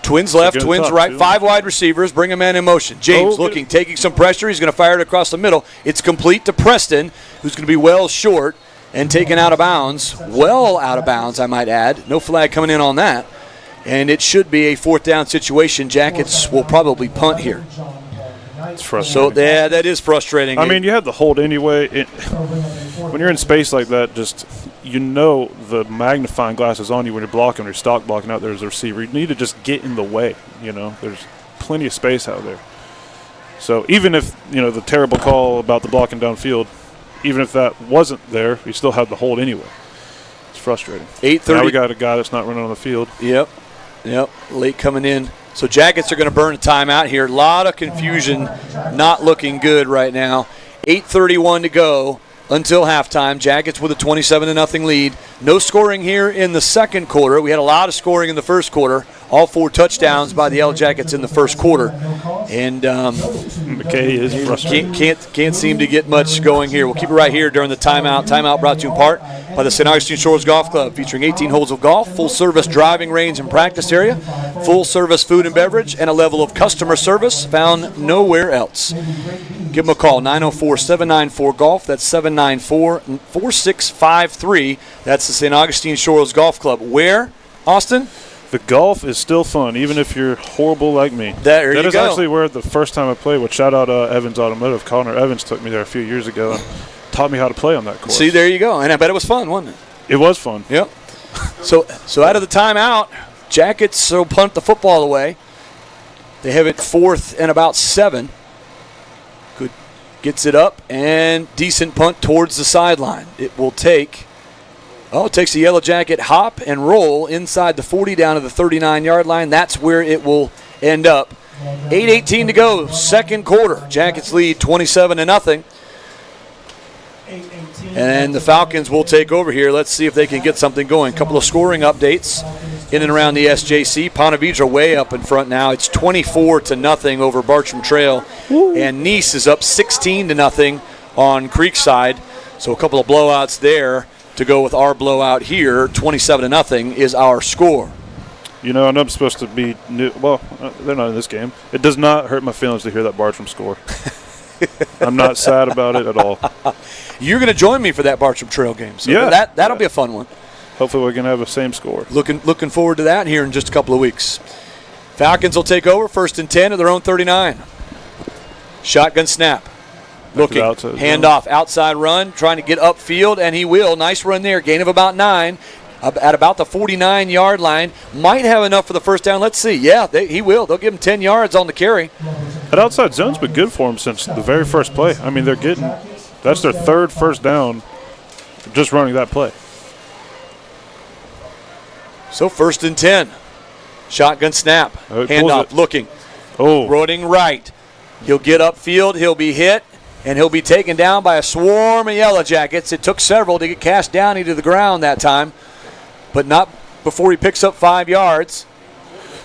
D: Twins left, Twins right. 5 wide receivers. Bring a man in motion. James taking some pressure. He's going to fire it across the middle. It's complete to Preston, who's going to be well short and taken out of bounds. Well out of bounds, I might add. No flag coming in on that. And it should be a 4th down situation. Jackets will probably punt here.
E: It's frustrating.
D: So, yeah, that is frustrating.
E: I mean, you have the hold anyway. When you're in space like that, just the magnifying glass is on you when you're blocking or you're stock blocking out there as a receiver. You need to just get in the way. There's plenty of space out there. So even if, the terrible call about the blocking downfield, even if that wasn't there, you still have the hold anyway. It's frustrating.
D: 8:30.
E: Now we got a guy that's not running on the field.
D: Yep. Late coming in. So Jackets are going to burn a timeout here. A lot of confusion, not looking good right now. 8:31 to go until halftime. Jackets with a 27-0 lead. No scoring here in the second quarter. We had a lot of scoring in the first quarter. All 4 touchdowns by the Yellow Jackets in the first quarter. And
E: McKay is frustrated.
D: Can't seem to get much going here. We'll keep it right here during the timeout. Timeout brought to you in part by the St. Augustine Shores Golf Club, featuring 18 holes of golf, full-service driving range and practice area, full-service food and beverage, and a level of customer service found nowhere else. Give them a call, 904-794-GOLF. That's 794-4653. That's the St. Augustine Shores Golf Club. Where, Austin?
E: The golf is still fun, even if you're horrible like me.
D: That
E: is actually where the first time I played, which shout out Evans Automotive. Connor Evans took me there a few years ago and taught me how to play on that course.
D: See, there you go. And I bet it was fun, wasn't it?
E: It was fun.
D: Yep. So out of the timeout, Jackets will punt the football away. They have it 4th and about 7. Good. Gets it up and decent punt towards the sideline. It will take... it takes the Yellow Jacket hop and roll inside the 40 down to the 39-yard line. That's where it will end up. 8:18 to go, second quarter. Jackets lead 27-0. And the Falcons will take over here. Let's see if they can get something going. A couple of scoring updates in and around the SJC. Ponte Vedra way up in front now. It's 24-0 over Bartram Trail. And Nice is up 16-0 on Creekside. So a couple of blowouts there. To go with our blowout here, 27-0 is our score.
E: You know, and I'm supposed to be new. Well, they're not in this game. It does not hurt my feelings to hear that Bartram score. I'm not sad about it at all.
D: You're going to join me for that Bartram Trail game. So
E: yeah.
D: That'll be a fun one.
E: Hopefully we're going to have the same score.
D: Looking forward to that here in just a couple of weeks. Falcons will take over, 1st and 10 at their own 39. Shotgun snap. Looking, handoff, outside run, trying to get upfield, and he will. Nice run there, gain of about 9 at about the 49-yard line. Might have enough for the first down. Let's see. Yeah, he will. They'll give him 10 yards on the carry.
E: That outside zone's been good for him since the very first play. I mean, that's their 3rd first down just running that play.
D: So 1st and 10. Shotgun snap. Handoff, looking. Running right. He'll get upfield. He'll be hit. And he'll be taken down by a swarm of Yellow Jackets. It took several to get cast down into the ground that time, but not before he picks up 5 yards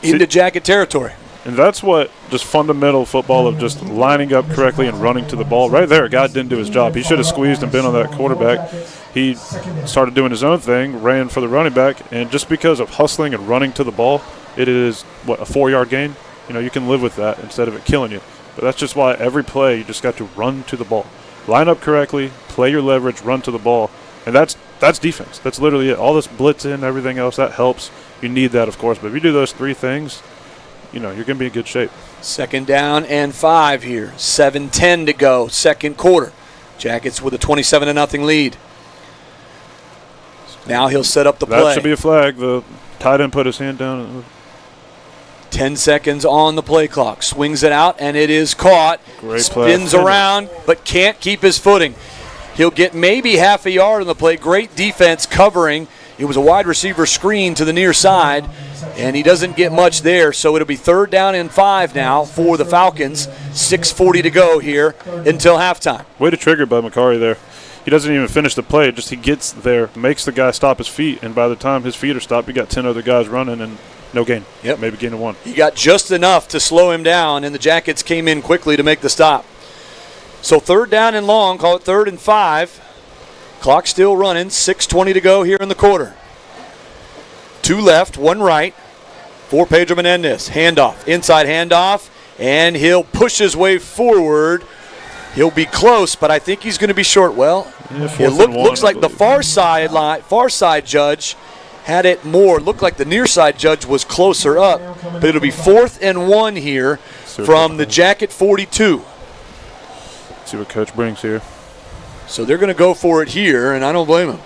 D: into Jacket territory.
E: And that's what just fundamental football of just lining up correctly and running to the ball. Right there, a guy didn't do his job. He should have squeezed and been on that quarterback. He started doing his own thing, ran for the running back, and just because of hustling and running to the ball, it is, a 4-yard gain? You know, you can live with that instead of it killing you. But that's just why every play you just got to run to the ball. Line up correctly, play your leverage, run to the ball. And that's defense. That's literally it. All this blitzing, everything else, that helps. You need that, of course. But if you do those 3 things, you're going to be in good shape.
D: 2nd down and 5 here. 7:10 to go, second quarter. Jackets with a 27-0 lead. Now he'll set up the play.
E: That should be a flag. The tight end put his hand down.
D: 10 seconds on the play clock. Swings it out, and it is caught.
E: Great play.
D: Spins around, but can't keep his footing. He'll get maybe half a yard on the play. Great defense covering. It was a wide receiver screen to the near side, and he doesn't get much there. So it'll be 3rd down and 5 now for the Falcons. 6:40 to go here until halftime.
E: Way to trigger by McCarry there. He doesn't even finish the play. Just he gets there, makes the guy stop his feet, and by the time his feet are stopped, you got 10 other guys running, and no gain.
D: Yep.
E: Maybe gain of 1.
D: He got just enough to slow him down, and the Jackets came in quickly to make the stop. So 3rd down and long, call it 3rd and 5. Clock still running, 6:20 to go here in the quarter. 2 left, 1 right for Pedro Menendez. Handoff, inside handoff, and he'll push his way forward. He'll be close, but I think he's going to be short. Well, it looks like the far side judge had it more. Looked like the near side judge was closer up, but it'll be 4th and 1 here from the Jacket 42.
E: See what Coach brings here.
D: So they're going to go for it here, and I don't blame him.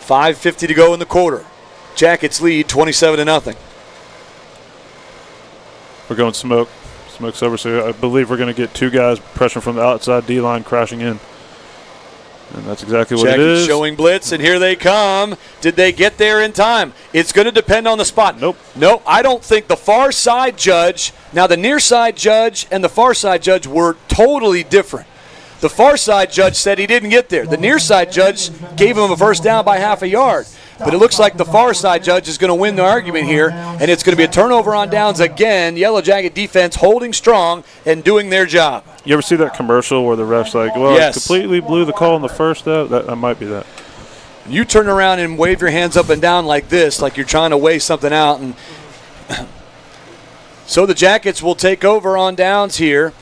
D: 5:50 to go in the quarter. Jackets lead 27-0.
E: We're going smoke. Smoke's over, so I believe we're going to get 2 guys pressure from the outside D-line crashing in. And that's exactly what it is.
D: Showing blitz, and here they come. Did they get there in time? It's going to depend on the spot.
E: Nope.
D: Nope, I don't think the far side judge, now the near side judge and the far side judge were totally different. The far side judge said he didn't get there. The near side judge gave him a first down by half a yard. But it looks like the far side judge is going to win the argument here, and it's going to be a turnover on downs again. Yellow Jacket defense holding strong and doing their job.
E: You ever see that commercial where the ref's like, well,
D: yes,
E: I completely blew the call in the first down? That might be that.
D: You turn around and wave your hands up and down like this, like you're trying to weigh something out. And so the Jackets will take over on downs here.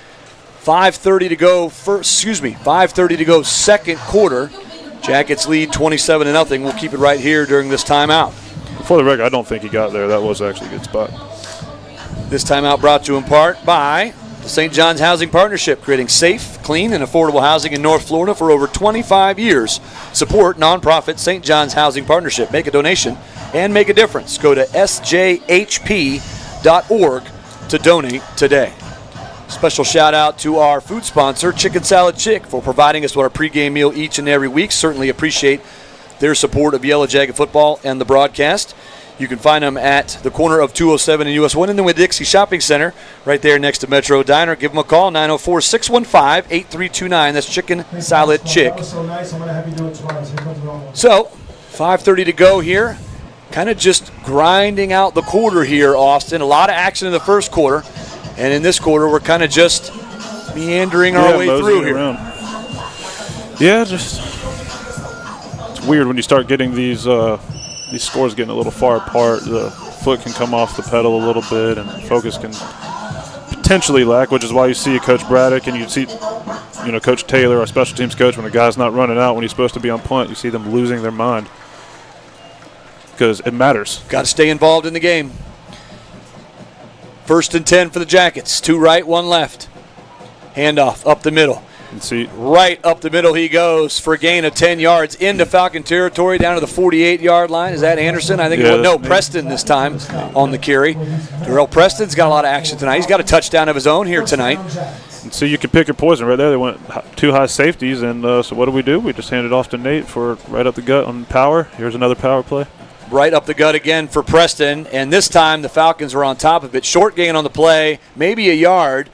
D: 5:30 to go. 5:30 to go. Second quarter. Jackets lead 27-0. We'll keep it right here during this timeout.
E: For the record, I don't think he got there. That was actually a good spot.
D: This timeout brought to you in part by the St. John's Housing Partnership, creating safe, clean, and affordable housing in North Florida for over 25 years. Support nonprofit St. John's Housing Partnership. Make a donation and make a difference. Go to sjhp.org to donate today. Special shout out to our food sponsor, Chicken Salad Chick, for providing us with our pregame meal each and every week. Certainly appreciate their support of Yellow Jacket football and the broadcast. You can find them at the corner of 207 and US 1 in the Winn-Dixie Shopping Center, right there next to Metro Diner. Give them a call, 904-615-8329. That's Chicken Salad Chick. So, 5:30 to go here. Kind of just grinding out the quarter here, Austin. A lot of action in the first quarter. And in this quarter, we're kind of just meandering our way through here.
E: Around. Yeah, it's weird when you start getting these scores getting a little far apart. The foot can come off the pedal a little bit, and focus can potentially lack, which is why you see Coach Braddock and you see, Coach Taylor, our special teams coach, when a guy's not running out when he's supposed to be on punt, you see them losing their mind because it matters.
D: Got to stay involved in the game. 1st and 10 for the Jackets. 2 right, 1 left. Handoff up the middle.
E: And see,
D: right up the middle he goes for a gain of 10 yards into Falcon territory down to the 48-yard line. Is that Anderson? I think Preston this time on the carry. Darrell Preston's got a lot of action tonight. He's got a touchdown of his own here tonight.
E: And so you can pick your poison right there. They went 2 high safeties, and so what do? We just handed off to Nate for right up the gut on power. Here's another power play.
D: Right up the gut again for Preston, and this time the Falcons were on top of it. Short gain on the play, maybe a yard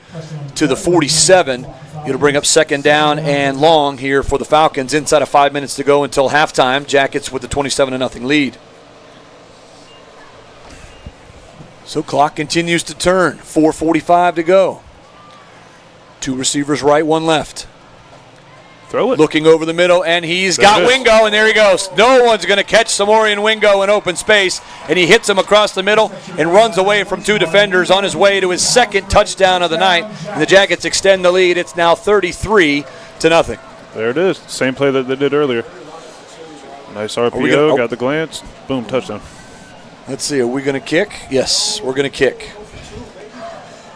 D: to the 47. It'll bring up 2nd down and long here for the Falcons. Inside of 5 minutes to go until halftime. Jackets with the 27-0 lead. So clock continues to turn. 4:45 to go. 2 receivers right, 1 left.
E: Throw it.
D: Looking over the middle, and he's got Wingo, and there he goes. No one's going to catch Samorian Wingo in open space, and he hits him across the middle and runs away from 2 defenders on his way to his 2nd touchdown of the night. And the Jackets extend the lead. It's now 33-0.
E: There it is. Same play that they did earlier. Nice RPO, got the glance. Boom, touchdown.
D: Let's see, are we going to kick? Yes, we're going to kick.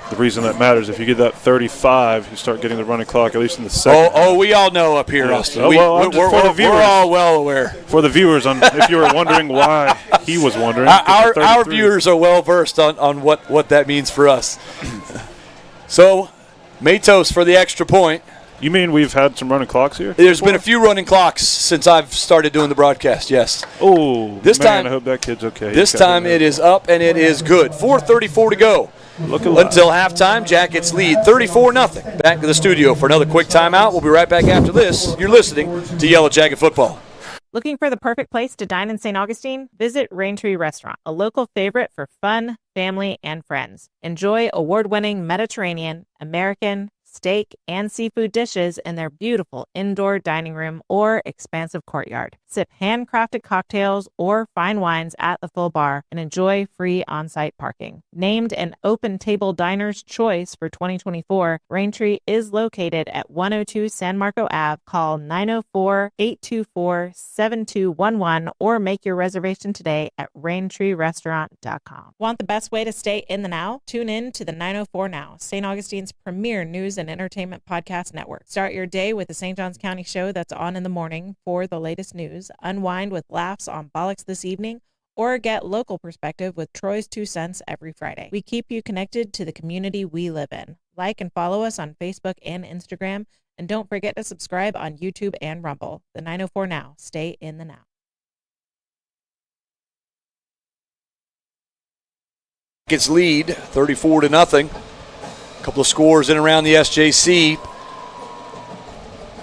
E: The reason that matters, if you get that 35, you start getting the running clock, at least in the second.
D: Oh, we all know up here, Austin.
E: We're
D: all well aware.
E: For the viewers, if you were wondering why he was wondering.
D: Our viewers are well versed on what that means for us. So, Matos for the extra point.
E: You mean we've had some running clocks here?
D: There's been a few running clocks since I've started doing the broadcast, yes.
E: Oh, I hope that kid's okay.
D: This time it is up and it is good. 4:34 to go. Until halftime, Jackets lead 34-0. Back to the studio for another quick timeout. We'll be right back after this. You're listening to Yellow Jacket Football.
B: Looking for the perfect place to dine in St. Augustine? Visit Raintree Restaurant, a local favorite for fun, family, and friends. Enjoy award-winning Mediterranean, American, steak, and seafood dishes in their beautiful indoor dining room or expansive courtyard. Sip handcrafted cocktails or fine wines at the full bar and enjoy free on-site parking. Named an Open Table Diner's Choice for 2024, Raintree is located at 102 San Marco Ave. Call 904-824-7211 or make your reservation today at raintreerestaurant.com. Want the best way to stay in the now? Tune in to the 904 Now, St. Augustine's premier news and entertainment podcast network. Start your day with the St. Johns County show that's on in the morning for the latest news, unwind with laughs on Bollocks this evening, or get local perspective with Troy's 2 cents every Friday. We keep you connected to the community we live in. Like and follow us on Facebook and Instagram, and don't forget to subscribe on YouTube and Rumble. The 904 Now. Stay in the now.
D: Gets lead 34-0. A couple of scores in around the SJC.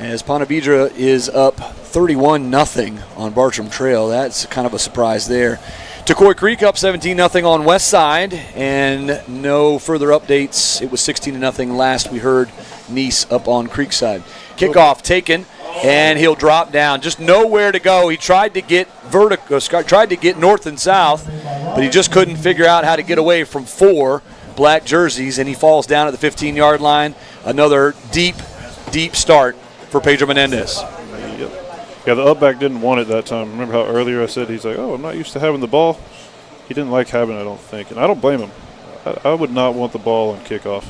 D: as Ponte Vedra is up 31-0 on Bartram Trail. That's kind of a surprise there. Turquoise Creek up 17-0 on West Side, and no further updates. It was 16-0 last we heard Nice up on Creekside. Kickoff taken, and he'll drop down. Just nowhere to go. He tried to get tried to get north and south, but he just couldn't figure out how to get away from 4 black jerseys, and he falls down at the 15-yard line. Another deep start for Pedro Menendez.
E: Yeah, the up back didn't want it that time. Remember how earlier I said he's like, oh, I'm not used to having the ball? He didn't like having it, I don't think. And I don't blame him. I would not want the ball on kickoff.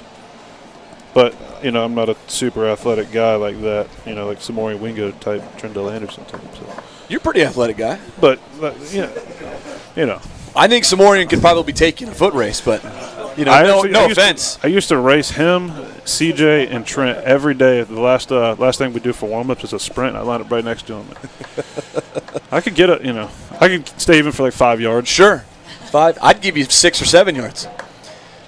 E: But, I'm not a super athletic guy like that, like Samori Wingo type, Trendell Anderson type. So.
D: You're a pretty athletic guy.
E: But,
D: I think Samorian could probably take you in a foot race, but, no offense.
E: I used to race him, CJ, and Trent every day. The last thing we do for warm-ups is a sprint. I line up right next to him. I could get I could stay even for like 5 yards.
D: Sure. 5. I'd give you 6 or 7 yards.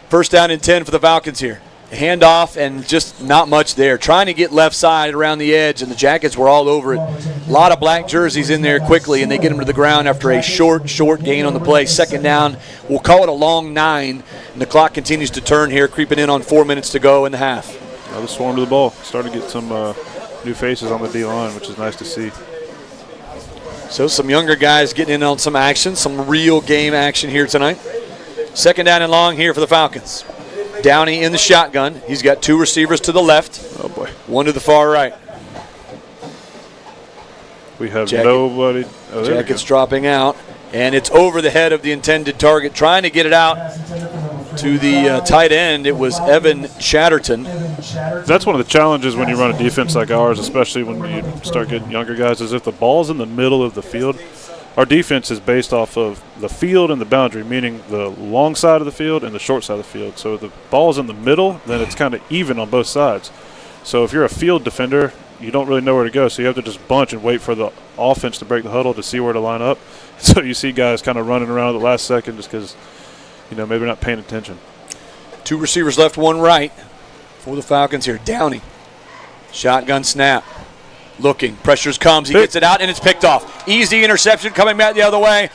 D: First down and 10 for the Falcons here. Handoff and just not much there. Trying to get left side around the edge, and the Jackets were all over it. A lot of black jerseys in there quickly, and they get them to the ground after a short gain on the play. Second down, we'll call it a long 9, and the clock continues to turn here, creeping in on 4 minutes to go in the half.
E: Another swarm to the ball. Starting to get some new faces on the D-line, which is nice to see.
D: So some younger guys getting in on some action, some real game action here tonight. Second down and long here for the Falcons. Downey in the shotgun. He's got 2 receivers to the left.
E: Oh, boy.
D: 1 to the far right.
E: We have nobody. Oh,
D: Jackets dropping out, and it's over the head of the intended target. Trying to get it out to the tight end. It was Evan Chatterton.
E: That's one of the challenges when you run a defense like ours, especially when you start getting younger guys, is if the ball's in the middle of the field. Our defense is based off of the field and the boundary, meaning the long side of the field and the short side of the field. So if the ball's in the middle, then it's kind of even on both sides. So if you're a field defender, you don't really know where to go. So you have to just bunch and wait for the offense to break the huddle to see where to line up. So you see guys kind of running around at the last second just because, maybe they're not paying attention. 2
D: receivers left, 1 right for the Falcons here. Downey, shotgun snap. Looking, pressures comes, he gets it out, and it's picked off. Easy interception coming back the other way,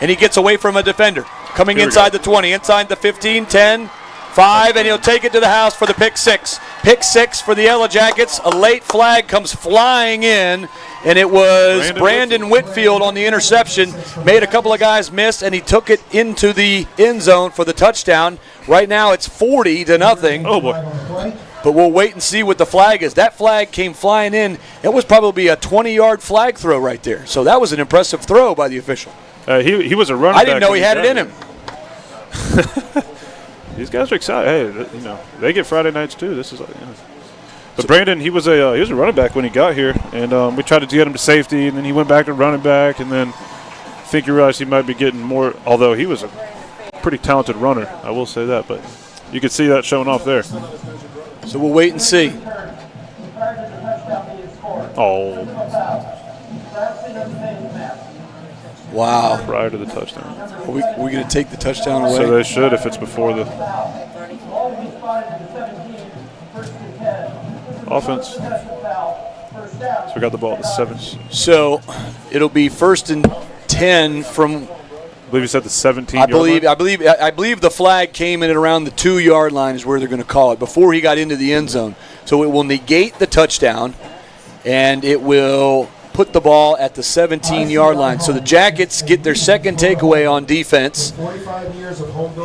D: and he gets away from a defender. Coming inside the 20, inside the 15, 10, 5, and he'll take it to the house for the pick 6. Pick 6 for the Yellow Jackets. A late flag comes flying in, and it was Brandon Whitfield on the interception. Made a couple of guys miss, and he took it into the end zone for the touchdown. Right now it's 40-0.
E: Oh, boy.
D: But we'll wait and see what the flag is. That flag came flying in. It was probably a 20-yard flag throw right there. So that was an impressive throw by the official.
E: He was a running back.
D: I didn't know he had it in him.
E: These guys are excited. Hey, they get Friday nights too. This is, But Brandon, he was a running back when he got here, and we tried to get him to safety, and then he went back to running back, and then I think he realized he might be getting more. Although he was a pretty talented runner, I will say that. But you could see that showing off there.
D: So we'll wait and see.
E: Oh.
D: Wow.
E: Prior to the touchdown.
D: Are we going to take the touchdown away?
E: So they should if it's before the offense. So we got the ball at the 7.
D: So it'll be 1st and 10 from.
E: I believe you said the 17.
D: I believe the flag came in at around the 2-yard line is where they're going to call it before he got into the end zone. So it will negate the touchdown, and it will put the ball at the 17-yard line. So the Jackets get their second takeaway on defense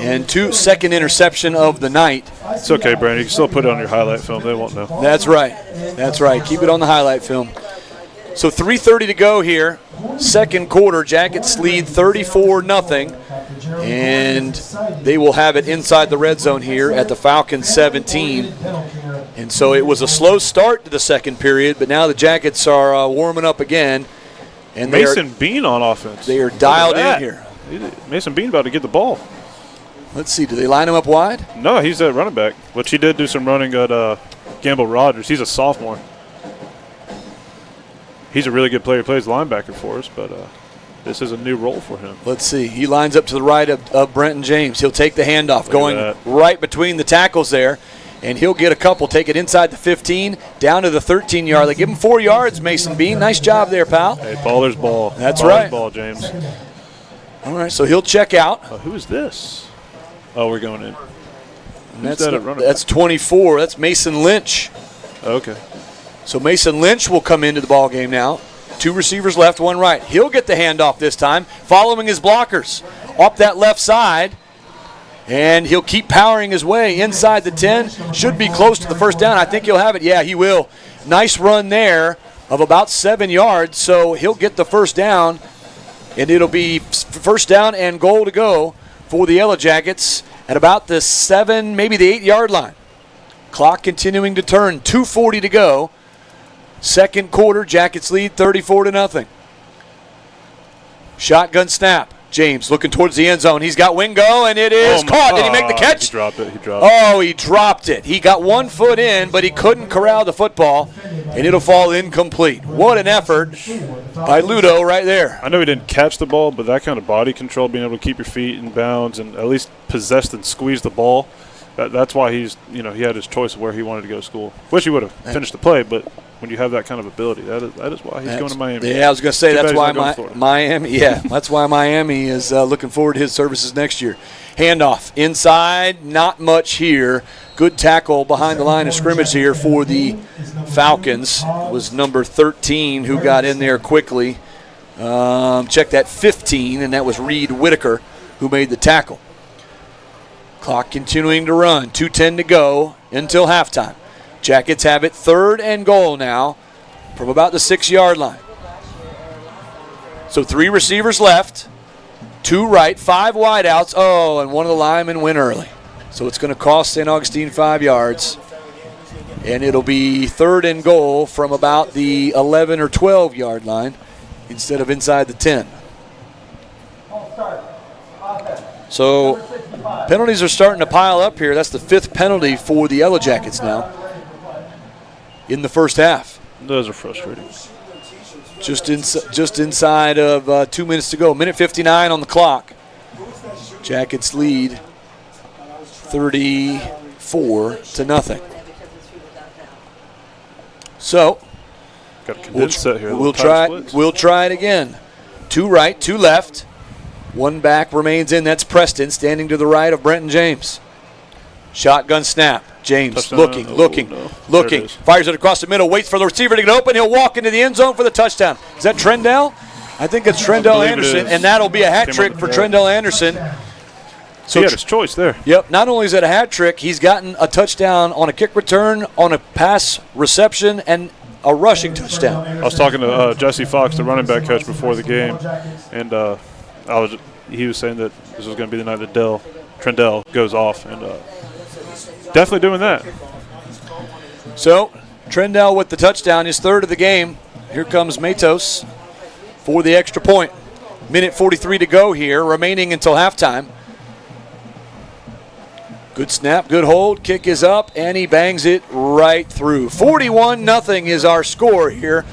D: and second interception of the night.
E: It's okay, Brandon. You can still put it on your highlight film. They won't know.
D: That's right. That's right. Keep it on the highlight film. So 3:30 to go here. Second quarter, Jackets lead 34-0, and they will have it inside the red zone here at the Falcons 17. And so it was a slow start to the second period, but now the Jackets are warming up again. And
E: Mason Bean on offense.
D: They are dialed in here.
E: Mason Bean about to get the ball.
D: Let's see. Do they line him up wide?
E: No, he's at running back, which he did do some running at Gamble Rogers. He's a sophomore. He's a really good player. He plays linebacker for us, but this is a new role for him.
D: Let's see. He lines up to the right of Brenton James. He'll take the handoff, going right between the tackles there. and he'll get a couple. Take it inside the 15, down to the 13-yard. They give him 4 yards, Mason Bean. Nice job there, pal.
E: Hey, baller's ball.
D: That's
E: baller's
D: right.
E: Ball, James.
D: All right, so he'll check out.
E: Who is this? Oh, we're going in.
D: That's 24. That's Mason Lynch.
E: Okay.
D: So Mason Lynch will come into the ball game now. 2 receivers left, 1 right. He'll get the handoff this time, following his blockers up that left side. And he'll keep powering his way inside the 10. Should be close to the first down. I think he'll have it. Yeah, he will. Nice run there of about 7 yards. So he'll get the first down. And it'll be first down and goal to go for the Yellow Jackets at about the 7, maybe the 8-yard line. Clock continuing to turn. 2:40 to go. Second quarter, Jackets lead 34-0. Shotgun snap. James looking towards the end zone. He's got Wingo, and it is caught. Did he make the catch?
E: He dropped it.
D: Oh, he dropped it. He got 1 foot in, but he couldn't corral the football, and it'll fall incomplete. What an effort by Ludo right there.
E: I know he didn't catch the ball, but that kind of body control, being able to keep your feet in bounds and at least possess and squeeze the ball, that's why he had his choice of where he wanted to go to school. Wish he would have finished the play, but when you have that kind of ability, that is why he's going to Miami.
D: Yeah, I was going to say that's why Miami. Yeah, that's why Miami is looking forward to his services next year. Handoff inside, not much here. Good tackle behind the line of scrimmage here for the Falcons. It was number 13 who got in there quickly. Check that 15, and that was Reed Whitaker who made the tackle. Clock continuing to run. 2:10 to go until halftime. Jackets have it 3rd and goal now from about the 6-yard line. So 3 receivers left, 2 right, 5 wideouts. Oh, and one of the linemen went early. So it's going to cost St. Augustine 5 yards. And it'll be 3rd and goal from about the 11 or 12-yard line instead of inside the 10. So penalties are starting to pile up here. That's the 5th penalty for the Yellow Jackets now in the first half.
E: Those are frustrating.
D: Just inside of 2 minutes to go. 1:59 on the clock. Jackets lead 34-0. So
E: got a condensed set here.
D: We'll try it again. 2 right, 2 left. 1 back remains in. That's Preston standing to the right of Brenton James. Shotgun snap. James
E: touchdown.
D: looking. Fires it across the middle. Waits for the receiver to get open. He'll walk into the end zone for the touchdown. Is that Trendell? I think it's Trendell Anderson, and that'll be a hat trick for Trendell Anderson.
E: So he had his choice there.
D: Yep. Not only is it a hat trick, he's gotten a touchdown on a kick return, on a pass reception, and a rushing touchdown.
E: I was talking to Jesse Fox, the running back coach, before the game, and he was saying that this was going to be the night that Trendell goes off, and definitely doing that.
D: So Trendell with the touchdown, his 3rd of the game. Here comes Matos for the extra point. 1:43 to go here, remaining until halftime. Good snap, good hold, kick is up, and he bangs it right through. 41-0 is our score here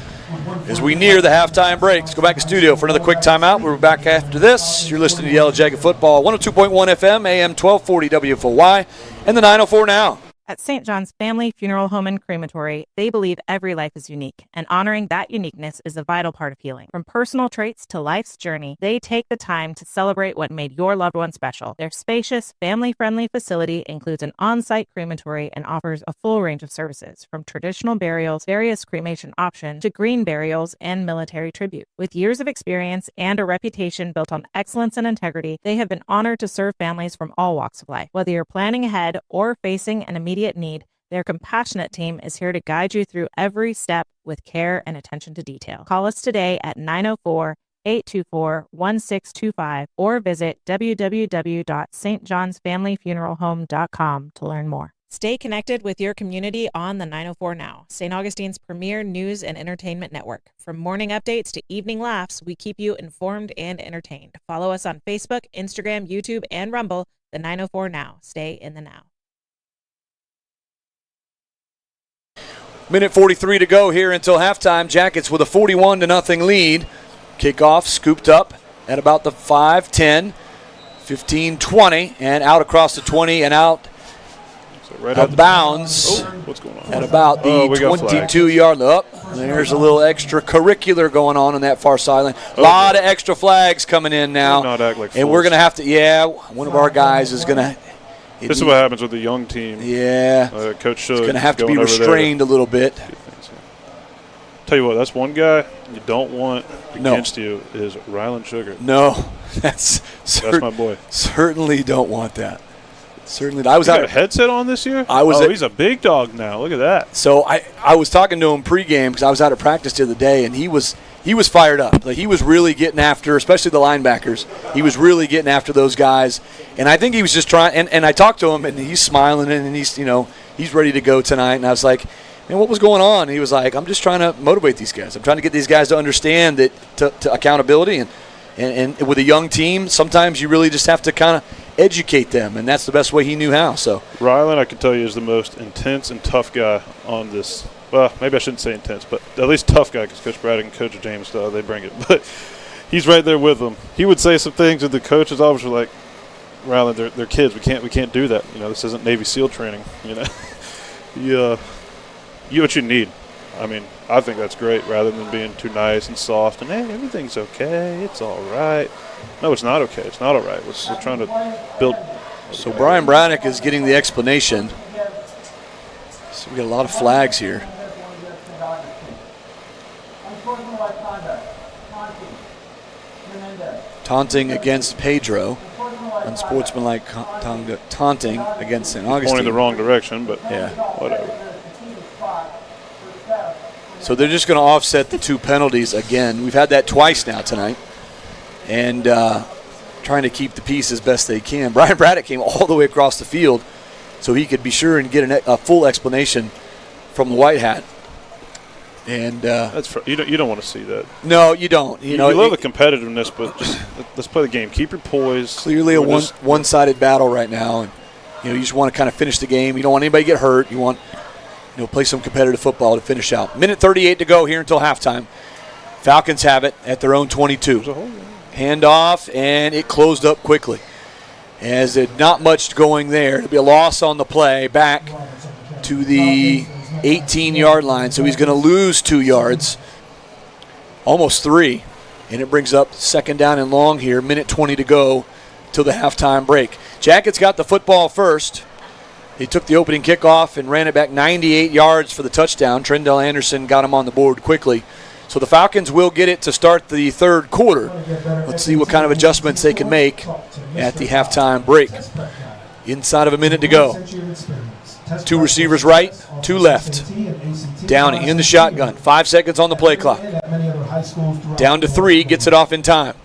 D: as we near the halftime break. Let's go back to studio for another quick timeout. We'll be back after this. You're listening to Yellow Jacket Football, 102.1 FM, AM 1240 WFOY, and the 904 Now.
B: At St. John's Family Funeral Home and Crematory, they believe every life is unique, and honoring that uniqueness is a vital part of healing. From personal traits to life's journey, they take the time to celebrate what made your loved one special. Their spacious, family-friendly facility includes an on-site crematory and offers a full range of services, from traditional burials, various cremation options, to green burials, and military tribute. With years of experience and a reputation built on excellence and integrity, they have been honored to serve families from all walks of life. Whether you're planning ahead or facing an immediate need, their compassionate team is here to guide you through every step with care and attention to detail. Call us today at 904-824-1625 or visit www.stjohnsfamilyfuneralhome.com to learn more. Stay connected with your community on the 904 Now, St. Augustine's premier news and entertainment network. From morning updates to evening laughs, we keep you informed and entertained. Follow us on Facebook, Instagram, YouTube, and Rumble, the 904 Now. Stay in the now.
D: 1:43 to go here until halftime. Jackets with a 41-0 lead. Kickoff scooped up at about the 5-10, 15-20, and out across the 20 and out
E: Right
D: out of bounds.
E: Oh, what's going on?
D: At about the 22-yard up. There's a little extracurricular going on that far sideline. A lot of extra flags coming in now.
E: Not act like
D: and we're going to have to, one of our guys is going to.
E: This is what happens with the young team.
D: Yeah.
E: Coach Shook
D: is going to have to be restrained a little bit.
E: Tell you what, that's one guy you don't want against you is Ryland Sugar.
D: No, that's
E: my boy.
D: Certainly don't want that. Certainly,
E: I was got a headset on this year. He's a big dog now. Look at that.
D: So I was talking to him pregame because I was out at practice the other day, and he was fired up. Like, he was really getting after, especially the linebackers. He was really getting after those guys, and I think he was just trying. And I talked to him, and he's smiling, and he's ready to go tonight. And I was like, man, what was going on? And he was like, I'm just trying to motivate these guys. I'm trying to get these guys to understand that to accountability and with a young team, sometimes you really just have to kind of educate them, and that's the best way he knew how. So
E: Ryland, I can tell you, is the most intense and tough guy on this. Well, maybe I shouldn't say intense, but at least tough guy, because Coach Braddock and Coach James, they bring it. But he's right there with them. He would say some things, and the coaches always were like, Ryland, they're kids. We can't do that. This isn't Navy SEAL training. You what you need. I mean, I think that's great, rather than being too nice and soft and, hey, everything's okay, it's all right. No, it's not okay. It's not all right. We're trying to build.
D: So Brian Braddock is getting the explanation. So we got a lot of flags here. Taunting against Pedro. Unsportsmanlike taunting against St. Augustine.
E: Pointing the wrong direction, but
D: yeah,
E: whatever.
D: So they're just going to offset the two penalties again. We've had that twice now tonight. And trying to keep the peace as best they can. Brian Braddock came all the way across the field so he could be sure and get a full explanation from the white hat. And
E: you don't want to see that.
D: No, you don't.
E: You love the competitiveness, but just let's play the game. Keep your poise.
D: Clearly a one-sided battle right now, and you just want to kind of finish the game. You don't want anybody to get hurt. You want play some competitive football to finish out. Minute 38 to go here until halftime. Falcons have it at their own 22. Handoff, and it closed up quickly. As it not much going there. It'll be a loss on the play back to the 18-yard line. So he's going to lose 2 yards, almost 3. And it brings up second down and long here. Minute 20 to go till the halftime break. Jackets got the football first. He took the opening kickoff and ran it back 98 yards for the touchdown. Trendell Anderson got him on the board quickly. So the Falcons will get it to start the third quarter. Let's see what kind of adjustments they can make at the halftime break. Inside of a minute to go. 2 receivers right, 2 left. Downey in the shotgun. 5 seconds on the play clock. Down to 3, gets it off in time.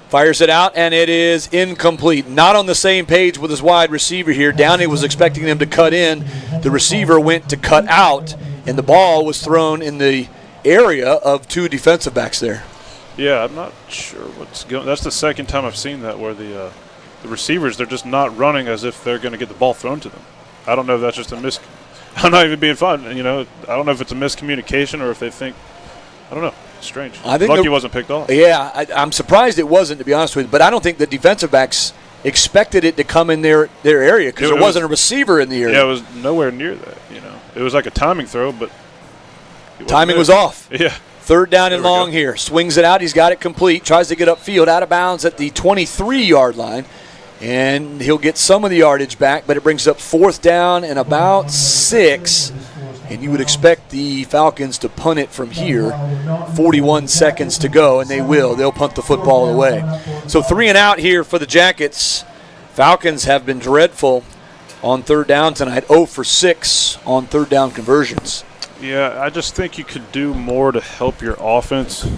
D: Fires it out, and it is incomplete. Not on the same page with his wide receiver here. Downey was expecting him to cut in. The receiver went to cut out, and the ball was thrown in the area of 2 defensive backs there.
E: Yeah, I'm not sure what's going. That's the second time I've seen that, where the receivers, they're just not running as if they're going to get the ball thrown to them. I don't know if that's just I'm not even being fun. I don't know if it's a miscommunication or if they think. I don't know. It's strange. I think Lucky wasn't picked off.
D: Yeah, I'm surprised it wasn't, to be honest with you. But I don't think the defensive backs expected it to come in their area because there wasn't a receiver in the area.
E: Yeah, it was nowhere near that. It was like a timing throw, but
D: timing was off.
E: Yeah.
D: Third down and long here. Swings it out. He's got it complete. Tries to get upfield, out of bounds at the 23-yard line. And he'll get some of the yardage back, but it brings up 4th down and about 6. And you would expect the Falcons to punt it from here. 41 seconds to go, and they will. They'll punt the football away. So 3 and out here for the Jackets. Falcons have been dreadful on third down tonight. 0 for 6 on third down conversions.
E: Yeah, I just think you could do more to help your offense.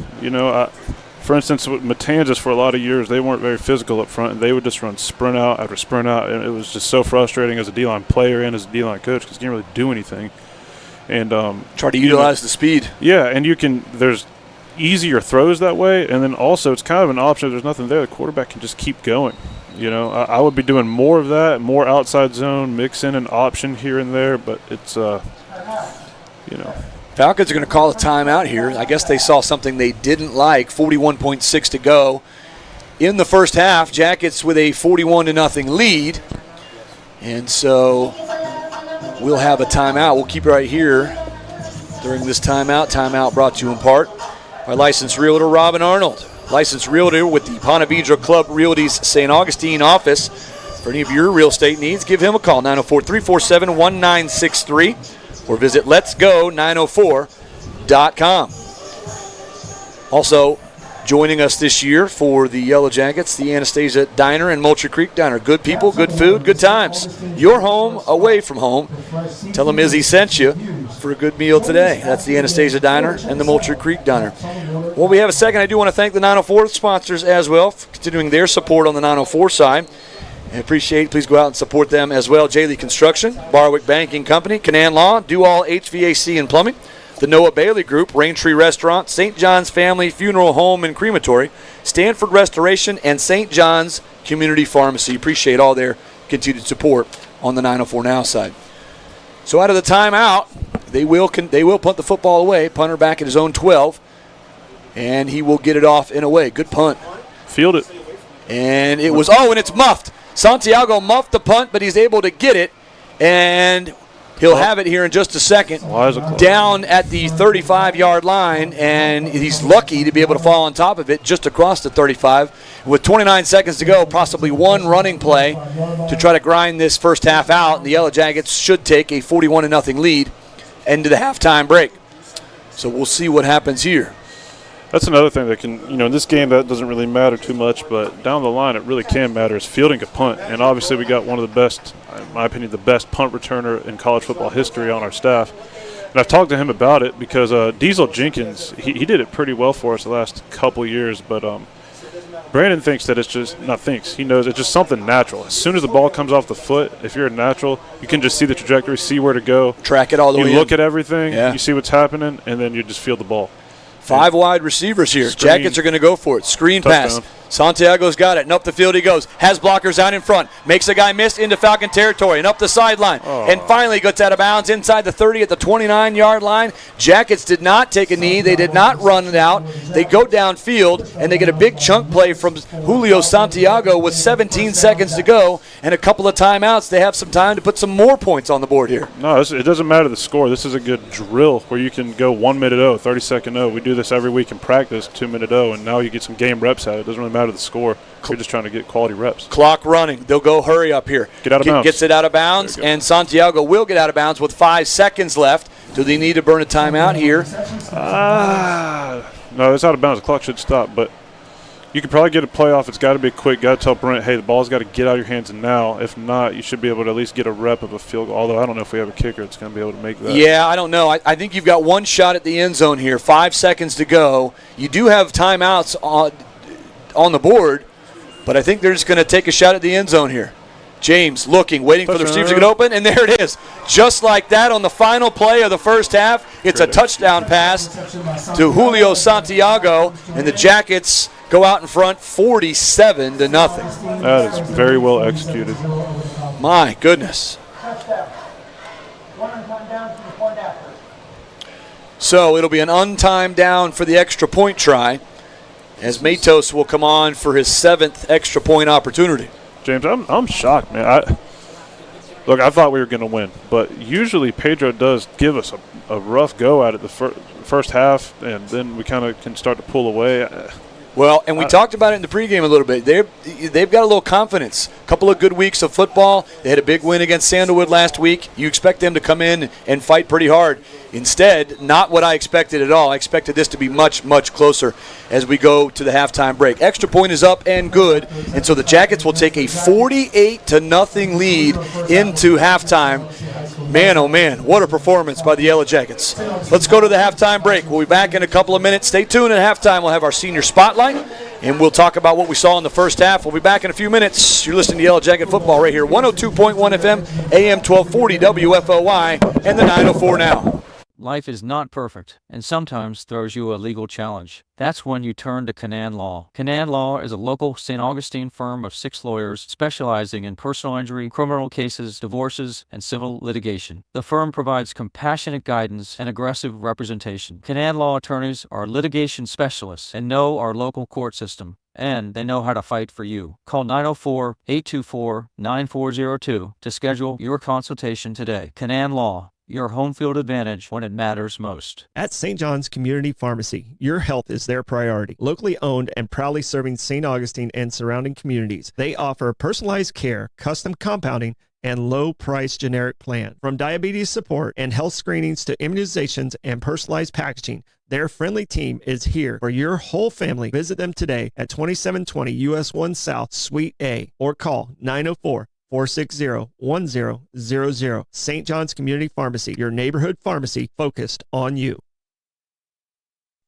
E: For instance, with Matanzas for a lot of years, they weren't very physical up front, and they would just run sprint out after sprint out, and it was just so frustrating as a D-line player and as a D-line coach because you can't really do anything. And
D: try to utilize the speed.
E: Yeah, and there's easier throws that way, and then also it's kind of an option. If there's nothing there, the quarterback can just keep going. I would be doing more of that, more outside zone, mix in an option here and there, but it's,
D: Falcons are going to call a timeout here. I guess they saw something they didn't like. 41.6 to go in the first half. Jackets with a 41-0 lead. And so we'll have a timeout. We'll keep it right here during this timeout. Timeout brought to you in part by licensed realtor Robin Arnold. Licensed realtor with the Ponte Vedra Club Realty's St. Augustine office. For any of your real estate needs, give him a call, 904-347-1963, or visit letsgo904.com. Also, joining us this year for the Yellow Jackets, the Anastasia Diner and Moultrie Creek Diner. Good people, good food, good times. Your home, away from home. Tell them Izzy sent you for a good meal today. That's the Anastasia Diner and the Moultrie Creek Diner. Well, we have a second. I do want to thank the 904 sponsors as well for continuing their support on the 904 side. I appreciate it. Please go out and support them as well. J. Lee Construction, Barwick Banking Company, Canaan Law, Do All HVAC and Plumbing, the Noah Bailey Group, Raintree Restaurant, St. John's Family Funeral Home and Crematory, Stanford Restoration, and St. John's Community Pharmacy. Appreciate all their continued support on the 904 Now side. So out of the timeout, they will punt the football away. Punter back at his own 12, and he will get it off and away. Good punt.
E: Field it.
D: And it was, and it's muffed. Santiago muffed the punt, but he's able to get it, and he'll have it here in just a second. Down at the 35-yard line, and he's lucky to be able to fall on top of it just across the 35. With 29 seconds to go, possibly one running play to try to grind this first half out. The Yellow Jackets should take a 41-0 lead into the halftime break. So we'll see what happens here.
E: That's another thing that can, in this game that doesn't really matter too much, but down the line it really can matter is fielding a punt. And obviously we got one of the best, in my opinion, the best punt returner in college football history on our staff. And I've talked to him about it because Diesel Jenkins, he did it pretty well for us the last couple years, but Brandon thinks that it's just, he knows it's just something natural. As soon as the ball comes off the foot, if you're a natural, you can just see the trajectory, see where to go.
D: Track it all the way in.
E: You look at everything, you see what's happening, and then you just field the ball.
D: 5 wide receivers here.
E: Screen.
D: Jackets are going to go for it. Screen
E: Touchdown.
D: pass. Santiago's got it, and up the field he goes. Has blockers out in front. Makes a guy miss into Falcon territory, and up the sideline. And finally gets out of bounds inside the 30 at the 29-yard line. Jackets did not take a knee. They did not run it out. They go downfield, and they get a big chunk play from Julio Santiago with 17 seconds to go and a couple of timeouts. They have some time to put some more points on the board here.
E: No, it doesn't matter the score. This is a good drill where you can go 1 minute 0, 30-second 0. We do this every week in practice, 2 minute 0, and now you get some game reps out of it. It doesn't really matter the score. You're just trying to get quality reps.
D: Clock running. They'll go hurry up here.
E: Get out of bounds.
D: Gets it out of bounds, and Santiago will get out of bounds with 5 seconds left. Do they need to burn a timeout here?
E: No, it's out of bounds. The clock should stop, but you could probably get a playoff. It's got to be quick. Got to tell Brent, hey, the ball's got to get out of your hands now. If not, you should be able to at least get a rep of a field goal. Although I don't know if we have a kicker that's going to be able to make that.
D: Yeah, I don't know. I think you've got one shot at the end zone here. 5 seconds to go. You do have timeouts on the board, but I think they're just going to take a shot at the end zone here. James looking, waiting for the receivers to get open, and there it is. Just like that on the final play of the first half, it's a touchdown pass to Julio Santiago, and the Jackets go out in front 47-0.
E: That is very well executed.
D: My goodness. So it'll be an untimed down for the extra point try, as Matos will come on for his 7th extra point opportunity.
E: James, I'm shocked, man. I thought we were going to win, but usually Pedro does give us a rough go at it the first half, and then we kind of can start to pull away.
D: Well, and we talked about it in the pregame a little bit. They've got a little confidence. A couple of good weeks of football. They had a big win against Sandalwood last week. You expect them to come in and fight pretty hard. Instead, not what I expected at all. I expected this to be much, much closer as we go to the halftime break. Extra point is up and good, and so the Jackets will take a 48-0 lead into halftime. Man, oh man, what a performance by the Yellow Jackets. Let's go to the halftime break. We'll be back in a couple of minutes. Stay tuned. At halftime, we'll have our senior spotlight, and we'll talk about what we saw in the first half. We'll be back in a few minutes. You're listening to Yellow Jacket Football right here, 102.1 FM, AM 1240 WFOY, and the 904 Now.
F: Life is not perfect, and sometimes throws you a legal challenge. That's when you turn to Canaan Law. Canaan Law is a local St. Augustine firm of 6 lawyers specializing in personal injury, criminal cases, divorces, and civil litigation. The firm provides compassionate guidance and aggressive representation. Canaan Law attorneys are litigation specialists and know our local court system, and they know how to fight for you. Call 904-824-9402 to schedule your consultation today. Canaan Law, your home field advantage when it matters most.
C: At St. John's Community Pharmacy, your health is their priority. Locally owned and proudly serving St. Augustine and surrounding communities, they offer personalized care, custom compounding, and low-price generic plan. From diabetes support and health screenings to immunizations and personalized packaging, their friendly team is here for your whole family. Visit them today at 2720 US 1 South, Suite A, or call 904-460-1000. St. John's Community Pharmacy, your neighborhood pharmacy focused on you.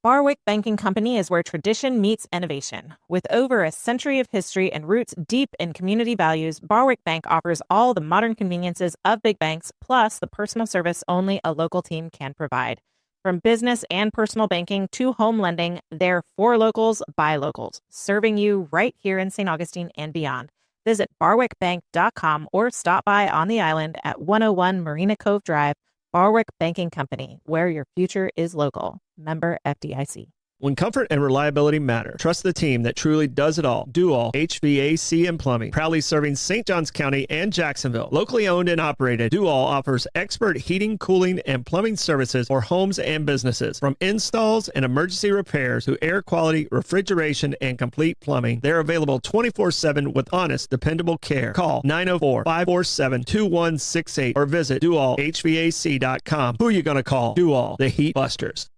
B: Barwick Banking Company is where tradition meets innovation. With over a century of history and roots deep in community values, Barwick Bank offers all the modern conveniences of big banks, plus the personal service only a local team can provide. From business and personal banking to home lending, they're for locals, by locals, serving you right here in St. Augustine and beyond. Visit barwickbank.com or stop by on the island at 101 Marina Cove Drive. Barwick Banking Company, where your future is local. Member FDIC.
C: When comfort and reliability matter, trust the team that truly does it all. Do all HVAC and plumbing. Proudly serving St. Johns County and Jacksonville. Locally owned and operated, Do All offers expert heating, cooling, and plumbing services for homes and businesses. From installs and emergency repairs to air quality, refrigeration, and complete plumbing, they're available 24/7 with honest, dependable care. Call 904-547-2168 or visit doallhvac.com. Who are you going to call? Do All, the Heat Busters.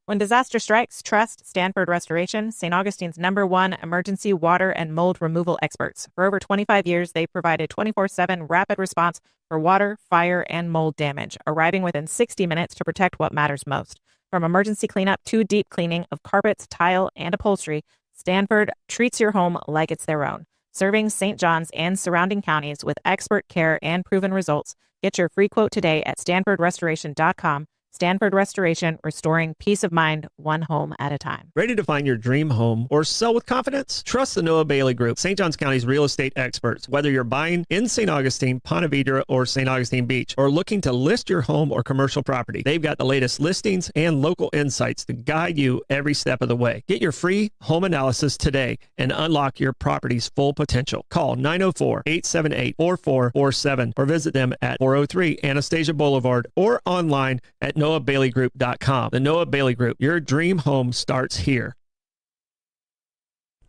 B: When disaster strikes, trust Stanford Restoration, St. Augustine's #1 emergency water and mold removal experts. For over 25 years, they've provided 24/7 rapid response for water, fire, and mold damage, arriving within 60 minutes to protect what matters most. From emergency cleanup to deep cleaning of carpets, tile, and upholstery, Stanford treats your home like it's their own. Serving St. John's and surrounding counties with expert care and proven results. Get your free quote today at stanfordrestoration.com. Stanford Restoration, restoring peace of mind, one home at a time.
C: Ready to find your dream home or sell with confidence? Trust the Noah Bailey Group, St. Johns County's real estate experts. Whether you're buying in St. Augustine, Ponte Vedra, or St. Augustine Beach, or looking to list your home or commercial property, they've got the latest listings and local insights to guide you every step of the way. Get your free home analysis today and unlock your property's full potential. Call 904-878-4447 or visit them at 403 Anastasia Boulevard or online at NoahBaileyGroup.com. The Noah Bailey Group, your dream home starts here.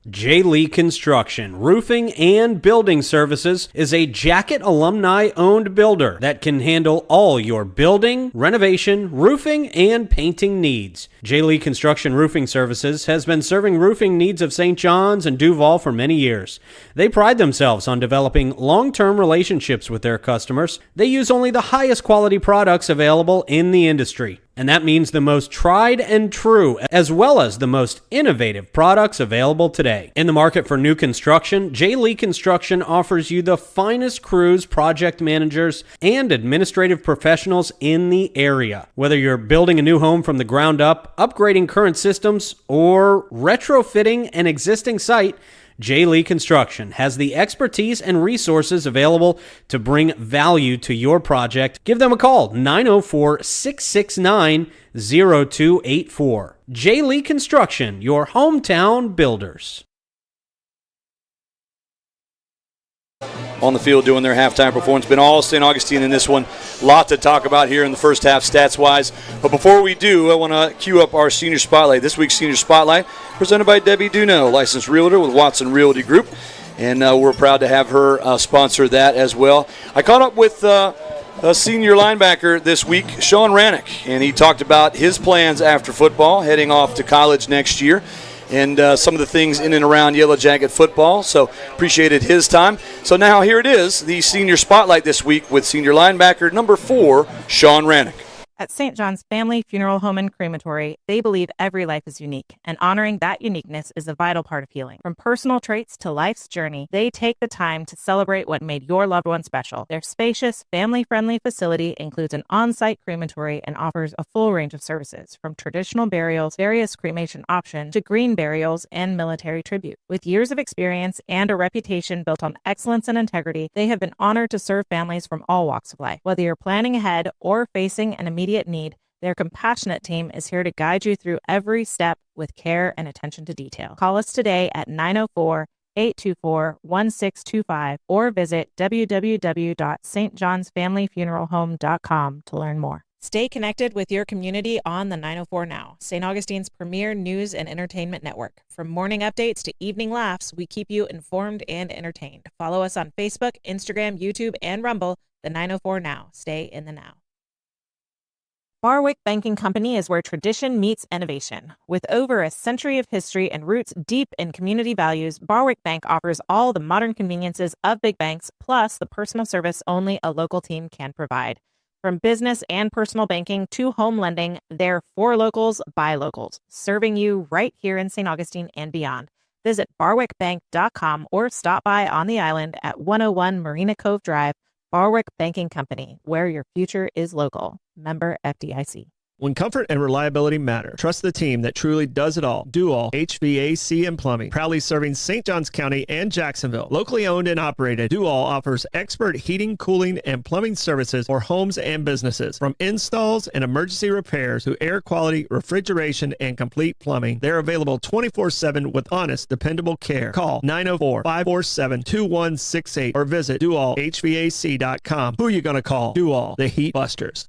A: J. Lee Construction, Roofing and Building Services is a Jacket alumni-owned builder that can handle all your building, renovation, roofing, and painting needs. J. Lee Construction Roofing Services has been serving roofing needs of St. John's and Duval for many years. They pride themselves on developing long-term relationships with their customers. They use only the highest quality products available in the industry. And that means the most tried and true, as well as the most innovative products available today. In the market for new construction, J. Lee Construction offers you the finest crews, project managers, and administrative professionals in the area. Whether you're building a new home from the ground up, upgrading current systems, or retrofitting an existing site, J. Lee Construction has the expertise and resources available to bring value to your project. Give them a call, 904-669-0284. J. Lee Construction, your hometown builders.
D: On the field doing their halftime performance. Been all St. Augustine in this one. Lot to talk about here in the first half stats-wise. But before we do, I want to cue up our Senior Spotlight. This week's Senior Spotlight presented by Debbie Duno, licensed realtor with Watson Realty Group. And we're proud to have her sponsor that as well. I caught up with a senior linebacker this week, Sean Rannick, and he talked about his plans after football, heading off to college next year, and some of the things in and around Yellow Jacket football. So appreciated his time. So now here it is, the Senior Spotlight this week with senior linebacker number 4, Sean Rannick.
B: At St. John's Family Funeral Home and Crematory, they believe every life is unique, and honoring that uniqueness is a vital part of healing. From personal traits to life's journey, they take the time to celebrate what made your loved one special. Their spacious, family-friendly facility includes an on-site crematory and offers a full range of services, from traditional burials, various cremation options, to green burials and military tribute. With years of experience and a reputation built on excellence and integrity, they have been honored to serve families from all walks of life. Whether you're planning ahead or facing an immediate need, their compassionate team is here to guide you through every step with care and attention to detail. Call us today at 904-824-1625 or visit www.stjohnsfamilyfuneralhome.com to learn more. Stay connected with your community on the 904 Now, St. Augustine's premier news and entertainment network. From morning updates to evening laughs, we keep you informed and entertained. Follow us on Facebook, Instagram, YouTube, and Rumble, the 904 Now. Stay in the now. Barwick Banking Company is where tradition meets innovation. With over a century of history and roots deep in community values, Barwick Bank offers all the modern conveniences of big banks, plus the personal service only a local team can provide. From business and personal banking to home lending, they're for locals, by locals, serving you right here in St. Augustine and beyond. Visit barwickbank.com or stop by on the island at 101 Marina Cove Drive. Barwick Banking Company, where your future is local. Member FDIC.
C: When comfort and reliability matter, trust the team that truly does it all. Do all HVAC and plumbing. Proudly serving St. Johns County and Jacksonville. Locally owned and operated, Do All offers expert heating, cooling, and plumbing services for homes and businesses. From installs and emergency repairs to air quality, refrigeration, and complete plumbing, they're available 24/7 with honest, dependable care. Call 904-547-2168 or visit doallhvac.com. Who are you going to call? Do All, the Heat Busters.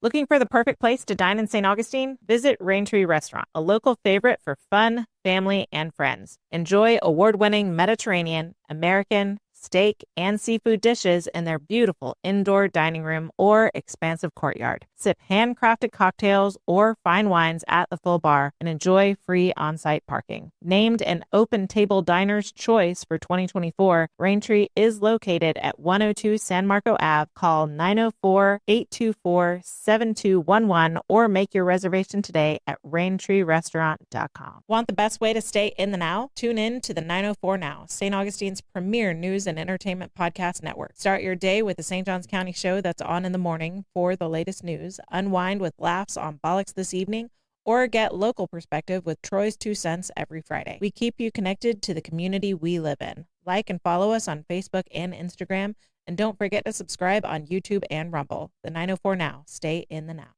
B: Looking for the perfect place to dine in St. Augustine? Visit Raintree Restaurant, a local favorite for fun, family, and friends. Enjoy award-winning Mediterranean, American, steak, and seafood dishes in their beautiful indoor dining room or expansive courtyard. Sip handcrafted cocktails or fine wines at the full bar and enjoy free on-site parking. Named an Open Table Diner's Choice for 2024, Raintree is located at 102 San Marco Ave. Call 904-824-7211 or make your reservation today at raintreerestaurant.com. Want the best way to stay in the now? Tune in to the 904 Now, St. Augustine's premier news and entertainment podcast network. Start your day with the St. Johns County show that's on in the morning for the latest news, unwind with laughs on Bollocks this evening, or get local perspective with Troy's 2 cents every Friday. We keep you connected to the community we live in. Like and follow us on Facebook and Instagram, and don't forget to subscribe on YouTube and Rumble. The 904 Now. Stay in the now.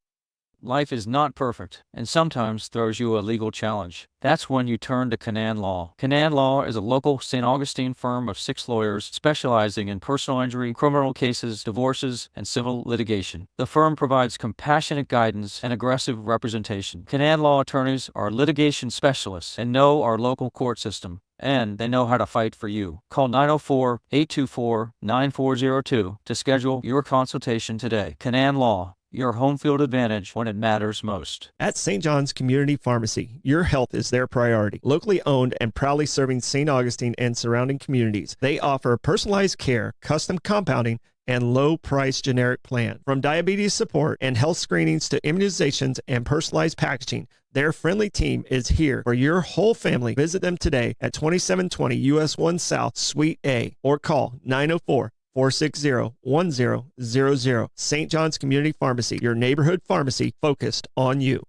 F: Life is not perfect, and sometimes throws you a legal challenge. That's when you turn to Canaan Law. Canaan Law is a local St. Augustine firm of 6 lawyers specializing in personal injury, criminal cases, divorces, and civil litigation. The firm provides compassionate guidance and aggressive representation. Canaan Law attorneys are litigation specialists and know our local court system, and they know how to fight for you. Call 904-824-9402 to schedule your consultation today. Canaan Law, your home field advantage when it matters most.
C: At St. John's Community Pharmacy, your health is their priority. Locally owned and proudly serving St. Augustine and surrounding communities, they offer personalized care, custom compounding, and low-price generic plan. From diabetes support and health screenings to immunizations and personalized packaging, their friendly team is here for your whole family. Visit them today at 2720 US 1 South, Suite A, or call 904-460-1000. St. John's Community Pharmacy, your neighborhood pharmacy focused on you.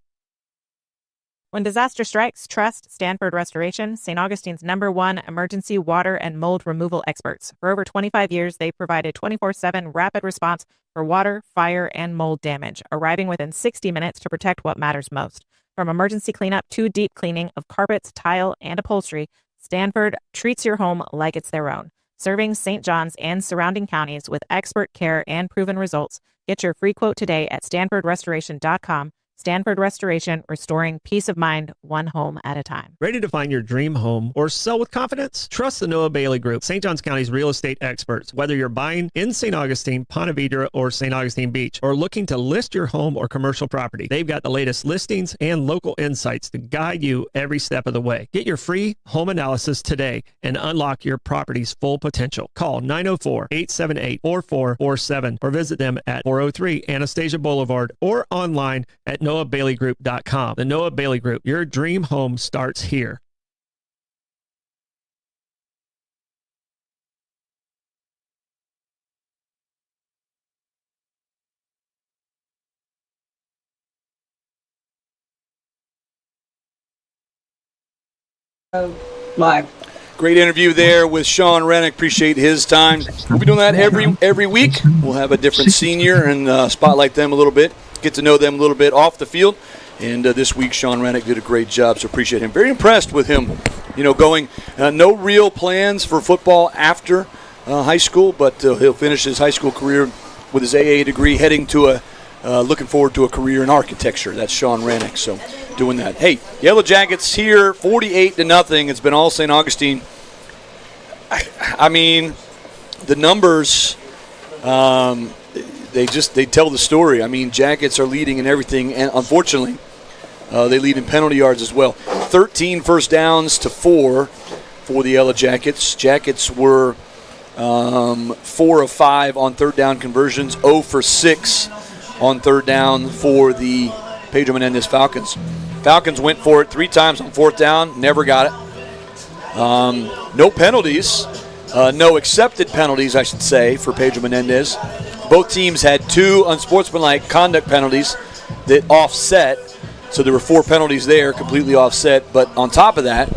B: When disaster strikes, trust Stanford Restoration, St. Augustine's #1 emergency water and mold removal experts. For over 25 years, they provided 24/7 rapid response for water, fire, and mold damage, arriving within 60 minutes to protect what matters most. From emergency cleanup to deep cleaning of carpets, tile, and upholstery, Stanford treats your home like it's their own. Serving St. John's and surrounding counties with expert care and proven results. Get your free quote today at stanfordrestoration.com. Stanford Restoration, restoring peace of mind, one home at a time.
C: Ready to find your dream home or sell with confidence? Trust the Noah Bailey Group, St. Johns County's real estate experts. Whether you're buying in St. Augustine, Ponte Vedra, or St. Augustine Beach, or looking to list your home or commercial property, they've got the latest listings and local insights to guide you every step of the way. Get your free home analysis today and unlock your property's full potential. Call 904-878-4447 or visit them at 403 Anastasia Boulevard or online at noahbaileygroup.com. The Noah Bailey Group, your dream home starts here.
G: Live.
D: Great interview there with Sean Rennick. Appreciate his time. We'll be doing that every week. We'll have a different senior and spotlight them a little bit, get to know them a little bit off the field. And this week, Sean Rennick did a great job, so appreciate him. Very impressed with him, going no real plans for football after high school, but he'll finish his high school career with his AA degree, heading to looking forward to a career in architecture. That's Sean Rennick, so doing that. Hey, Yellow Jackets here, 48-0. It's been all St. Augustine. I mean, the numbers, they tell the story. I mean, Jackets are leading in everything, and unfortunately, they lead in penalty yards as well. 13 first downs to 4 for the Yellow Jackets. Jackets were 4 of 5 on third down conversions, 0 for 6 on third down for the Pedro Menendez Falcons. Falcons went for it 3 times on fourth down, never got it. No penalties, no accepted penalties, I should say, for Pedro Menendez. Both teams had 2 unsportsmanlike conduct penalties that offset, so there were 4 penalties there, completely offset. But on top of that,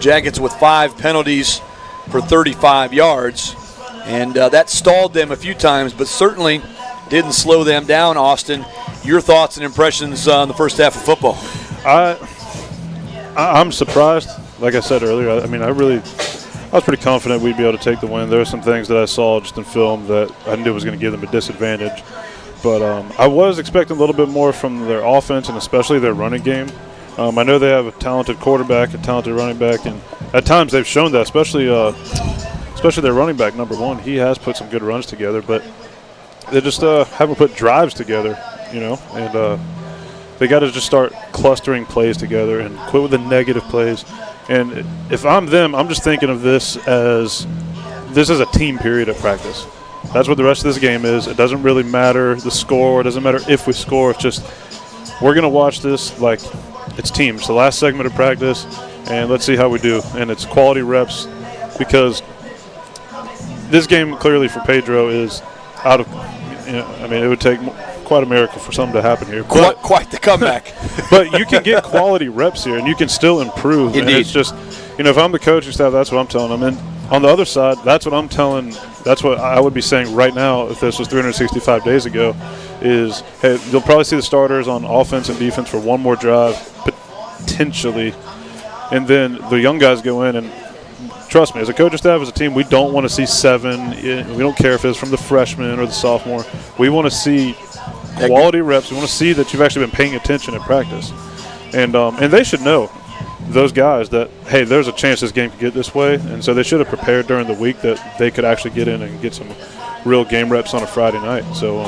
D: Jackets with 5 penalties for 35 yards, and that stalled them a few times, but certainly didn't slow them down. Austin, your thoughts and impressions on the first half of football?
E: I'm surprised. Like I said earlier, I mean, I was pretty confident we'd be able to take the win. There were some things that I saw just in film that I knew was going to give them a disadvantage. But I was expecting a little bit more from their offense and especially their running game. I know they have a talented quarterback, a talented running back, and at times they've shown that, especially their running back, number 1. He has put some good runs together, but they just haven't put drives together, and they got to just start clustering plays together and quit with the negative plays. And if I'm them, I'm just thinking of this as a team period of practice. That's what the rest of this game is. It doesn't really matter the score. It doesn't matter if we score. It's just we're going to watch this like it's team. It's the last segment of practice, and let's see how we do. And it's quality reps because this game clearly for Pedro is out of I mean, it would take quite a miracle for something to happen here.
D: Quite the comeback.
E: But you can get quality reps here, and you can still improve.
D: Indeed.
E: And it's just, if I'm the coaching staff, that's what I'm telling them. And on the other side, that's what I'm telling. That's what I would be saying right now if this was 365 days ago is, hey, you'll probably see the starters on offense and defense for one more drive, potentially. And then the young guys go in and, trust me, as a coaching staff, as a team, we don't want to see 7. We don't care if it's from the freshman or the sophomore. We want to see quality reps. We want to see that you've actually been paying attention in practice. And they should know, those guys, that, hey, there's a chance this game could get this way. And so they should have prepared during the week that they could actually get in and get some real game reps on a Friday night. So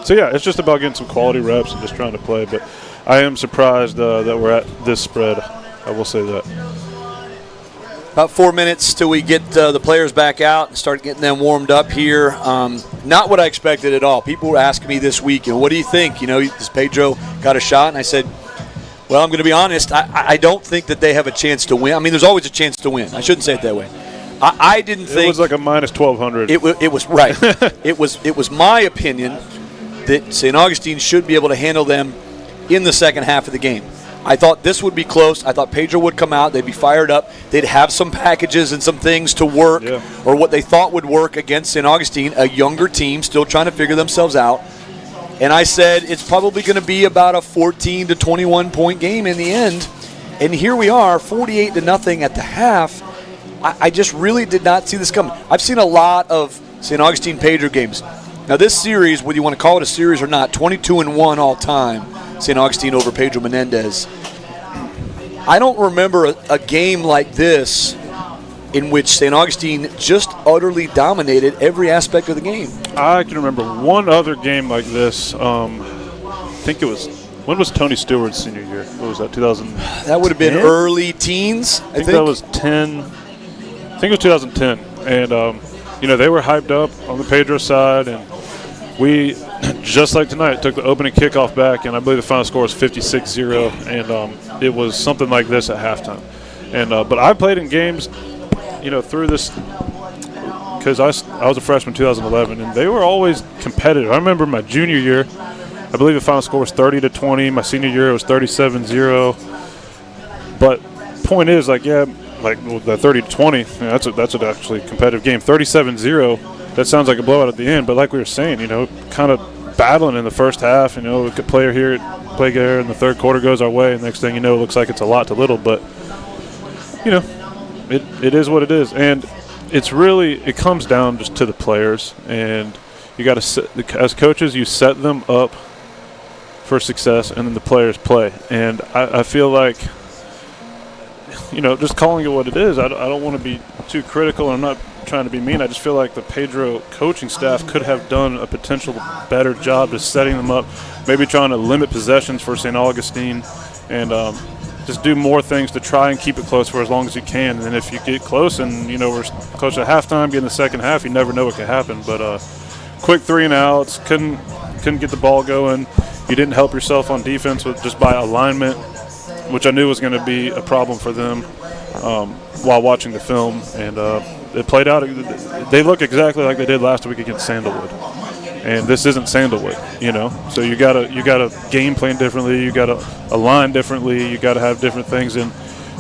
E: yeah, it's just about getting some quality reps and just trying to play. But I am surprised that we're at this spread. I will say that.
D: About 4 minutes till we get the players back out and start getting them warmed up here. Not what I expected at all. People were asking me this week, what do you think? Does Pedro got a shot? And I said, well, I'm going to be honest. I don't think that they have a chance to win. I mean, there's always a chance to win. I shouldn't say it that way. I didn't think
E: it was like a minus 1,200.
D: It was right. It was my opinion that St. Augustine should be able to handle them in the second half of the game. I thought this would be close. I thought Pedro would come out. They'd be fired up. They'd have some packages and some things to work, or what they thought would work against St. Augustine, a younger team still trying to figure themselves out. And I said it's probably going to be about a 14 to 21 point game in the end. And here we are, 48-0 at the half. I just really did not see this coming. I've seen a lot of St. Augustine Pedro games. Now this series, whether you want to call it a series or not, 22-1 all time, St. Augustine over Pedro Menendez. I don't remember a game like this in which St. Augustine just utterly dominated every aspect of the game.
E: I can remember one other game like this. I think it was, when was Tony Stewart's senior year? What was that, 2000?
D: That would have been early teens, I think.
E: That was 10. I think it was 2010. And, they were hyped up on the Pedro side. And we, just like tonight, took the opening kickoff back. And I believe the final score was 56-0. And it was something like this at halftime. And but I played in games, through this, because I was a freshman in 2011, and they were always competitive. I remember my junior year, I believe the final score was 30-20. My senior year, it was 37-0. But point is, the 30-20, that's an actually competitive game. 37-0, that sounds like a blowout at the end. But like we were saying, kind of battling in the first half. We could play here, play there, and the third quarter goes our way. And next thing you know, it looks like it's a lot to little. But, it is what it is. And it comes down just to the players. And you got to, as coaches, you set them up for success, and then the players play. And I feel like, just calling it what it is, I don't want to be too critical. I'm not trying to be mean. I just feel like the Pedro coaching staff could have done a potential better job just setting them up, maybe trying to limit possessions for St. Augustine, and just do more things to try and keep it close for as long as you can. And then if you get close and, we're close to halftime, get in the second half, you never know what could happen. But quick 3-and-outs, couldn't get the ball going. You didn't help yourself on defense just by alignment, which I knew was going to be a problem for them while watching the film. And it played out. They look exactly like they did last week against Sandalwood. And this isn't Sandalwood, So you gotta game plan differently. You gotta align differently. You gotta have different things. And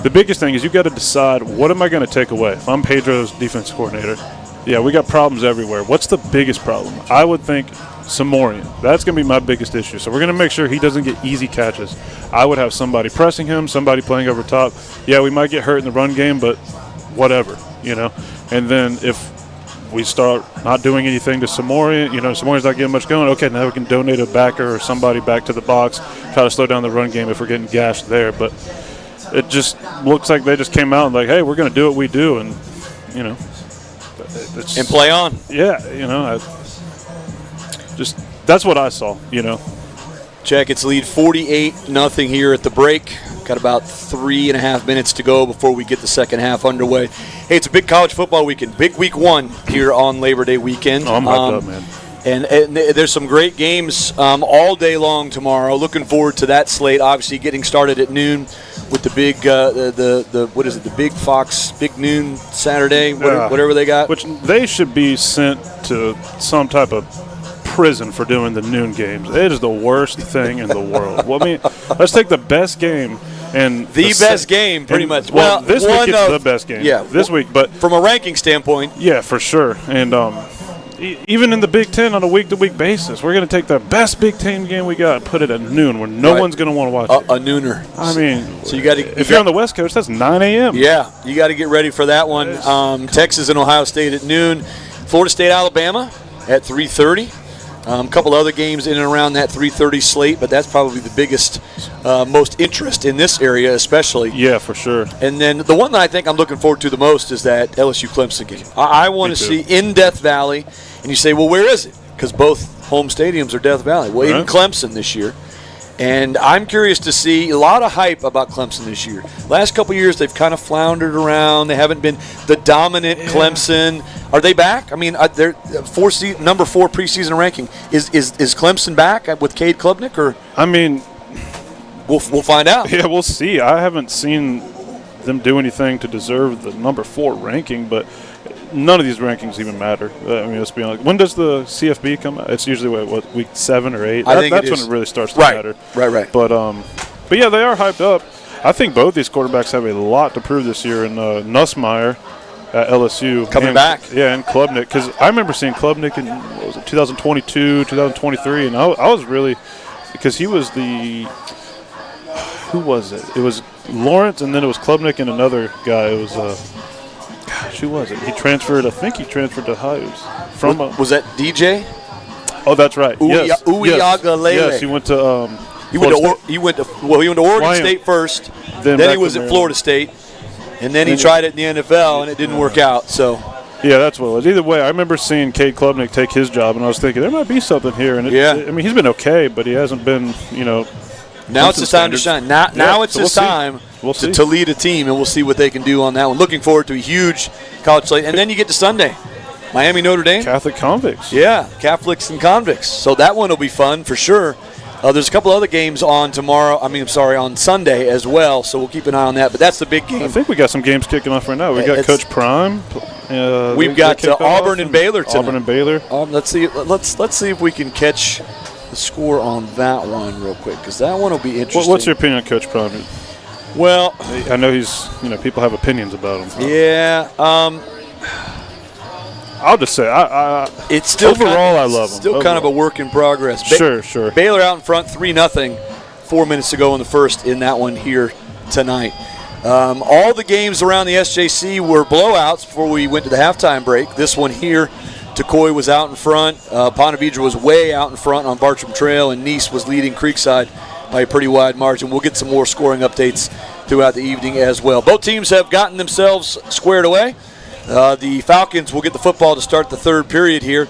E: the biggest thing is you gotta decide, what am I going to take away? If I'm Pedro's defense coordinator, yeah, we got problems everywhere. What's the biggest problem? I would think Samorian. That's going to be my biggest issue. So we're going to make sure he doesn't get easy catches. I would have somebody pressing him, somebody playing over top. Yeah, we might get hurt in the run game, but whatever, And then if we start not doing anything to Samorian, Samorian's not getting much going, okay, now we can donate a backer or somebody back to the box, try to slow down the run game if we're getting gashed there. But it just looks like they just came out and hey, we're going to do what we do, and,
D: and play on.
E: Yeah, that's what I saw,
D: Jackets lead 48-0 here at the break. Got about 3.5 minutes to go before we get the second half underway. Hey, it's a big college football weekend. Big week one here on Labor Day weekend.
E: Oh, I'm hyped up, man.
D: And there's some great games all day long tomorrow. Looking forward to that slate. Obviously, getting started at noon with the big what is it? The Big Fox Big Noon Saturday, whatever they got.
E: Which they should be sent to some type of prison for doing the noon games. It is the worst thing in the world. Well, let's take the best game and
D: the best game, pretty much.
E: Well, this week it's the best game.
D: Yeah,
E: this week, but
D: from a ranking standpoint,
E: yeah, for sure. And even in the Big Ten on a week-to-week basis, we're going to take the best Big Ten game we got and put it at noon, where no one's going to want to watch it.
D: A nooner.
E: So you got to. If you're on the West Coast, that's 9 a.m.
D: Yeah, you got to get ready for that one. Texas and Ohio State at noon. Florida State, Alabama at 3:30. A couple other games in and around that 3:30 slate, but that's probably the biggest, most interest in this area, especially.
E: Yeah, for sure.
D: And then the one that I think I'm looking forward to the most is that LSU-Clemson game. I want to see in Death Valley, and you say, well, where is it? Because both home stadiums are Death Valley. Well, in Clemson this year. And I'm curious to see a lot of hype about Clemson this year. Last couple of years, they've kind of floundered around. They haven't been the dominant Clemson. Are they back? They're number 4 preseason ranking. Is Clemson back with Cade Klubnik? Or we'll find out.
E: Yeah, we'll see. I haven't seen them do anything to deserve the number 4 ranking, but none of these rankings even matter. Let's be honest. When does the CFB come out? It's usually what week 7 or 8. That's when it really starts to matter.
D: Right.
E: But yeah, they are hyped up. I think both these quarterbacks have a lot to prove this year. And Nussmeier at LSU
D: coming back,
E: and Klubnik, because I remember seeing Klubnik in 2022, 2023, and I was really, because he was who was it? It was Lawrence, and then it was Klubnik and another guy. It was who was it? I think he transferred to Hughes.
D: Was that DJ?
E: Oh, that's right. Yes.
D: Uiagalelei.
E: Yes, he went to
D: He went to Oregon State first. Then he was at Florida State, and then he tried it in the NFL, and it didn't work out. So,
E: yeah, that's what it was. Either way, I remember seeing Cade Klubnik take his job, and I was thinking there might be something here. And I mean, he's been okay, but he hasn't been,
D: Now it's his time to shine. Now it's his time to lead a team, and we'll see what they can do on that one. Looking forward to a huge college slate. And then you get to Sunday. Miami, Notre Dame.
E: Catholic convicts.
D: Yeah, Catholics and convicts. So that one will be fun for sure. There's a couple other games on on Sunday as well, so we'll keep an eye on that. But that's the big game.
E: I think we got some games kicking off right now. We got Coach Prime.
D: We've got Auburn and Baylor tonight.
E: Auburn and Baylor.
D: Let's see if we can catch the score on that one real quick, because that one will be interesting.
E: What's your opinion on Coach Prime?
D: Well,
E: I know he's people have opinions about him.
D: Yeah.
E: I'll just say
D: it's still
E: overall I love him.
D: Still kind of a work in progress.
E: Sure.
D: Baylor out in front 3-0, 4 minutes to go in the first in that one here tonight. All the games around the SJC were blowouts before we went to the halftime break. This one here, Decoy was out in front. Ponte Vedra was way out in front on Bartram Trail, and Nice was leading Creekside by a pretty wide margin. We'll get some more scoring updates throughout the evening as well. Both teams have gotten themselves squared away. The Falcons will get the football to start the third period here,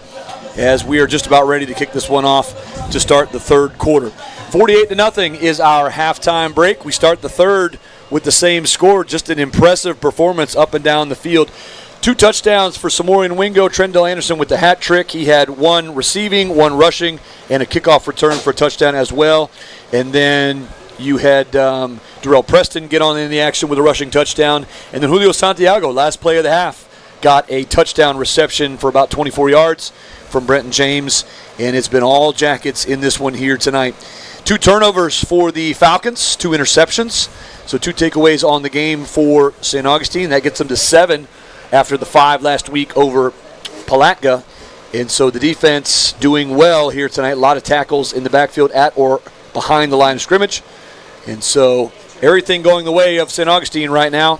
D: as we are just about ready to kick this one off to start the third quarter. 48-0 is our halftime break. We start the third with the same score. Just an impressive performance up and down the field. 2 touchdowns for Samorian Wingo. Trendell Anderson with the hat trick. He had 1 receiving, 1 rushing, and a kickoff return for a touchdown as well. And then you had Darrell Preston get on in the action with a rushing touchdown. And then Julio Santiago, last play of the half, got a touchdown reception for about 24 yards from Brenton James. And it's been all Jackets in this one here tonight. 2 turnovers for the Falcons, 2 interceptions. So 2 takeaways on the game for St. Augustine. That gets them to 7 after the 5 last week over Palatka. And so the defense doing well here tonight. A lot of tackles in the backfield at or behind the line of scrimmage. And so everything going the way of St. Augustine right now.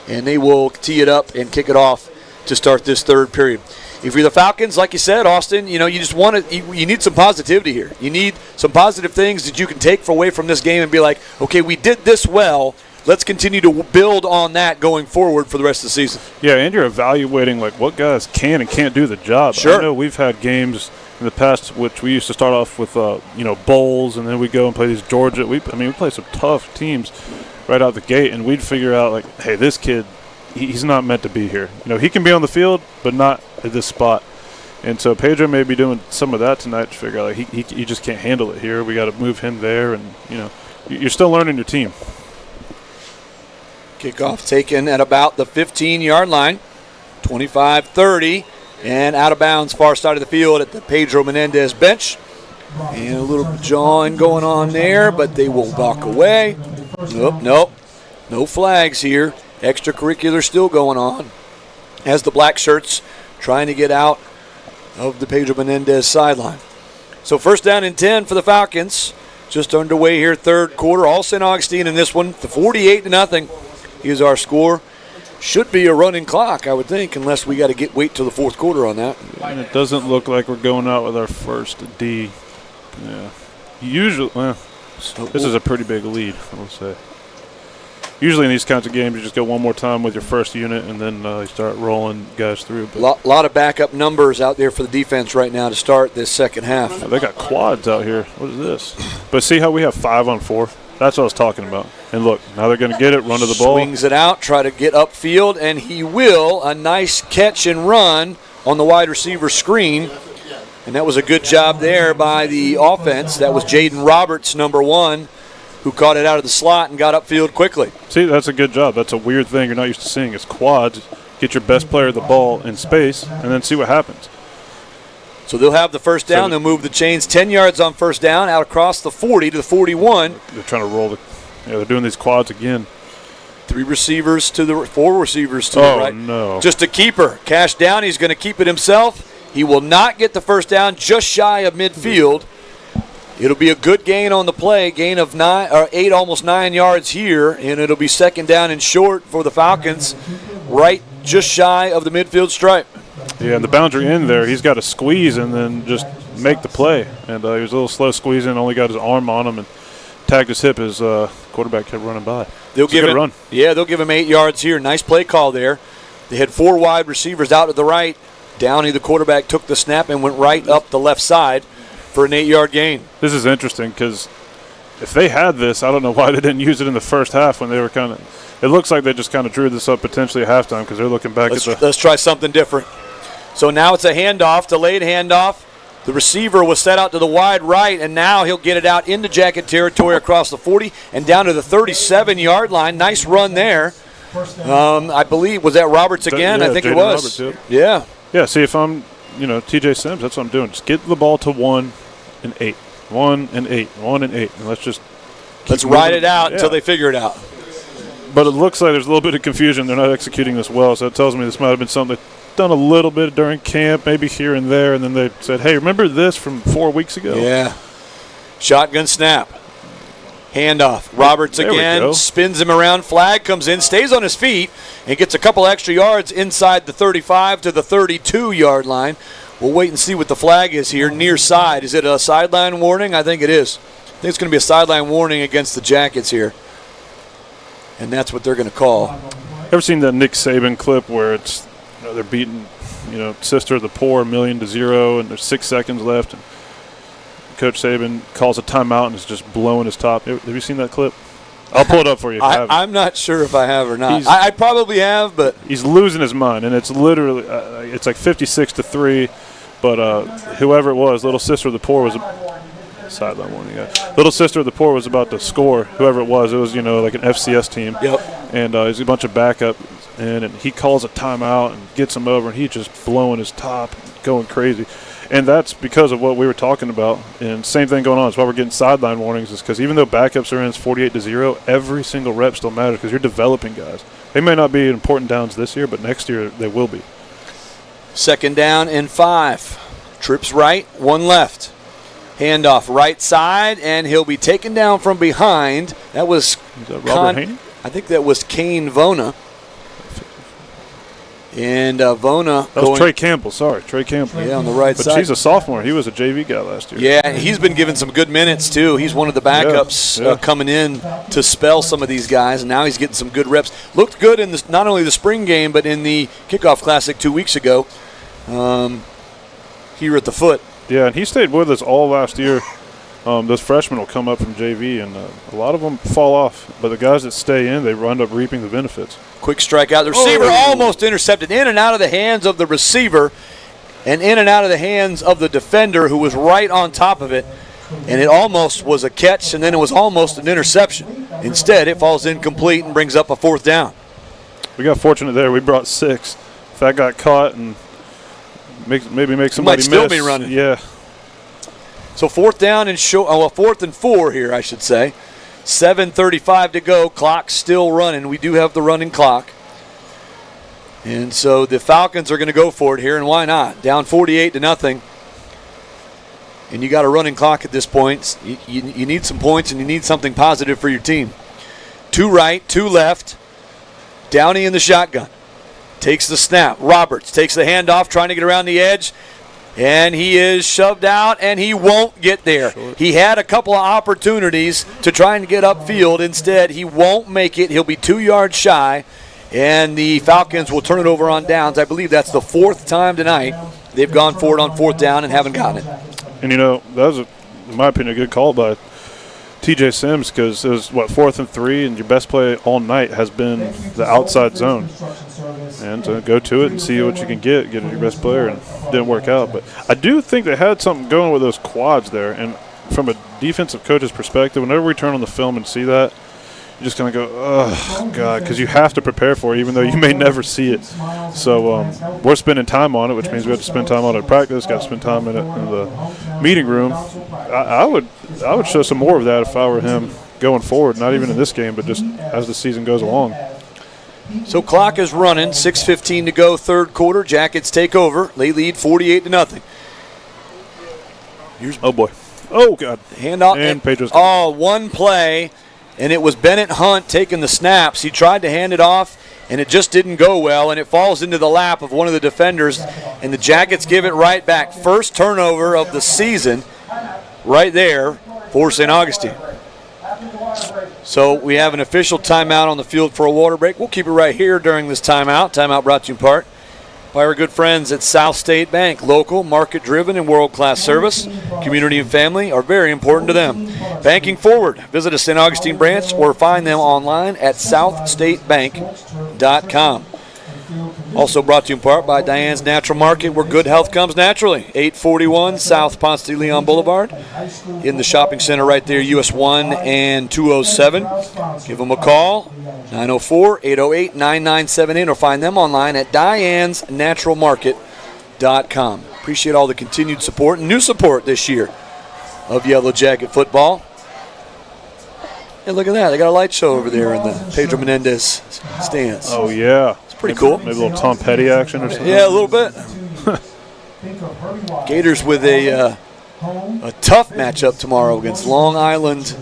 D: And they will tee it up and kick it off to start this third period. If you're the Falcons, like you said, Austin, you just want to. You need some positivity here. You need some positive things that you can take away from this game and be like, okay, we did this well. Let's continue to build on that going forward for the rest of the season.
E: Yeah, and you're evaluating what guys can and can't do the job.
D: Sure.
E: I know we've had games in the past which we used to start off with bowls, and then we go and play these Georgia. We play some tough teams right out the gate, and we'd figure out hey, this kid, he's not meant to be here. He can be on the field, but not at this spot. And so Pedro may be doing some of that tonight to figure out he just can't handle it here. We got to move him there, and you're still learning your team.
D: Kickoff taken at about the 15-yard line, 25-30, and out of bounds far side of the field at the Pedro Menendez bench. And a little jawing going on there, but they will walk away. Nope. No flags here. Extracurricular still going on as the black shirts trying to get out of the Pedro Menendez sideline. So first down and 10 for the Falcons. Just underway here, third quarter. All St. Augustine in this one. The 48-0 is our score. Should be a running clock, I would think, unless we got to wait till the fourth quarter on that.
E: And it doesn't look like we're going out with our first D. Yeah. Usually, this is a pretty big lead, I will say. Usually in these kinds of games, you just go one more time with your first unit, and then you start rolling guys through.
D: A lot of backup numbers out there for the defense right now to start this second half.
E: They got quads out here. What is this? But see how we have 5-on-4? That's what I was talking about. And look, now they're going to get it, run to the ball.
D: Swings it out, try to get upfield, and he will. A nice catch and run on the wide receiver screen. And that was a good job there by the offense. That was Jaden Roberts, number 1, who caught it out of the slot and got upfield quickly.
E: See, that's a good job. That's a weird thing you're not used to seeing. It's quads. Get your best player the ball in space, and then see what happens.
D: So they'll have the first down. They'll move the chains 10 yards on first down, out across the 40 to the 41.
E: They're trying to roll they're doing these quads again.
D: 4 receivers to the right.
E: Oh, no.
D: Just a keeper. Cash down. He's going to keep it himself. He will not get the first down, just shy of midfield. It'll be a good gain on the play, gain of 8, almost 9 yards here, and it'll be second down and short for the Falcons, right just shy of the midfield stripe.
E: Yeah, and the boundary in there, he's got to squeeze and then just make the play. And he was a little slow squeezing, only got his arm on him and tagged his hip. His quarterback kept running by.
D: They'll give
E: it. Run.
D: Yeah, they'll give him 8 yards here. Nice play call there. They had 4 wide receivers out to the right. Downey, the quarterback, took the snap and went right up the left side for an 8-yard gain.
E: This is interesting because if they had this, I don't know why they didn't use it in the first half when they were kind of – it looks like they just kind of drew this up potentially at halftime because they're looking back at the –
D: Let's try something different. So now it's a handoff, delayed handoff. The receiver was set out to the wide right, and now he'll get it out into Jacket territory across the 40 and down to the 37-yard line. Nice run there. I believe, was that Roberts again?
E: Yeah,
D: I think
E: Jaden
D: it was.
E: Roberts,
D: Yeah.
E: Yeah, see, if I'm, TJ Sims, that's what I'm doing. Just get the ball to 1 and 8. 1 and 8. 1 and 8. And let's
D: ride it out until they figure it out.
E: But it looks like there's a little bit of confusion. They're not executing this well, so it tells me this might have been something they've done a little bit during camp, maybe here and there, and then they said, hey, remember this from 4 weeks ago?
D: Yeah. Shotgun snap. Handoff. Roberts again, spins him around. Flag comes in, stays on his feet, and gets a couple extra yards inside the 35 to the 32-yard line. We'll wait and see what the flag is here, near side. Is it a sideline warning? I think it is. I think it's going to be a sideline warning against the Jackets here. And that's what they're going to call.
E: Ever seen that Nick Saban clip where it's they're beating, Sister of the Poor 1,000,000-0, and there's 6 seconds left, and Coach Saban calls a timeout and is just blowing his top. Have you seen that clip? I'll pull it up for you.
D: I'm not sure if I have or not. I probably have, but
E: he's losing his mind, and it's literally it's like 56-3. But whoever it was, Little Sister of the Poor was sideline warning. Yeah. Little Sister of the Poor was about to score. Whoever it was like an FCS team.
D: Yep.
E: And there's a bunch of backup, and he calls a timeout and gets him over, and he's just blowing his top, going crazy. And that's because of what we were talking about. And same thing going on. That's why we're getting sideline warnings, is because even though backups are in, it's 48-0, every single rep still matters because you're developing guys. They may not be important downs this year, but next year they will be.
D: 2nd down and 5. Trips right, 1 left. Handoff right side, and he'll be taken down from behind. That was
E: Robert Haney?
D: I think that was Kane Vona. And Vona.
E: That was Trey Campbell. Sorry, Trey Campbell.
D: Yeah, on the right side.
E: But he's a sophomore. He was a JV guy last year.
D: Yeah, he's been given some good minutes, too. He's one of the backups coming in to spell some of these guys, and now he's getting some good reps. Looked good in not only the spring game, but in the kickoff classic 2 weeks ago here at the Foot.
E: Yeah, and he stayed with us all last year. Those freshmen will come up from JV, and a lot of them fall off. But the guys that stay in, they wind up reaping the benefits.
D: Quick strike out. The receiver almost intercepted, in and out of the hands of the receiver and in and out of the hands of the defender, who was right on top of it. And it almost was a catch, and then it was almost an interception. Instead, it falls incomplete and brings up a 4th down.
E: We got fortunate there. We brought 6. If that got caught and maybe make somebody miss.
D: Might still be running.
E: Yeah.
D: So 4th down and 4th and 4 here, I should say. 7:35 to go. Clock's still running. We do have the running clock. And so the Falcons are going to go for it here, and why not? Down 48-0. And you got a running clock at this point. You need some points, and you need something positive for your team. 2 right, 2 left. Downey in the shotgun. Takes the snap. Roberts takes the handoff, trying to get around the edge. And he is shoved out, and he won't get there. He had a couple of opportunities to try and get upfield. Instead, he won't make it. He'll be 2 yards shy, and the Falcons will turn it over on downs. I believe that's the 4th time tonight they've gone for it on 4th down and haven't gotten it.
E: And, that was, in my opinion, a good call by TJ Sims, because it was, 4th and 3, and your best play all night has been the outside zone. And go to it and see what you can get your best player, and it didn't work out. But I do think they had something going with those quads there. And from a defensive coach's perspective, whenever we turn on the film and see that, you're just going to go, oh, God, because you have to prepare for it, even though you may never see it. So we're spending time on it, which means we have to spend time on it at practice, got to spend time in the meeting room. I would show some more of that if I were him going forward, not even in this game, but just as the season goes along.
D: So clock is running, 6:15 to go, 3rd quarter. Jackets take over. They lead 48-0.
E: Oh, boy. Oh, God.
D: Handoff.
E: And Pedro's.
D: Oh, one play, and it was Bennett Hunt taking the snaps. He tried to hand it off, and it just didn't go well, and it falls into the lap of one of the defenders, and the Jackets give it right back. First turnover of the season right there for St. Augustine. So we have an official timeout on the field for a water break. We'll keep it right here during this timeout. Timeout brought to you in part by our good friends at South State Bank. Local, market-driven, and world-class service. Community and family are very important to them. Banking forward. Visit a St. Augustine branch or find them online at southstatebank.com. Also brought to you in part by Diane's Natural Market, where good health comes naturally. 841 South Ponce de Leon Boulevard. In the shopping center right there, US 1 and 207. Give them a call, 904-808-9978, or find them online at dianesnaturalmarket.com. Appreciate all the continued support and new support this year of Yellow Jacket football. And look at that, they got a light show over there in the Pedro Menendez stands.
E: Oh, yeah.
D: Pretty cool.
E: Maybe a little Tom Petty action or something.
D: Yeah, a little bit. Gators with a tough matchup tomorrow against Long Island,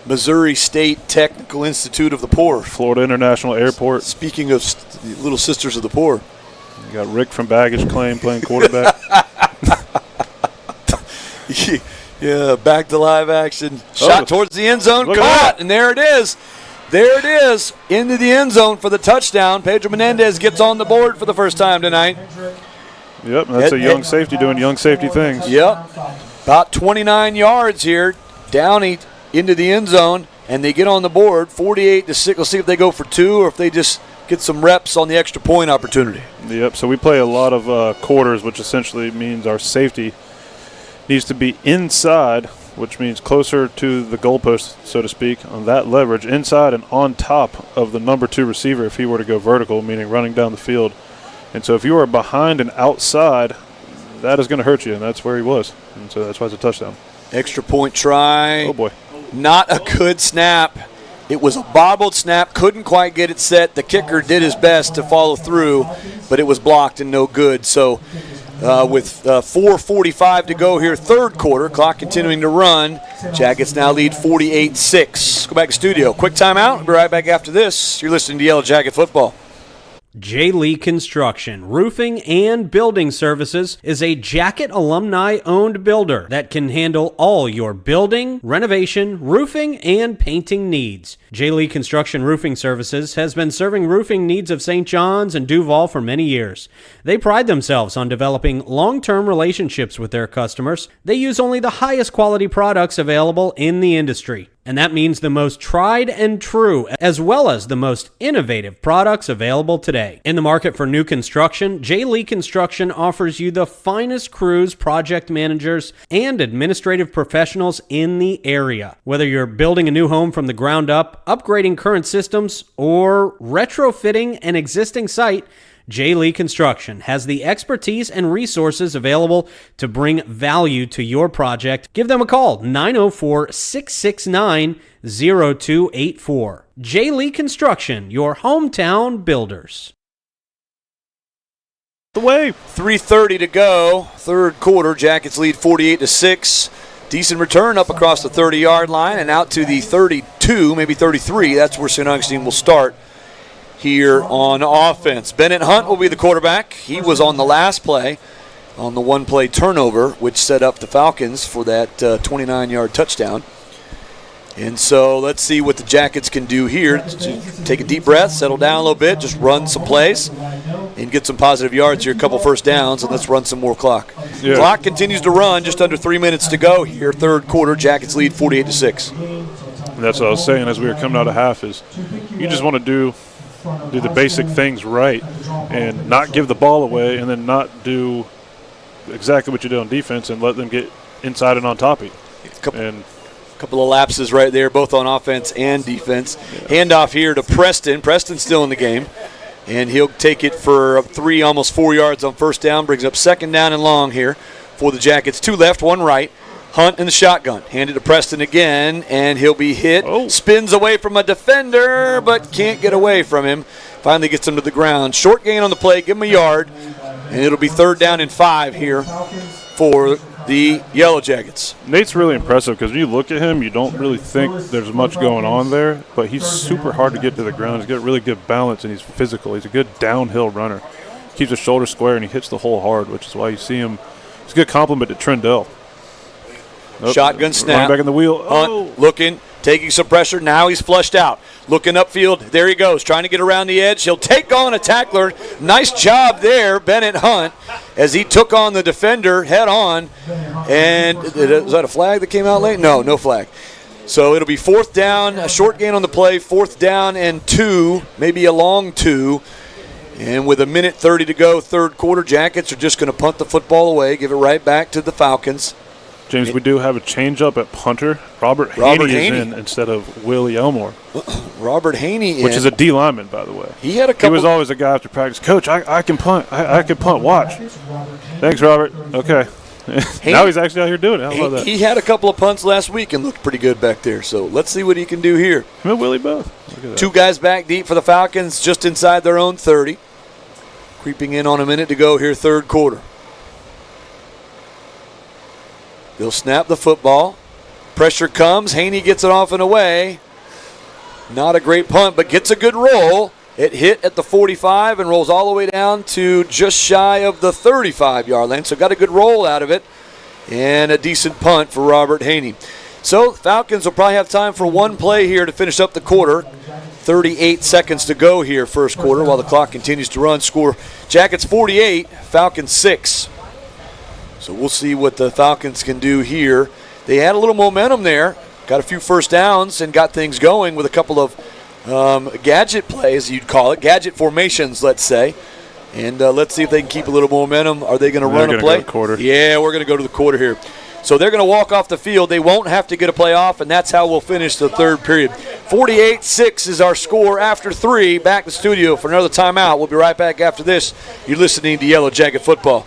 D: Missouri State Technical Institute of the Poor.
E: Florida International Airport.
D: Speaking of Little Sisters of the Poor.
E: You got Rick from Baggage Claim playing quarterback.
D: Yeah, back to live action. Shot towards the end zone, caught, and there it is. There it is, into the end zone for the touchdown. Pedro Menendez gets on the board for the first time tonight.
E: Yep, that's a young safety doing young safety things.
D: Yep, about 29 yards here, down into the end zone, and they get on the board, 48-6. We'll see if they go for two or if they just get some reps on the extra point opportunity.
E: Yep, so we play a lot of quarters, which essentially means our safety needs to be inside, which means closer to the goalpost, so to speak, on that leverage, inside and on top of the number 2 receiver if he were to go vertical, meaning running down the field. And so if you are behind and outside, that is going to hurt you, and that's where he was. And so that's why it's a touchdown.
D: Extra point try.
E: Oh, boy.
D: Not a good snap. It was a bobbled snap, couldn't quite get it set. The kicker did his best to follow through, but it was blocked and no good. So with 4:45 to go here, third quarter, clock continuing to run. Jackets now lead 48-6. Go back to studio. Quick timeout. We'll be right back after this. You're listening to Yellow Jacket Football.
A: J. Lee Construction, Roofing and Building Services is a Jacket alumni-owned builder that can handle all your building, renovation, roofing, and painting needs. J. Lee Construction Roofing Services has been serving roofing needs of St. John's and Duval for many years. They pride themselves on developing long-term relationships with their customers. They use only the highest quality products available in the industry. And that means the most tried and true, as well as the most innovative products available today. In the market for new construction, J. Lee Construction offers you the finest crews, project managers, and administrative professionals in the area. Whether you're building a new home from the ground up, upgrading current systems, or retrofitting an existing site, J. Lee Construction has the expertise and resources available to bring value to your project. Give them a call, 904-669-0284. J. Lee Construction, your hometown builders.
E: The way.
D: 3:30 to go, third quarter. Jackets lead 48-6. Decent return up across the 30-yard line and out to the 32, maybe 33. That's where St. Augustine will start here on offense. Bennett Hunt will be the quarterback. He was on the last play on the one-play turnover, which set up the Falcons for that 29-yard touchdown. And so let's see what the Jackets can do here. Take a deep breath, settle down a little bit, just run some plays, and get some positive yards here, a couple first downs, and let's run some more clock. Yeah. Clock continues to run, just under 3 minutes to go here, third quarter. Jackets lead 48-6.
E: And that's what I was saying as we were coming out of half is you just want to do the basic things right and not give the ball away and then not do exactly what you did on defense and let them get inside and on top of you.
D: Couple of lapses right there, both on offense and defense. Yeah. Handoff here to Preston. Preston's still in the game, and he'll take it for 3, almost 4 yards on first down. Brings up second down and long here for the Jackets. 2 left, 1 right. Hunt in the shotgun. Handed to Preston again, and he'll be hit. Oh. Spins away from a defender, but can't get away from him. Finally gets him to the ground. Short gain on the play. Give him a yard, and it'll be third down and 5 here for the Yellow Jackets.
E: Nate's really impressive because when you look at him, you don't really think there's much going on there, but he's super hard to get to the ground. He's got really good balance, and he's physical. He's a good downhill runner. Keeps his shoulder square, and he hits the hole hard, which is why you see him. It's a good compliment to Trendell.
D: Shotgun snap.
E: Back in the wheel.
D: Hunt looking, taking some pressure. Now he's flushed out. Looking upfield. There he goes, trying to get around the edge. He'll take on a tackler. Nice job there, Bennett Hunt, as he took on the defender head on. And was that a flag that came out late? No flag. So it'll be 4th down, a short gain on the play, 4th down and 2, maybe a long 2. And with 1:30 to go, third quarter, Jackets are just going to punt the football away, give it right back to the Falcons.
E: James, we do have a change-up at punter. Robert Haney is in instead of Willie Elmore.
D: Robert Haney
E: which is a D lineman, by the way.
D: He was
E: always a guy after practice. Coach, I can punt. I can punt. Watch. Thanks, Robert. Okay. Now he's actually out here doing it. How about that?
D: He had a couple of punts last week and looked pretty good back there. So let's see what he can do here.
E: Him and Willie both.
D: Two guys back deep for the Falcons, just inside their own 30. Creeping in on 1 minute to go here, third quarter. They'll snap the football. Pressure comes. Haney gets it off and away. Not a great punt, but gets a good roll. It hit at the 45 and rolls all the way down to just shy of the 35-yard line. So got a good roll out of it and a decent punt for Robert Haney. So Falcons will probably have time for one play here to finish up the quarter. 38 seconds to go here first quarter while the clock continues to run. Score Jackets 48, Falcons 6. So we'll see what the Falcons can do here. They had a little momentum there, got a few first downs and got things going with a couple of gadget plays, you'd call it, gadget formations, let's say. And let's see if they can keep a little momentum. Are they going to run a play?
E: Go to quarter.
D: Yeah, we're going to go to the quarter here. So they're going to walk off the field. They won't have to get a play off, and that's how we'll finish the third period. 48-6 is our score after 3. Back to the studio for another timeout. We'll be right back after this. You're listening to Yellow Jacket Football.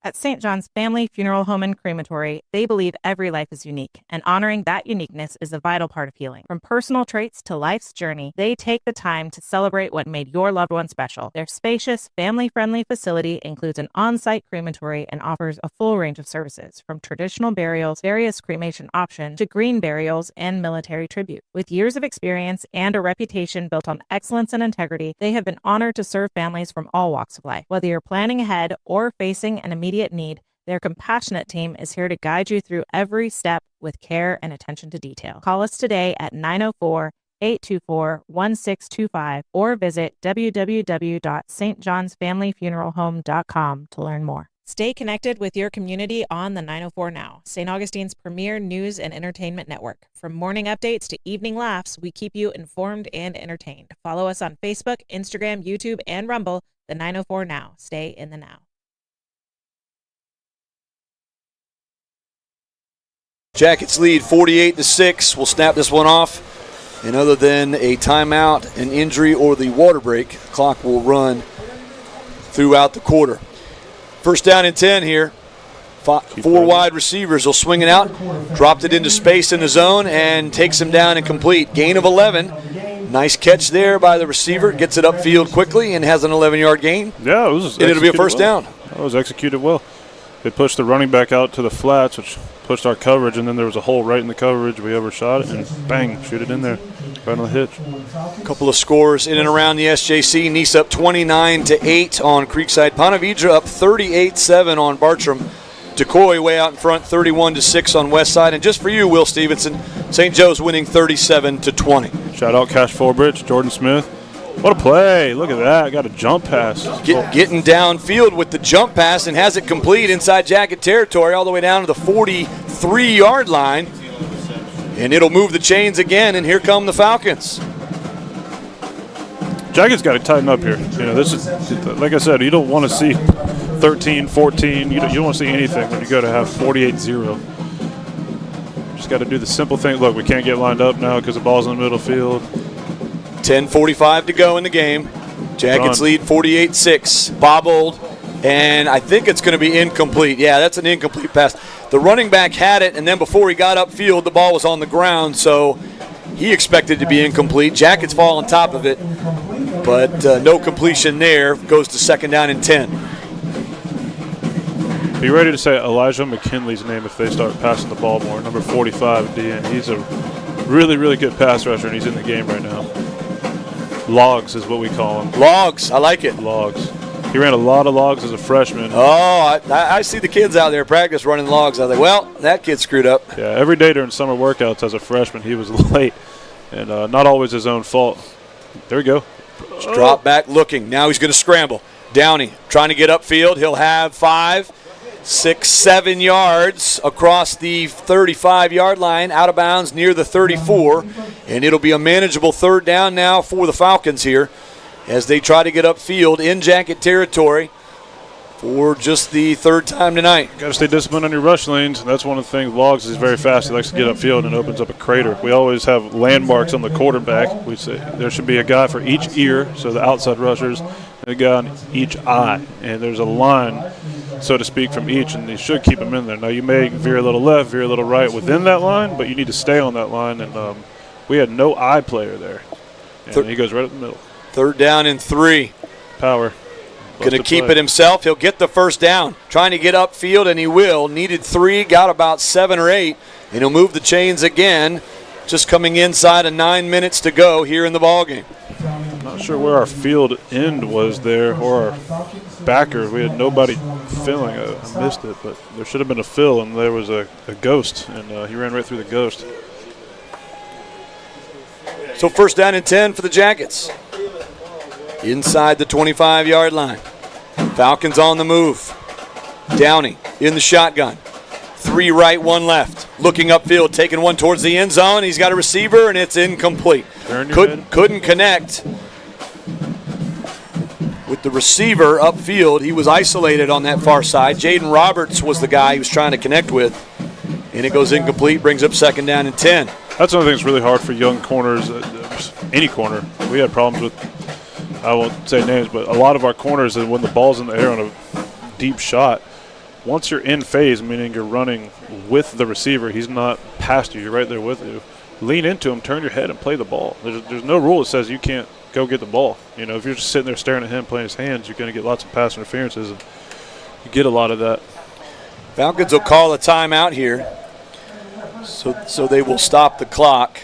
B: At St. John's Family Funeral Home and Crematory, they believe every life is unique, and honoring that uniqueness is a vital part of healing. From personal traits to life's journey, they take the time to celebrate what made your loved one special. Their spacious, family-friendly facility includes an on-site crematory and offers a full range of services, from traditional burials, various cremation options, to green burials, and military tribute. With years of experience and a reputation built on excellence and integrity, they have been honored to serve families from all walks of life. Whether you're planning ahead or facing an immediate need, their compassionate team is here to guide you through every step with care and attention to detail. Call us today at 904-824-1625 or visit www.stjohnsfamilyfuneralhome.com to learn more. Stay connected with your community on the 904 Now, St. Augustine's premier news and entertainment network. From morning updates to evening laughs, we keep you informed and entertained. Follow us on Facebook, Instagram, YouTube, and Rumble, the 904 Now. Stay in the now.
D: Jackets lead 48-6. We'll snap this one off. And other than a timeout, an injury, or the water break, the clock will run throughout the quarter. First down and 10 here. Four wide receivers will swing it out. Dropped it into space in the zone and takes him down and complete. Gain of 11. Nice catch there by the receiver. Gets it upfield quickly and has an 11-yard gain.
E: Yeah, it was.
D: And it'll be a first down.
E: That was executed well. They pushed the running back out to the flats, which pushed our coverage, and then there was a hole right in the coverage. We overshot it, and bang, shoot it in there, right on the hitch.
D: A couple of scores in and around the SJC. Nice up 29-8 on Creekside. Ponte Vedra up 38-7 on Bartram. Decoy way out in front, 31-6 on Westside. And just for you, Will Stevenson, St. Joe's winning 37-20.
E: Shout out Cash Forbridge, Jordan Smith. What a play. Look at that. Got a jump pass.
D: Getting downfield with the jump pass and has it complete inside Jacket territory all the way down to the 43-yard line. And it'll move the chains again, and here come the Falcons.
E: Jacket's got to tighten up here. You know, this is, like I said, you don't want to see 13, 14. You don't want to see anything when you go to have 48-0. Just got to do the simple thing. Look, we can't get lined up now because the ball's in the middle field.
D: 10:45 to go in the game. Jackets lead 48-6. Bobbled, and I think it's going to be incomplete. Yeah, that's an incomplete pass. The running back had it, and then before he got upfield, the ball was on the ground, so he expected it to be incomplete. Jackets fall on top of it, but no completion there. Goes to second down and 10.
E: Be ready to say Elijah McKinley's name if they start passing the ball more. Number 45, DN. He's a really, really good pass rusher, and he's in the game right now. Logs is what we call him.
D: Logs. I like it.
E: Logs. He ran a lot of logs as a freshman.
D: Oh, I see the kids out there practice running logs. I think, well, that kid screwed up.
E: Yeah, every day during summer workouts as a freshman, he was late, and not always his own fault. There we go.
D: Just drop back looking. Now he's going to scramble. Downey trying to get upfield. He'll have 5, 6, 7 yards across the 35-yard line, out of bounds near the 34, and it'll be a manageable third down now for the Falcons here as they try to get upfield in jacket territory for just the third time tonight.
E: Got to stay disciplined on your rush lanes. That's one of the things. Logs is very fast. He likes to get upfield and opens up a crater. We always have landmarks on the quarterback. We say there should be a guy for each ear, so the outside rushers, and a guy on each eye. And there's a line, so to speak, from each, and you should keep them in there. Now, you may veer a little left, veer a little right within that line, but you need to stay on that line. And we had no eye player there. And he goes right up the middle.
D: Third down and 3.
E: Power.
D: Going to keep it himself. He'll get the first down. Trying to get upfield, and he will. Needed 3, got about 7 or 8, and he'll move the chains again. Just coming inside of 9 minutes to go here in the ballgame.
E: I'm not sure where our field end was there or our backer. We had nobody filling. I missed it, but there should have been a fill, and there was a ghost, and he ran right through the ghost.
D: So first down and 10 for the Jackets. Inside the 25-yard line. Falcons on the move. Downey in the shotgun. 3 right, 1 left. Looking upfield, taking one towards the end zone. He's got a receiver, and it's incomplete. Couldn't connect with the receiver upfield. He was isolated on that far side. Jaden Roberts was the guy he was trying to connect with. And it goes incomplete, brings up second down and 10.
E: That's one thing that's really hard for young corners, any corner. We had problems with, I won't say names, but a lot of our corners, when the ball's in the air on a deep shot, once you're in phase, meaning you're running with the receiver, he's not past you, you're right there with you, lean into him, turn your head, and play the ball. There's no rule that says you can't go get the ball. You know, if you're just sitting there staring at him playing his hands, you're going to get lots of pass interferences, and you get a lot of that.
D: Falcons will call a timeout here, so they will stop the clock.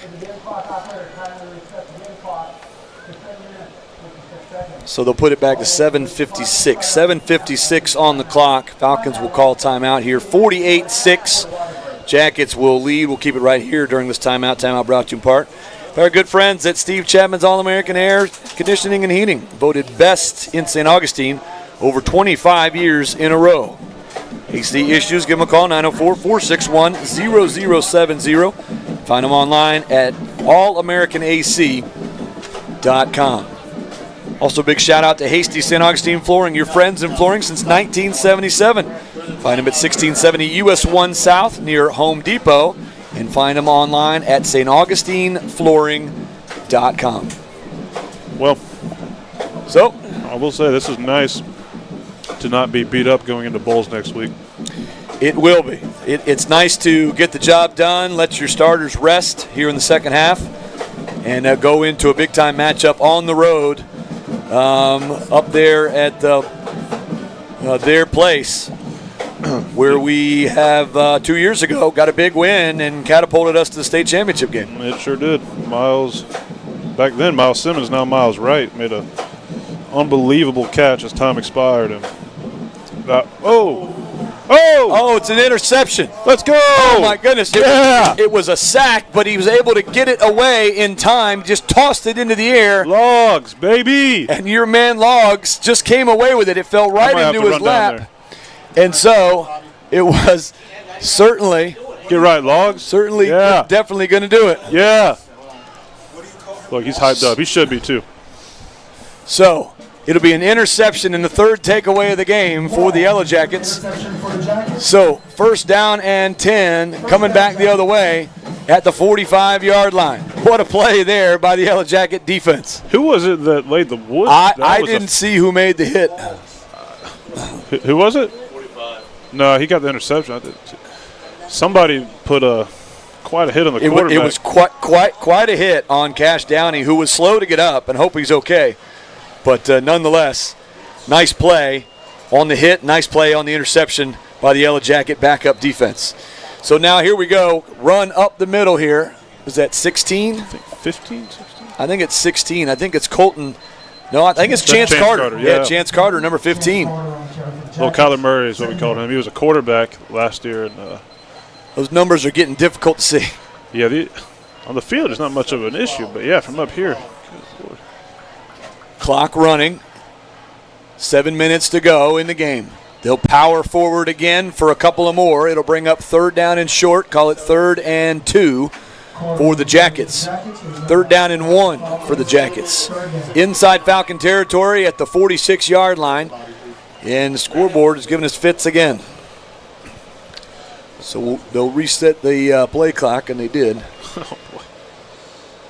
D: So they'll put it back to 7:56. 7:56 on the clock. Falcons will call timeout here. 48-6. Jackets will lead. We'll keep it right here during this timeout. Timeout brought to you in part by our good friends at Steve Chapman's All-American Air Conditioning and Heating. Voted best in St. Augustine over 25 years in a row. AC issues, give them a call, 904-461-0070. Find them online at allamericanac.com. Also, big shout out to Hasty St. Augustine Flooring, your friends in flooring since 1977. Find them at 1670 US 1 South near Home Depot, and find them online at staugustineflooring.com.
E: Well,
D: so
E: I will say this is nice to not be beat up going into bowls next week.
D: It will be. It's nice to get the job done, let your starters rest here in the second half, and go into a big-time matchup on the road up there at their place where we have 2 years ago got a big win and catapulted us to the state championship game.
E: It sure did. Back then, Miles Simmons, now Miles Wright, made an unbelievable catch as time expired. And
D: it's an interception.
E: Let's go.
D: Oh, my goodness.
E: Yeah.
D: It was a sack, but he was able to get it away in time, just tossed it into the air.
E: Logs, baby.
D: And your man Logs just came away with it. It fell right into his lap. And so it was certainly.
E: Get right, Logs.
D: Certainly, definitely going to do it.
E: Yeah. Look, he's hyped up. He should be, too.
D: So it'll be an interception in the third takeaway of the game for the Yellow Jackets. So first down and 10, coming back the other way at the 45-yard line. What a play there by the Yellow Jacket defense.
E: Who was it that laid the wood?
D: I didn't see who made the hit.
E: Who was it? 45. No, he got the interception. Somebody put quite a hit on the quarterback.
D: It was quite a hit on Cash Downey, who was slow to get up, and hope he's okay. But nonetheless, nice play on the hit, nice play on the interception by the Yellow Jacket backup defense. So now here we go. Run up the middle here. Was that 16?
E: I think 15, 16?
D: I think it's 16. I think it's Colton. No, I think it's Chance Carter. Yeah, Chance Carter, number 15.
E: Well, Kyler Murray is what we called him. He was a quarterback last year. And
D: those numbers are getting difficult to see.
E: Yeah, on the field, it's not much of an issue. But, yeah, from up here. Good Lord.
D: Clock running. 7 minutes to go in the game. They'll power forward again for a couple of more. It'll bring up 3rd down and short. Call it 3rd and 2 for the Jackets. 3rd down and 1 for the Jackets. Inside Falcon territory at the 46-yard line. And the scoreboard is giving us fits again. So they'll reset the play clock, and they did.
E: Oh, boy.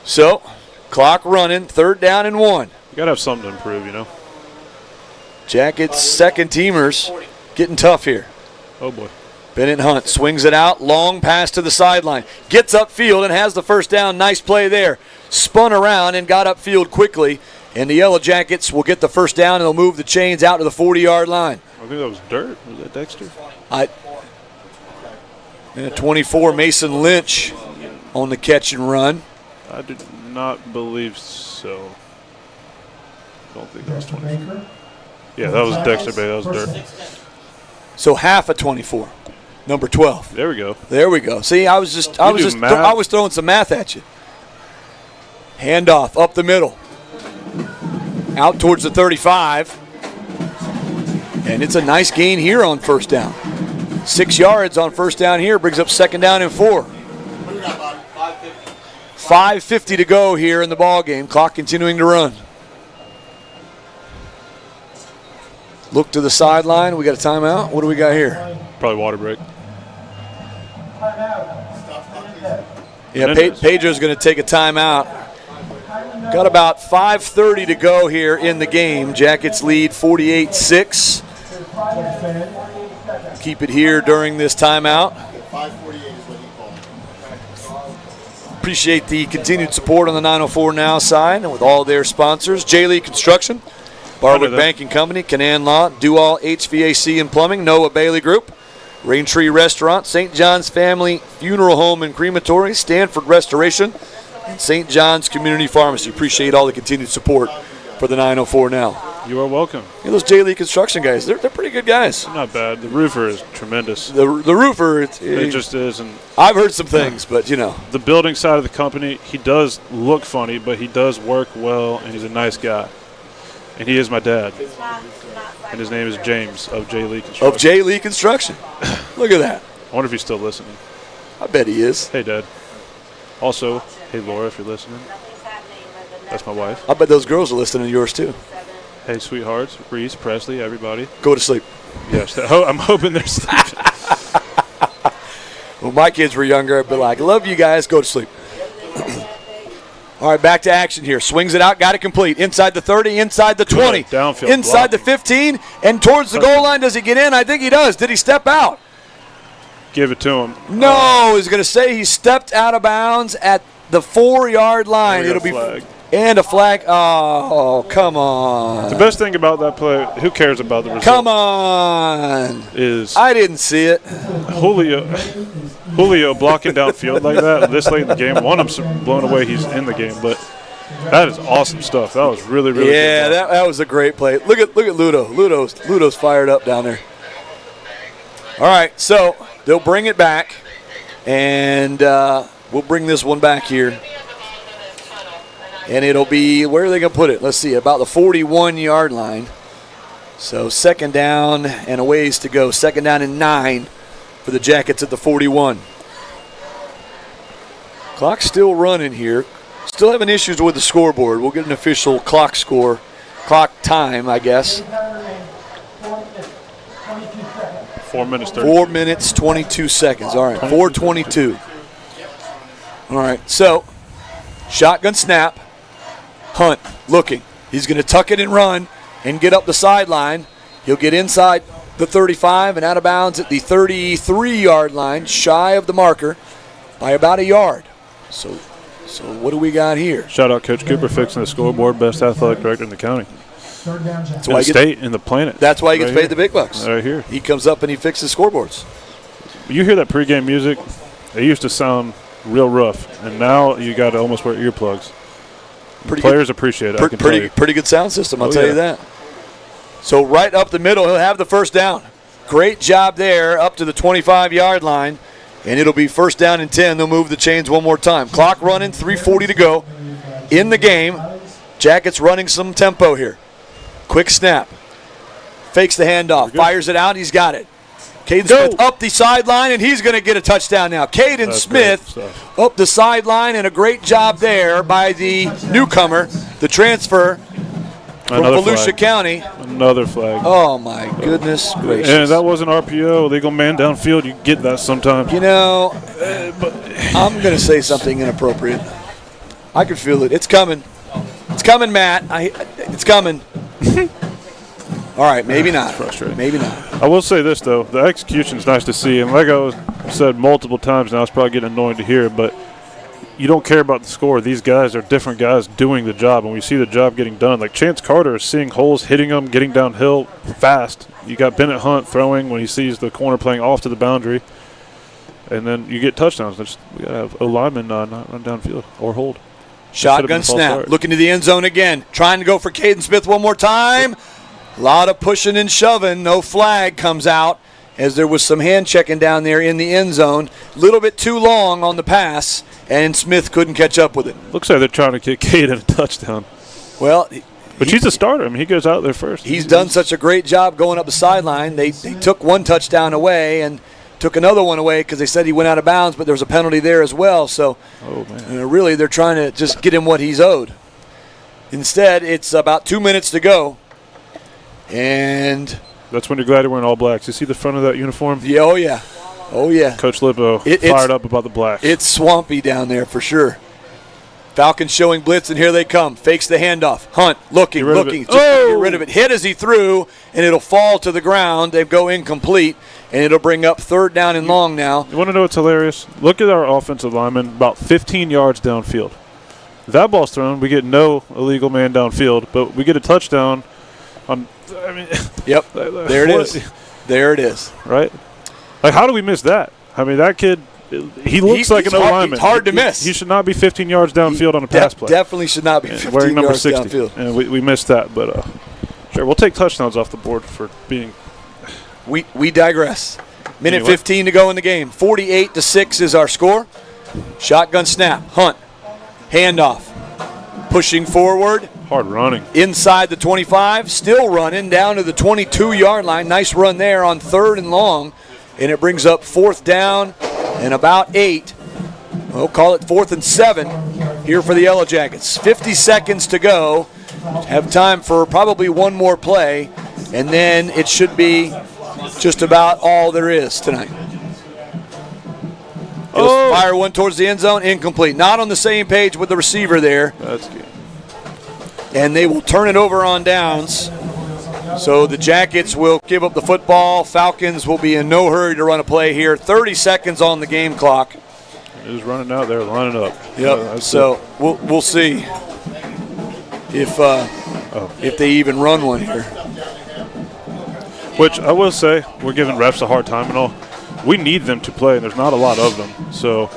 D: So, clock running, 3rd down and 1.
E: You got to have something to improve, you know.
D: Jackets second teamers getting tough here.
E: Oh, boy.
D: Bennett Hunt swings it out, long pass to the sideline. Gets upfield and has the first down. Nice play there. Spun around and got upfield quickly. And the Yellow Jackets will get the first down, and they'll move the chains out to the 40-yard line.
E: I think that was Dirt. Was that Dexter?
D: 24, Mason Lynch on the catch and run.
E: I do not believe so. I don't think that was 24. Yeah, that was Dexter Bay. That was Dirt.
D: So half of 24. Number 12.
E: There we go.
D: There we go. See, I was throwing some math at you. Handoff up the middle. Out towards the 35. And it's a nice gain here on first down. 6 yards on first down here brings up 2nd down and 4. 5:50 to go here in the ball game. Clock continuing to run. Look to the sideline. We got a timeout. What do we got here?
E: Probably water break.
D: Yeah, Pedro's going to take a timeout. Got about 5:30 to go here in the game. Jackets lead 48-6. Keep it here during this timeout. Appreciate the continued support on the 904 Now side and with all their sponsors. J. Lee Construction, Barwick Banking Company, Canaan Law, Do-All HVAC and Plumbing, Noah Bailey Group, Raintree Restaurant, St. John's Family Funeral Home and Crematory, Stanford Restoration, and St. John's Community Pharmacy. Appreciate all the continued support for the 904 Now.
E: You are welcome.
D: You know, those J. Lee Construction guys, they're pretty good guys.
E: Not bad. The roofer is tremendous.
D: The roofer,
E: it just is. And
D: I've heard some things, but you know.
E: The building side of the company, he does look funny, but he does work well, and he's a nice guy. And he is my dad. And his name is James of J. Lee Construction.
D: Of J. Lee Construction. Look at that.
E: I wonder if he's still listening.
D: I bet he is.
E: Hey, Dad. Also, hey, Laura, if you're listening. That's my wife.
D: I bet those girls are listening to yours, too.
E: Hey, sweethearts, Reese, Presley, everybody.
D: Go to sleep.
E: Yes, I'm hoping they're sleeping.
D: When my kids were younger, I'd be like, love you guys, go to sleep. All right, back to action here. Swings it out, got it complete. Inside the 30, inside the 20.
E: Downfield
D: inside the 15, and towards the goal line. Does he get in? I think he does. Did he step out?
E: Give it to him.
D: No, he's going to say he stepped out of bounds at the 4-yard line. It'll be
E: flag.
D: And a flag. Oh, come on.
E: The best thing about that play, who cares about the result?
D: Come on.
E: Is
D: I didn't see it.
E: Julio blocking downfield like that this late in the game. One, I'm blown away he's in the game, but that is awesome stuff. That was really, really good.
D: Yeah, that was a great play. Look at Ludo. Ludo's fired up down there. All right, so they'll bring it back, and we'll bring this one back here. And it'll be, where are they going to put it? Let's see, about the 41-yard line. So 2nd down and a ways to go. 2nd down and 9 for the Jackets at the 41. Clock's still running here. Still having issues with the scoreboard. We'll get an official clock time, I guess.
E: 4 minutes, 32.
D: 4 minutes, 22 seconds. All right, 4:22. All right, so shotgun snap. Hunt looking. He's going to tuck it and run and get up the sideline. He'll get inside the 35 and out of bounds at the 33-yard line, shy of the marker by about a yard. So what do we got here?
E: Shout out Coach Cooper fixing the scoreboard, best athletic director in the county.
D: That's
E: In
D: why
E: the state and the planet.
D: That's why he gets
E: Right
D: paid the big bucks.
E: Right here.
D: He comes up and he fixes scoreboards.
E: You hear that pregame music? It used to sound real rough, and now you got to almost wear earplugs. Players appreciate it. I can tell you.
D: Pretty good sound system, I'll tell
E: yeah.
D: you that. So right up the middle, he'll have the first down. Great job there up to the 25-yard line, and it'll be first down and 10. They'll move the chains one more time. Clock running, 3:40 to go in the game. Jackets running some tempo here. Quick snap. Fakes the handoff. Fires it out. He's got it. Caden Smith up the sideline, and he's going to get a touchdown now. Caden Smith up the sideline, and a great job there by the newcomer, the transfer from Volusia County.
E: Another flag.
D: Oh, my goodness gracious.
E: And that wasn't RPO. Illegal man downfield. You get that sometimes.
D: You know, I'm going to say something inappropriate. I can feel it. It's coming. It's coming, Matt. It's coming. All right, maybe not.
E: Frustrating.
D: Maybe not.
E: I will say this, though. The execution is nice to see. And like I said multiple times now, it's probably getting annoying to hear, but you don't care about the score. These guys are different guys doing the job, and we see the job getting done. Like Chance Carter is seeing holes, hitting them, getting downhill fast. You got Bennett Hunt throwing when he sees the corner playing off to the boundary. And then you get touchdowns. We got to have a lineman not run downfield or hold.
D: Shotgun snap. Looking to the end zone again. Trying to go for Caden Smith one more time. A lot of pushing and shoving. No flag comes out as there was some hand checking down there in the end zone. A little bit too long on the pass, and Smith couldn't catch up with it.
E: Looks like they're trying to get Caden a touchdown.
D: Well,
E: but he's a starter. I mean, he goes out there first.
D: He's done such a great job going up the sideline. They took one touchdown away and took another one away because they said he went out of bounds, but there was a penalty there as well. So really they're trying to just get him what he's owed. Instead, it's about 2 minutes to go. And
E: that's when you're glad you're wearing all blacks. You see the front of that uniform?
D: Yeah, oh yeah. Oh yeah.
E: Coach Lippo fired up about the blacks.
D: It's swampy down there for sure. Falcons showing blitz, and here they come. Fakes the handoff. Hunt looking. Just get rid of it. Hit as he threw, and it'll fall to the ground. They go incomplete, and it'll bring up third down and long now.
E: You want to know what's hilarious? Look at our offensive lineman about 15 yards downfield. If that ball's thrown, we get no illegal man downfield, but we get a touchdown on – I mean,
D: yep, there it is. There it is.
E: Right? Like, how do we miss that? I mean, that kid, he looks like an O-lineman.
D: It's hard to miss.
E: He should not be 15 yards downfield on a pass play.
D: Definitely should not be 15
E: wearing number
D: yards
E: 60.
D: downfield.
E: And we missed that, but sure, we'll take touchdowns off the board for being –
D: We digress. Minute 15 to go in the game. 48-6 is our score. Shotgun snap. Hunt. Handoff. Pushing forward.
E: Hard running.
D: Inside the 25. Still running down to the 22-yard line. Nice run there on third and long. And it brings up fourth down and about 8. We'll call it 4th and 7 here for the Yellow Jackets. 50 seconds to go. Have time for probably one more play. And then it should be just about all there is tonight. He'll fire one towards the end zone, incomplete. Not on the same page with the receiver there.
E: That's good.
D: And they will turn it over on downs. So the Jackets will give up the football. Falcons will be in no hurry to run a play here. 30 seconds on the game clock.
E: It was running out there, lining up.
D: Yep. So we'll see if they even run one here.
E: Which I will say, we're giving refs a hard time and all. We need them to play, and there's not a lot of them. So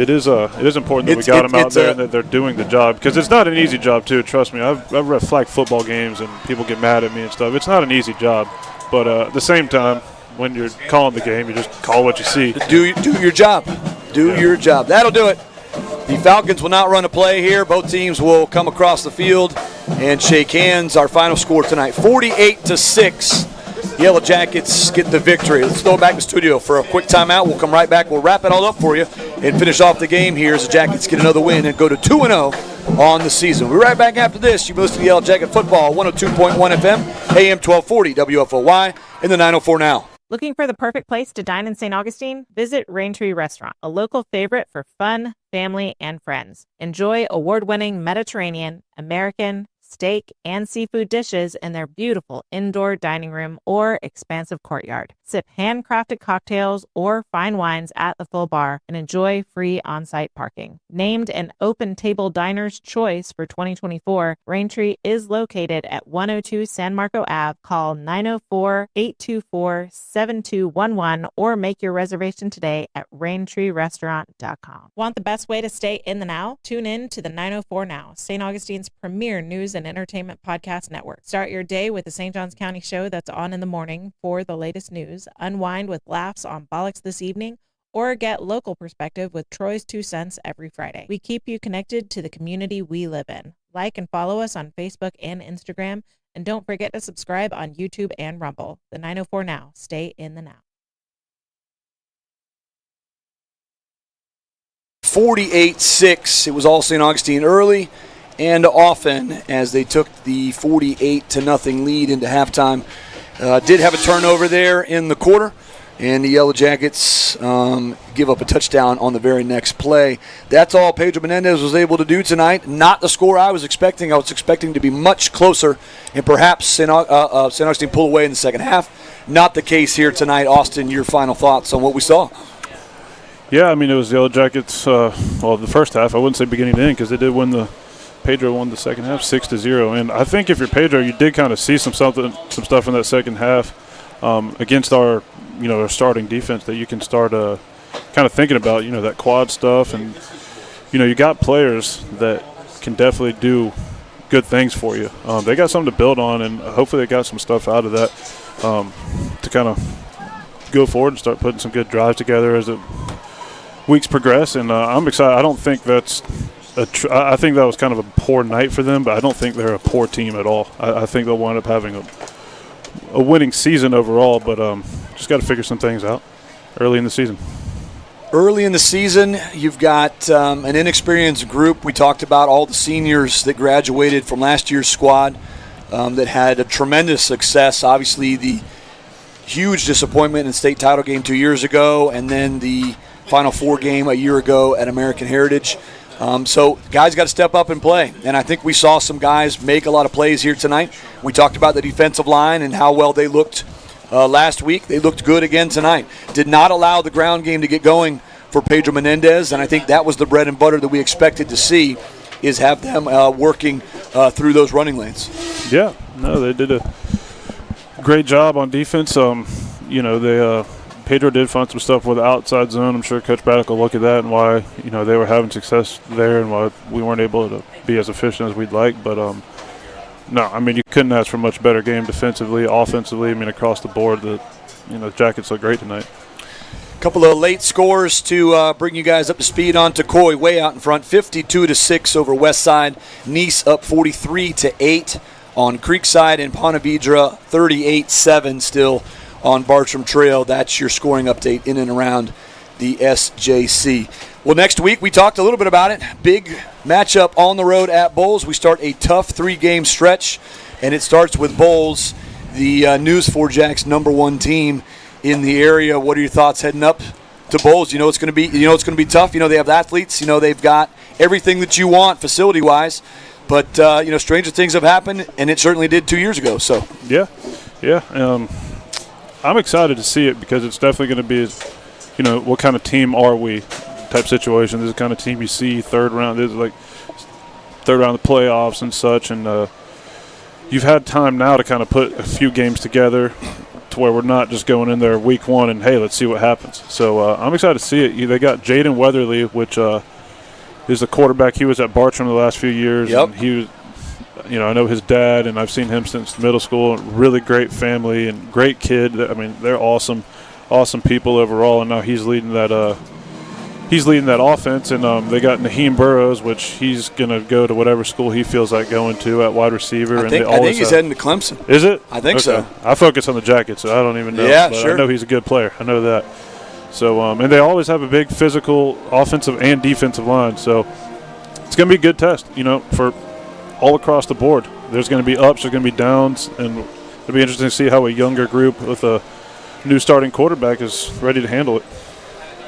E: it is important that we got them out there and that they're doing the job, because it's not an easy job too. Trust me, I've ref flag football games and people get mad at me and stuff. It's not an easy job, but at the same time, when you're calling the game, you just call what you see.
D: Do your job. Do your job. That'll do it. The Falcons will not run a play here. Both teams will come across the field and shake hands. Our final score tonight, 48-6. Yellow Jackets get the victory. Let's go back to the studio for a quick timeout. We'll come right back. We'll wrap it all up for you and finish off the game here as the Jackets get another win and go to 2-0 on the season. We'll be right back after this. You've been listening to Yellow Jacket Football, 102.1 FM, AM 1240, WFOY, in the 904 now.
B: Looking for the perfect place to dine in St. Augustine? Visit Raintree Restaurant, a local favorite for fun, family, and friends. Enjoy award-winning Mediterranean, American, steak, and seafood dishes in their beautiful indoor dining room or expansive courtyard. Sip handcrafted cocktails or fine wines at the full bar and enjoy free on-site parking. Named an Open Table Diner's Choice for 2024, Raintree is located at 102 San Marco Ave. Call 904-824-7211 or make your reservation today at RaintreeRestaurant.com. Want the best way to stay in the now? Tune in to the 904 Now, St. Augustine's premier news and entertainment podcast network. Start your day with the St. Johns County show that's on in the morning for the latest news, unwind with laughs on Bollocks this evening, or get local perspective with Troy's 2 Cents every Friday. We keep you connected to the community we live in. Like and follow us on Facebook and Instagram, and don't forget to subscribe on YouTube and Rumble. The 904 Now, stay in the now.
D: 48-6. It was all St. Augustine early and often as they took the 48-0 lead into halftime. Did have a turnover there in the quarter, and the Yellow Jackets give up a touchdown on the very next play. That's all Pedro Menendez was able to do tonight. Not the score I was expecting. I was expecting to be much closer and perhaps St. Augustine pull away in the second half. Not the case here tonight. Austin, your final thoughts on what we saw?
E: Yeah, I mean, it was the Yellow Jackets, the first half. I wouldn't say beginning to end because they did win Pedro won the second half 6-0. And I think if you're Pedro, you did kind of see some stuff in that second half against our starting defense that you can start kind of thinking about, that quad stuff. And, you got players that can definitely do good things for you. They got something to build on, and hopefully they got some stuff out of that to kind of go forward and start putting some good drives together as the weeks progress. And I'm excited. I don't think that's I think that was kind of a poor night for them, but I don't think they're a poor team at all. I think they'll wind up having a winning season overall, but just got to figure some things out early in the season.
D: Early in the season, you've got an inexperienced group. We talked about all the seniors that graduated from last year's squad that had a tremendous success. Obviously, the huge disappointment in state title game 2 years ago, and then the Final Four game a year ago at American Heritage. So guys got to step up and play, and I think we saw some guys make a lot of plays here tonight. We talked about the defensive line and how well they looked last week. They looked good again tonight. Did not allow the ground game to get going for Pedro Menendez, and I think that was the bread and butter that we expected to see, is have them working through those running lanes.
E: Yeah, no, they did a great job on defense. Pedro did find some stuff with the outside zone. I'm sure Coach Braddock will look at that and why they were having success there and why we weren't able to be as efficient as we'd like. But no, I mean, you couldn't ask for a much better game defensively, offensively. I mean, across the board, the Jackets look great tonight.
D: A couple of late scores to bring you guys up to speed on. Coy way out in front, 52-6 over Westside. Nice up 43-8 on Creekside, and Ponte Vedra 38-7 still on Bartram Trail. That's your scoring update in and around the SJC. Well, next week, we talked a little bit about it. Big matchup on the road at Bowles. We start a tough 3-game stretch, and it starts with Bowles, the News 4 Jacks #1 team in the area. What are your thoughts heading up to Bowles? It's going to be tough. They have athletes. They've got everything that you want facility-wise. But stranger things have happened, and it certainly did 2 years ago. So
E: yeah. I'm excited to see it because it's definitely going to be, what kind of team are we type situation. This is the kind of team you see third round. This is like third round of the playoffs and such. And you've had time now to kind of put a few games together to where we're not just going in there week one and, hey, let's see what happens. So I'm excited to see it. They got Jaden Weatherly, which is the quarterback. He was at Bartram the last few years.
D: Yep.
E: And he was, I know his dad, and I've seen him since middle school. Really great family and great kid. I mean, they're awesome people overall. And now he's leading that offense. And they got Naheem Burrows, which he's gonna go to whatever school he feels like going to at wide receiver.
D: I think he's heading to Clemson.
E: Is it?
D: I think so.
E: I focus on the Jackets, so I don't even know.
D: Yeah,
E: but
D: sure.
E: I know he's a good player. I know that. So and they always have a big physical offensive and defensive line. So it's gonna be a good test, for all across the board. There's going to be ups, there's going to be downs, and it'll be interesting to see how a younger group with a new starting quarterback is ready to handle it.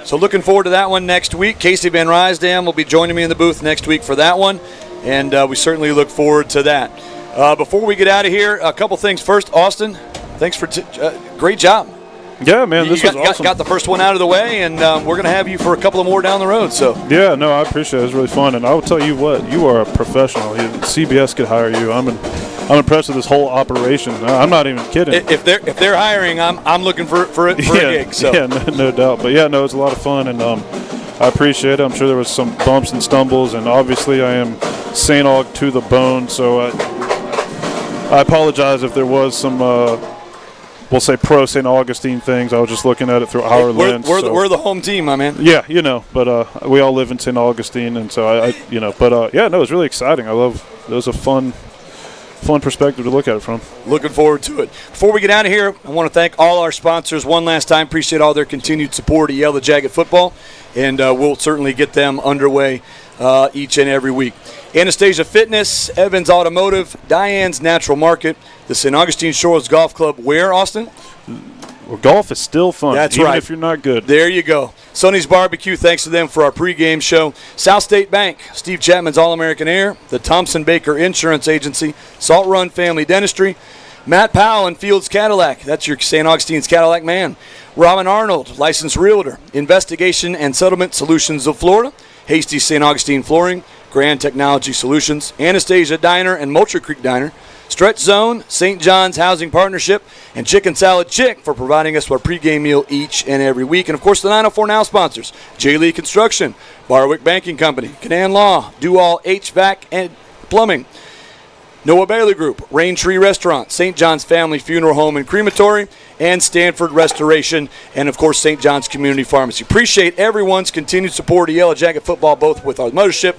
D: So looking forward to that one next week. Casey Van Rysdam will be joining me in the booth next week for that one, and we certainly look forward to that. Before we get out of here, a couple things. First, Austin, thanks for great job.
E: Yeah, man, this was awesome.
D: Got the first one out of the way, and we're going to have you for a couple of more down the road. So
E: yeah, no, I appreciate it. It was really fun, and I will tell you what, you are a professional. CBS could hire you. I'm impressed with this whole operation. I'm not even kidding.
D: If they're hiring, I'm looking for a gig. So
E: yeah, no doubt. But yeah, no, it was a lot of fun, and I appreciate it. I'm sure there was some bumps and stumbles, and obviously I am St. Aug to the bone. So I apologize if there was some. We'll say pro St. Augustine things. I was just looking at it through our lens.
D: We're the home team, my man.
E: Yeah, but we all live in St. Augustine, and so yeah, no, it was really exciting. It was a fun perspective to look at it from.
D: Looking forward to it. Before we get out of here, I want to thank all our sponsors one last time. Appreciate all their continued support of Yellow Jacket football, and we'll certainly get them underway each and every week. Anastasia Fitness, Evans Automotive, Diane's Natural Market, the St. Augustine Shores Golf Club. Where, Austin?
E: Well, golf is still fun.
D: That's
E: even
D: right.
E: If you're not good.
D: There you go. Sonny's Barbecue, thanks to them for our pregame show. South State Bank, Steve Chapman's All-American Air, the Thompson Baker Insurance Agency, Salt Run Family Dentistry, Matt Powell and Fields Cadillac. That's your St. Augustine's Cadillac man. Robin Arnold, licensed realtor, Investigation and Settlement Solutions of Florida, Hasty St. Augustine Flooring, Grand Technology Solutions, Anastasia Diner and Moultrie Creek Diner, Stretch Zone, St. John's Housing Partnership, and Chicken Salad Chick for providing us our pregame meal each and every week. And, of course, the 904 Now sponsors, J. Lee Construction, Barwick Banking Company, Canaan Law, Do All HVAC and Plumbing, Noah Bailey Group, Rain Tree Restaurant, St. John's Family Funeral Home and Crematory, and Stanford Restoration, and, of course, St. John's Community Pharmacy. Appreciate everyone's continued support of Yellow Jacket football, both with our mothership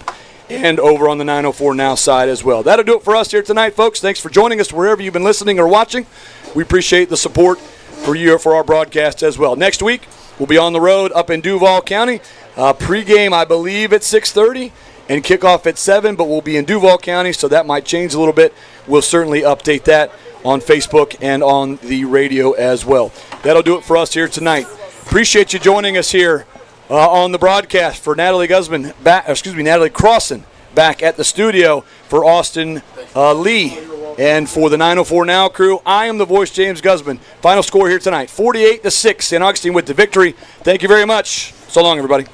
D: and over on the 904 Now side as well. That'll do it for us here tonight, folks. Thanks for joining us wherever you've been listening or watching. We appreciate the support for our broadcast as well. Next week, we'll be on the road up in Duval County. Pre-game, I believe, at 6:30 and kickoff at 7, but we'll be in Duval County, so that might change a little bit. We'll certainly update that on Facebook and on the radio as well. That'll do it for us here tonight. Appreciate you joining us here on the broadcast for Natalie Crossan back at the studio for Austin Lee. And for the 904 Now crew, I am the voice, James Guzman. Final score here tonight, 48-6, St. Augustine with the victory. Thank you very much. So long, everybody.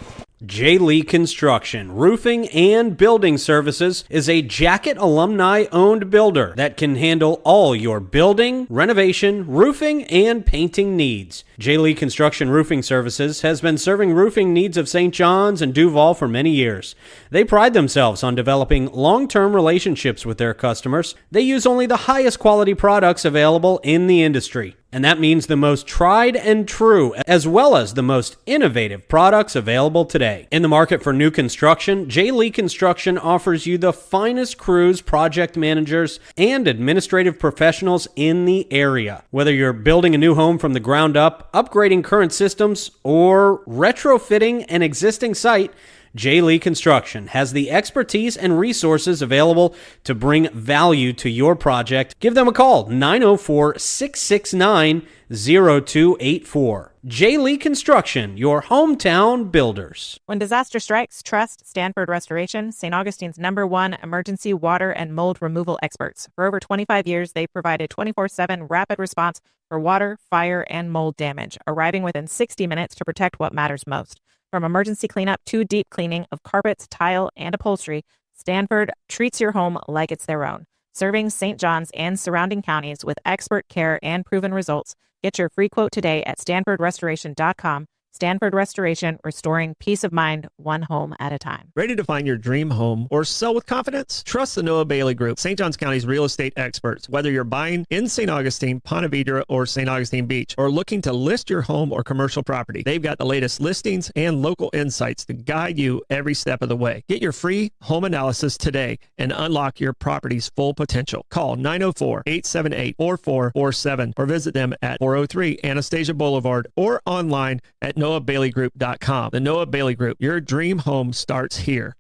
A: J. Lee Construction, Roofing and Building Services is a Jacket alumni-owned builder that can handle all your building, renovation, roofing, and painting needs. J. Lee Construction Roofing Services has been serving roofing needs of St. John's and Duval for many years. They pride themselves on developing long-term relationships with their customers. They use only the highest quality products available in the industry. And that means the most tried and true, as well as the most innovative products available today. In the market for new construction, J. Lee Construction offers you the finest crews, project managers, and administrative professionals in the area. Whether you're building a new home from the ground up, upgrading current systems, or retrofitting an existing site, J. Lee Construction has the expertise and resources available to bring value to your project. Give them a call, 904-669-0284. J. Lee Construction, your hometown builders.
B: When disaster strikes, trust Stanford Restoration, St. Augustine's #1 emergency water and mold removal experts. For over 25 years, they've provided 24/7 rapid response for water, fire, and mold damage, arriving within 60 minutes to protect what matters most. From emergency cleanup to deep cleaning of carpets, tile, and upholstery, Stanford treats your home like it's their own. Serving St. John's and surrounding counties with expert care and proven results. Get your free quote today at StanfordRestoration.com. Stanford Restoration, restoring peace of mind, one home at a time.
C: Ready to find your dream home or sell with confidence? Trust the Noah Bailey Group, St. Johns County's real estate experts. Whether you're buying in St. Augustine, Ponte Vedra, or St. Augustine Beach, or looking to list your home or commercial property, they've got the latest listings and local insights to guide you every step of the way. Get your free home analysis today and unlock your property's full potential. Call 904-878-4447 or visit them at 403 Anastasia Boulevard or online at NoahBaileyGroup.com. The Noah Bailey Group, your dream home starts here.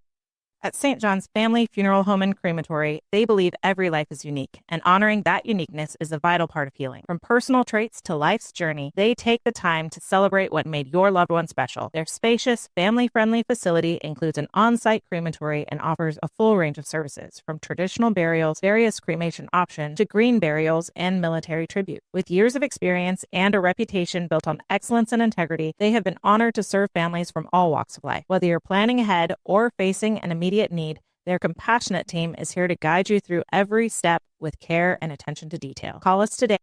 B: At St. John's Family Funeral Home and Crematory, they believe every life is unique, and honoring that uniqueness is a vital part of healing. From personal traits to life's journey, they take the time to celebrate what made your loved one special. Their spacious, family-friendly facility includes an on-site crematory and offers a full range of services, from traditional burials, various cremation options, to green burials and military tribute. With years of experience and a reputation built on excellence and integrity, they have been honored to serve families from all walks of life. Whether you're planning ahead or facing an immediate need, their compassionate team is here to guide you through every step with care and attention to detail. Call us today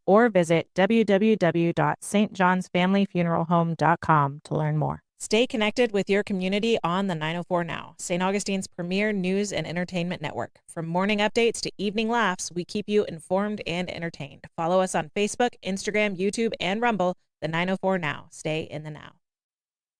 B: or visit www.stjohnsfamilyfuneralhome.com to learn more. Stay connected with your community on the 904 Now, St. Augustine's premier news and entertainment network. From morning updates to evening laughs, we keep you informed and entertained. Follow us on Facebook, Instagram, YouTube, and Rumble. The 904 Now. Stay in the now.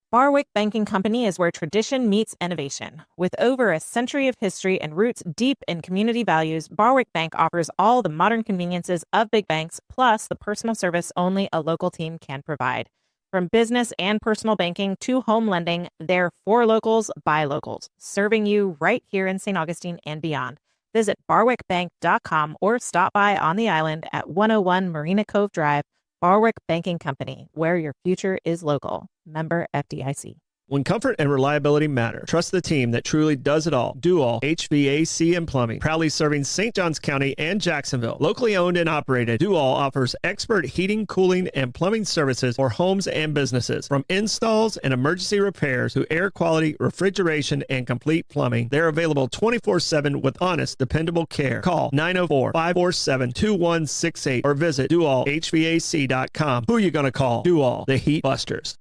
B: Barwick Banking Company is where tradition meets innovation. With over a century of history and roots deep in community values, Barwick Bank offers all the modern conveniences of big banks, plus the personal service only a local team can provide. From business and personal banking to home lending, they're for locals, by locals, serving you right here in St. Augustine and beyond. Visit barwickbank.com or stop by on the island at 101 Marina Cove Drive. Barwick Banking Company, where your future is local. Member FDIC.
C: When comfort and reliability matter, trust the team that truly does it all. Do all HVAC and plumbing. Proudly serving St. Johns County and Jacksonville. Locally owned and operated, Do All offers expert heating, cooling, and plumbing services for homes and businesses. From installs and emergency repairs to air quality, refrigeration, and complete plumbing, they're available 24/7 with honest, dependable care. Call 904-547-2168 or visit doallhvac.com. Who are you going to call? Do All, the Heat Busters.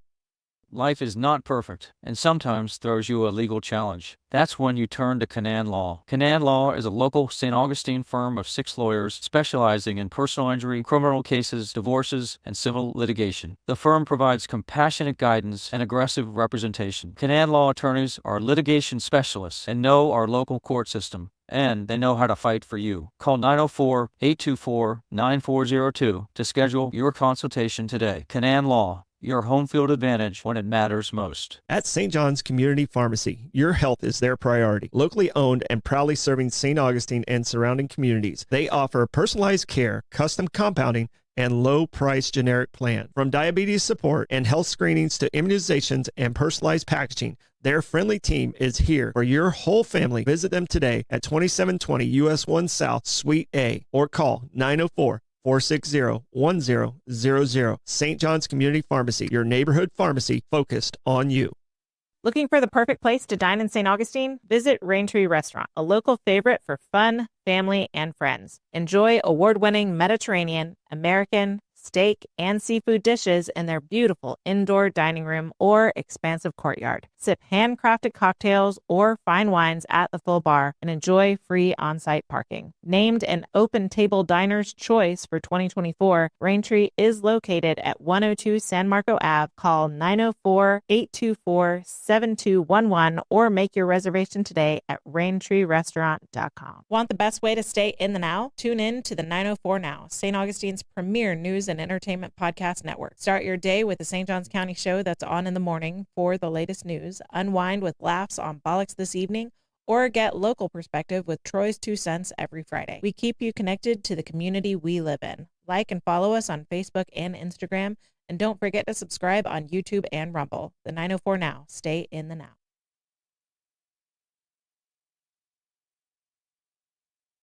F: Life is not perfect, and sometimes throws you a legal challenge. That's when you turn to Canaan Law. Canaan Law is a local St. Augustine firm of 6 lawyers specializing in personal injury, criminal cases, divorces, and civil litigation. The firm provides compassionate guidance and aggressive representation. Canaan Law attorneys are litigation specialists and know our local court system, and they know how to fight for you. Call 904-824-9402 to schedule your consultation today. Canaan Law, your home field advantage when it matters most.
C: At St. John's Community Pharmacy, your health is their priority. Locally owned and proudly serving St. Augustine and surrounding communities, they offer personalized care, custom compounding, and low-price generic plan. From diabetes support and health screenings to immunizations and personalized packaging, their friendly team is here for your whole family. Visit them today at 2720 US 1 South, Suite A, or call 904-460-1000. St. John's Community Pharmacy, your neighborhood pharmacy focused on you.
B: Looking for the perfect place to dine in St. Augustine? Visit Raintree Restaurant, a local favorite for fun, family, and friends. Enjoy award-winning Mediterranean, American, steak, and seafood dishes in their beautiful indoor dining room or expansive courtyard. Sip handcrafted cocktails or fine wines at the full bar and enjoy free on-site parking. Named an Open Table Diner's Choice for 2024, Raintree is located at 102 San Marco Ave. Call 904-824-7211 or make your reservation today at raintreerestaurant.com. Want the best way to stay in the now? Tune in to the 904 Now, St. Augustine's premier news and entertainment podcast network. Start your day with the St. Johns County show that's on in the morning for the latest news, unwind with laughs on Bollocks this evening, or get local perspective with Troy's 2 cents every Friday. We keep you connected to the community we live in. Like and follow us on Facebook and Instagram, and don't forget to subscribe on YouTube and Rumble. The 904 Now. Stay in the now.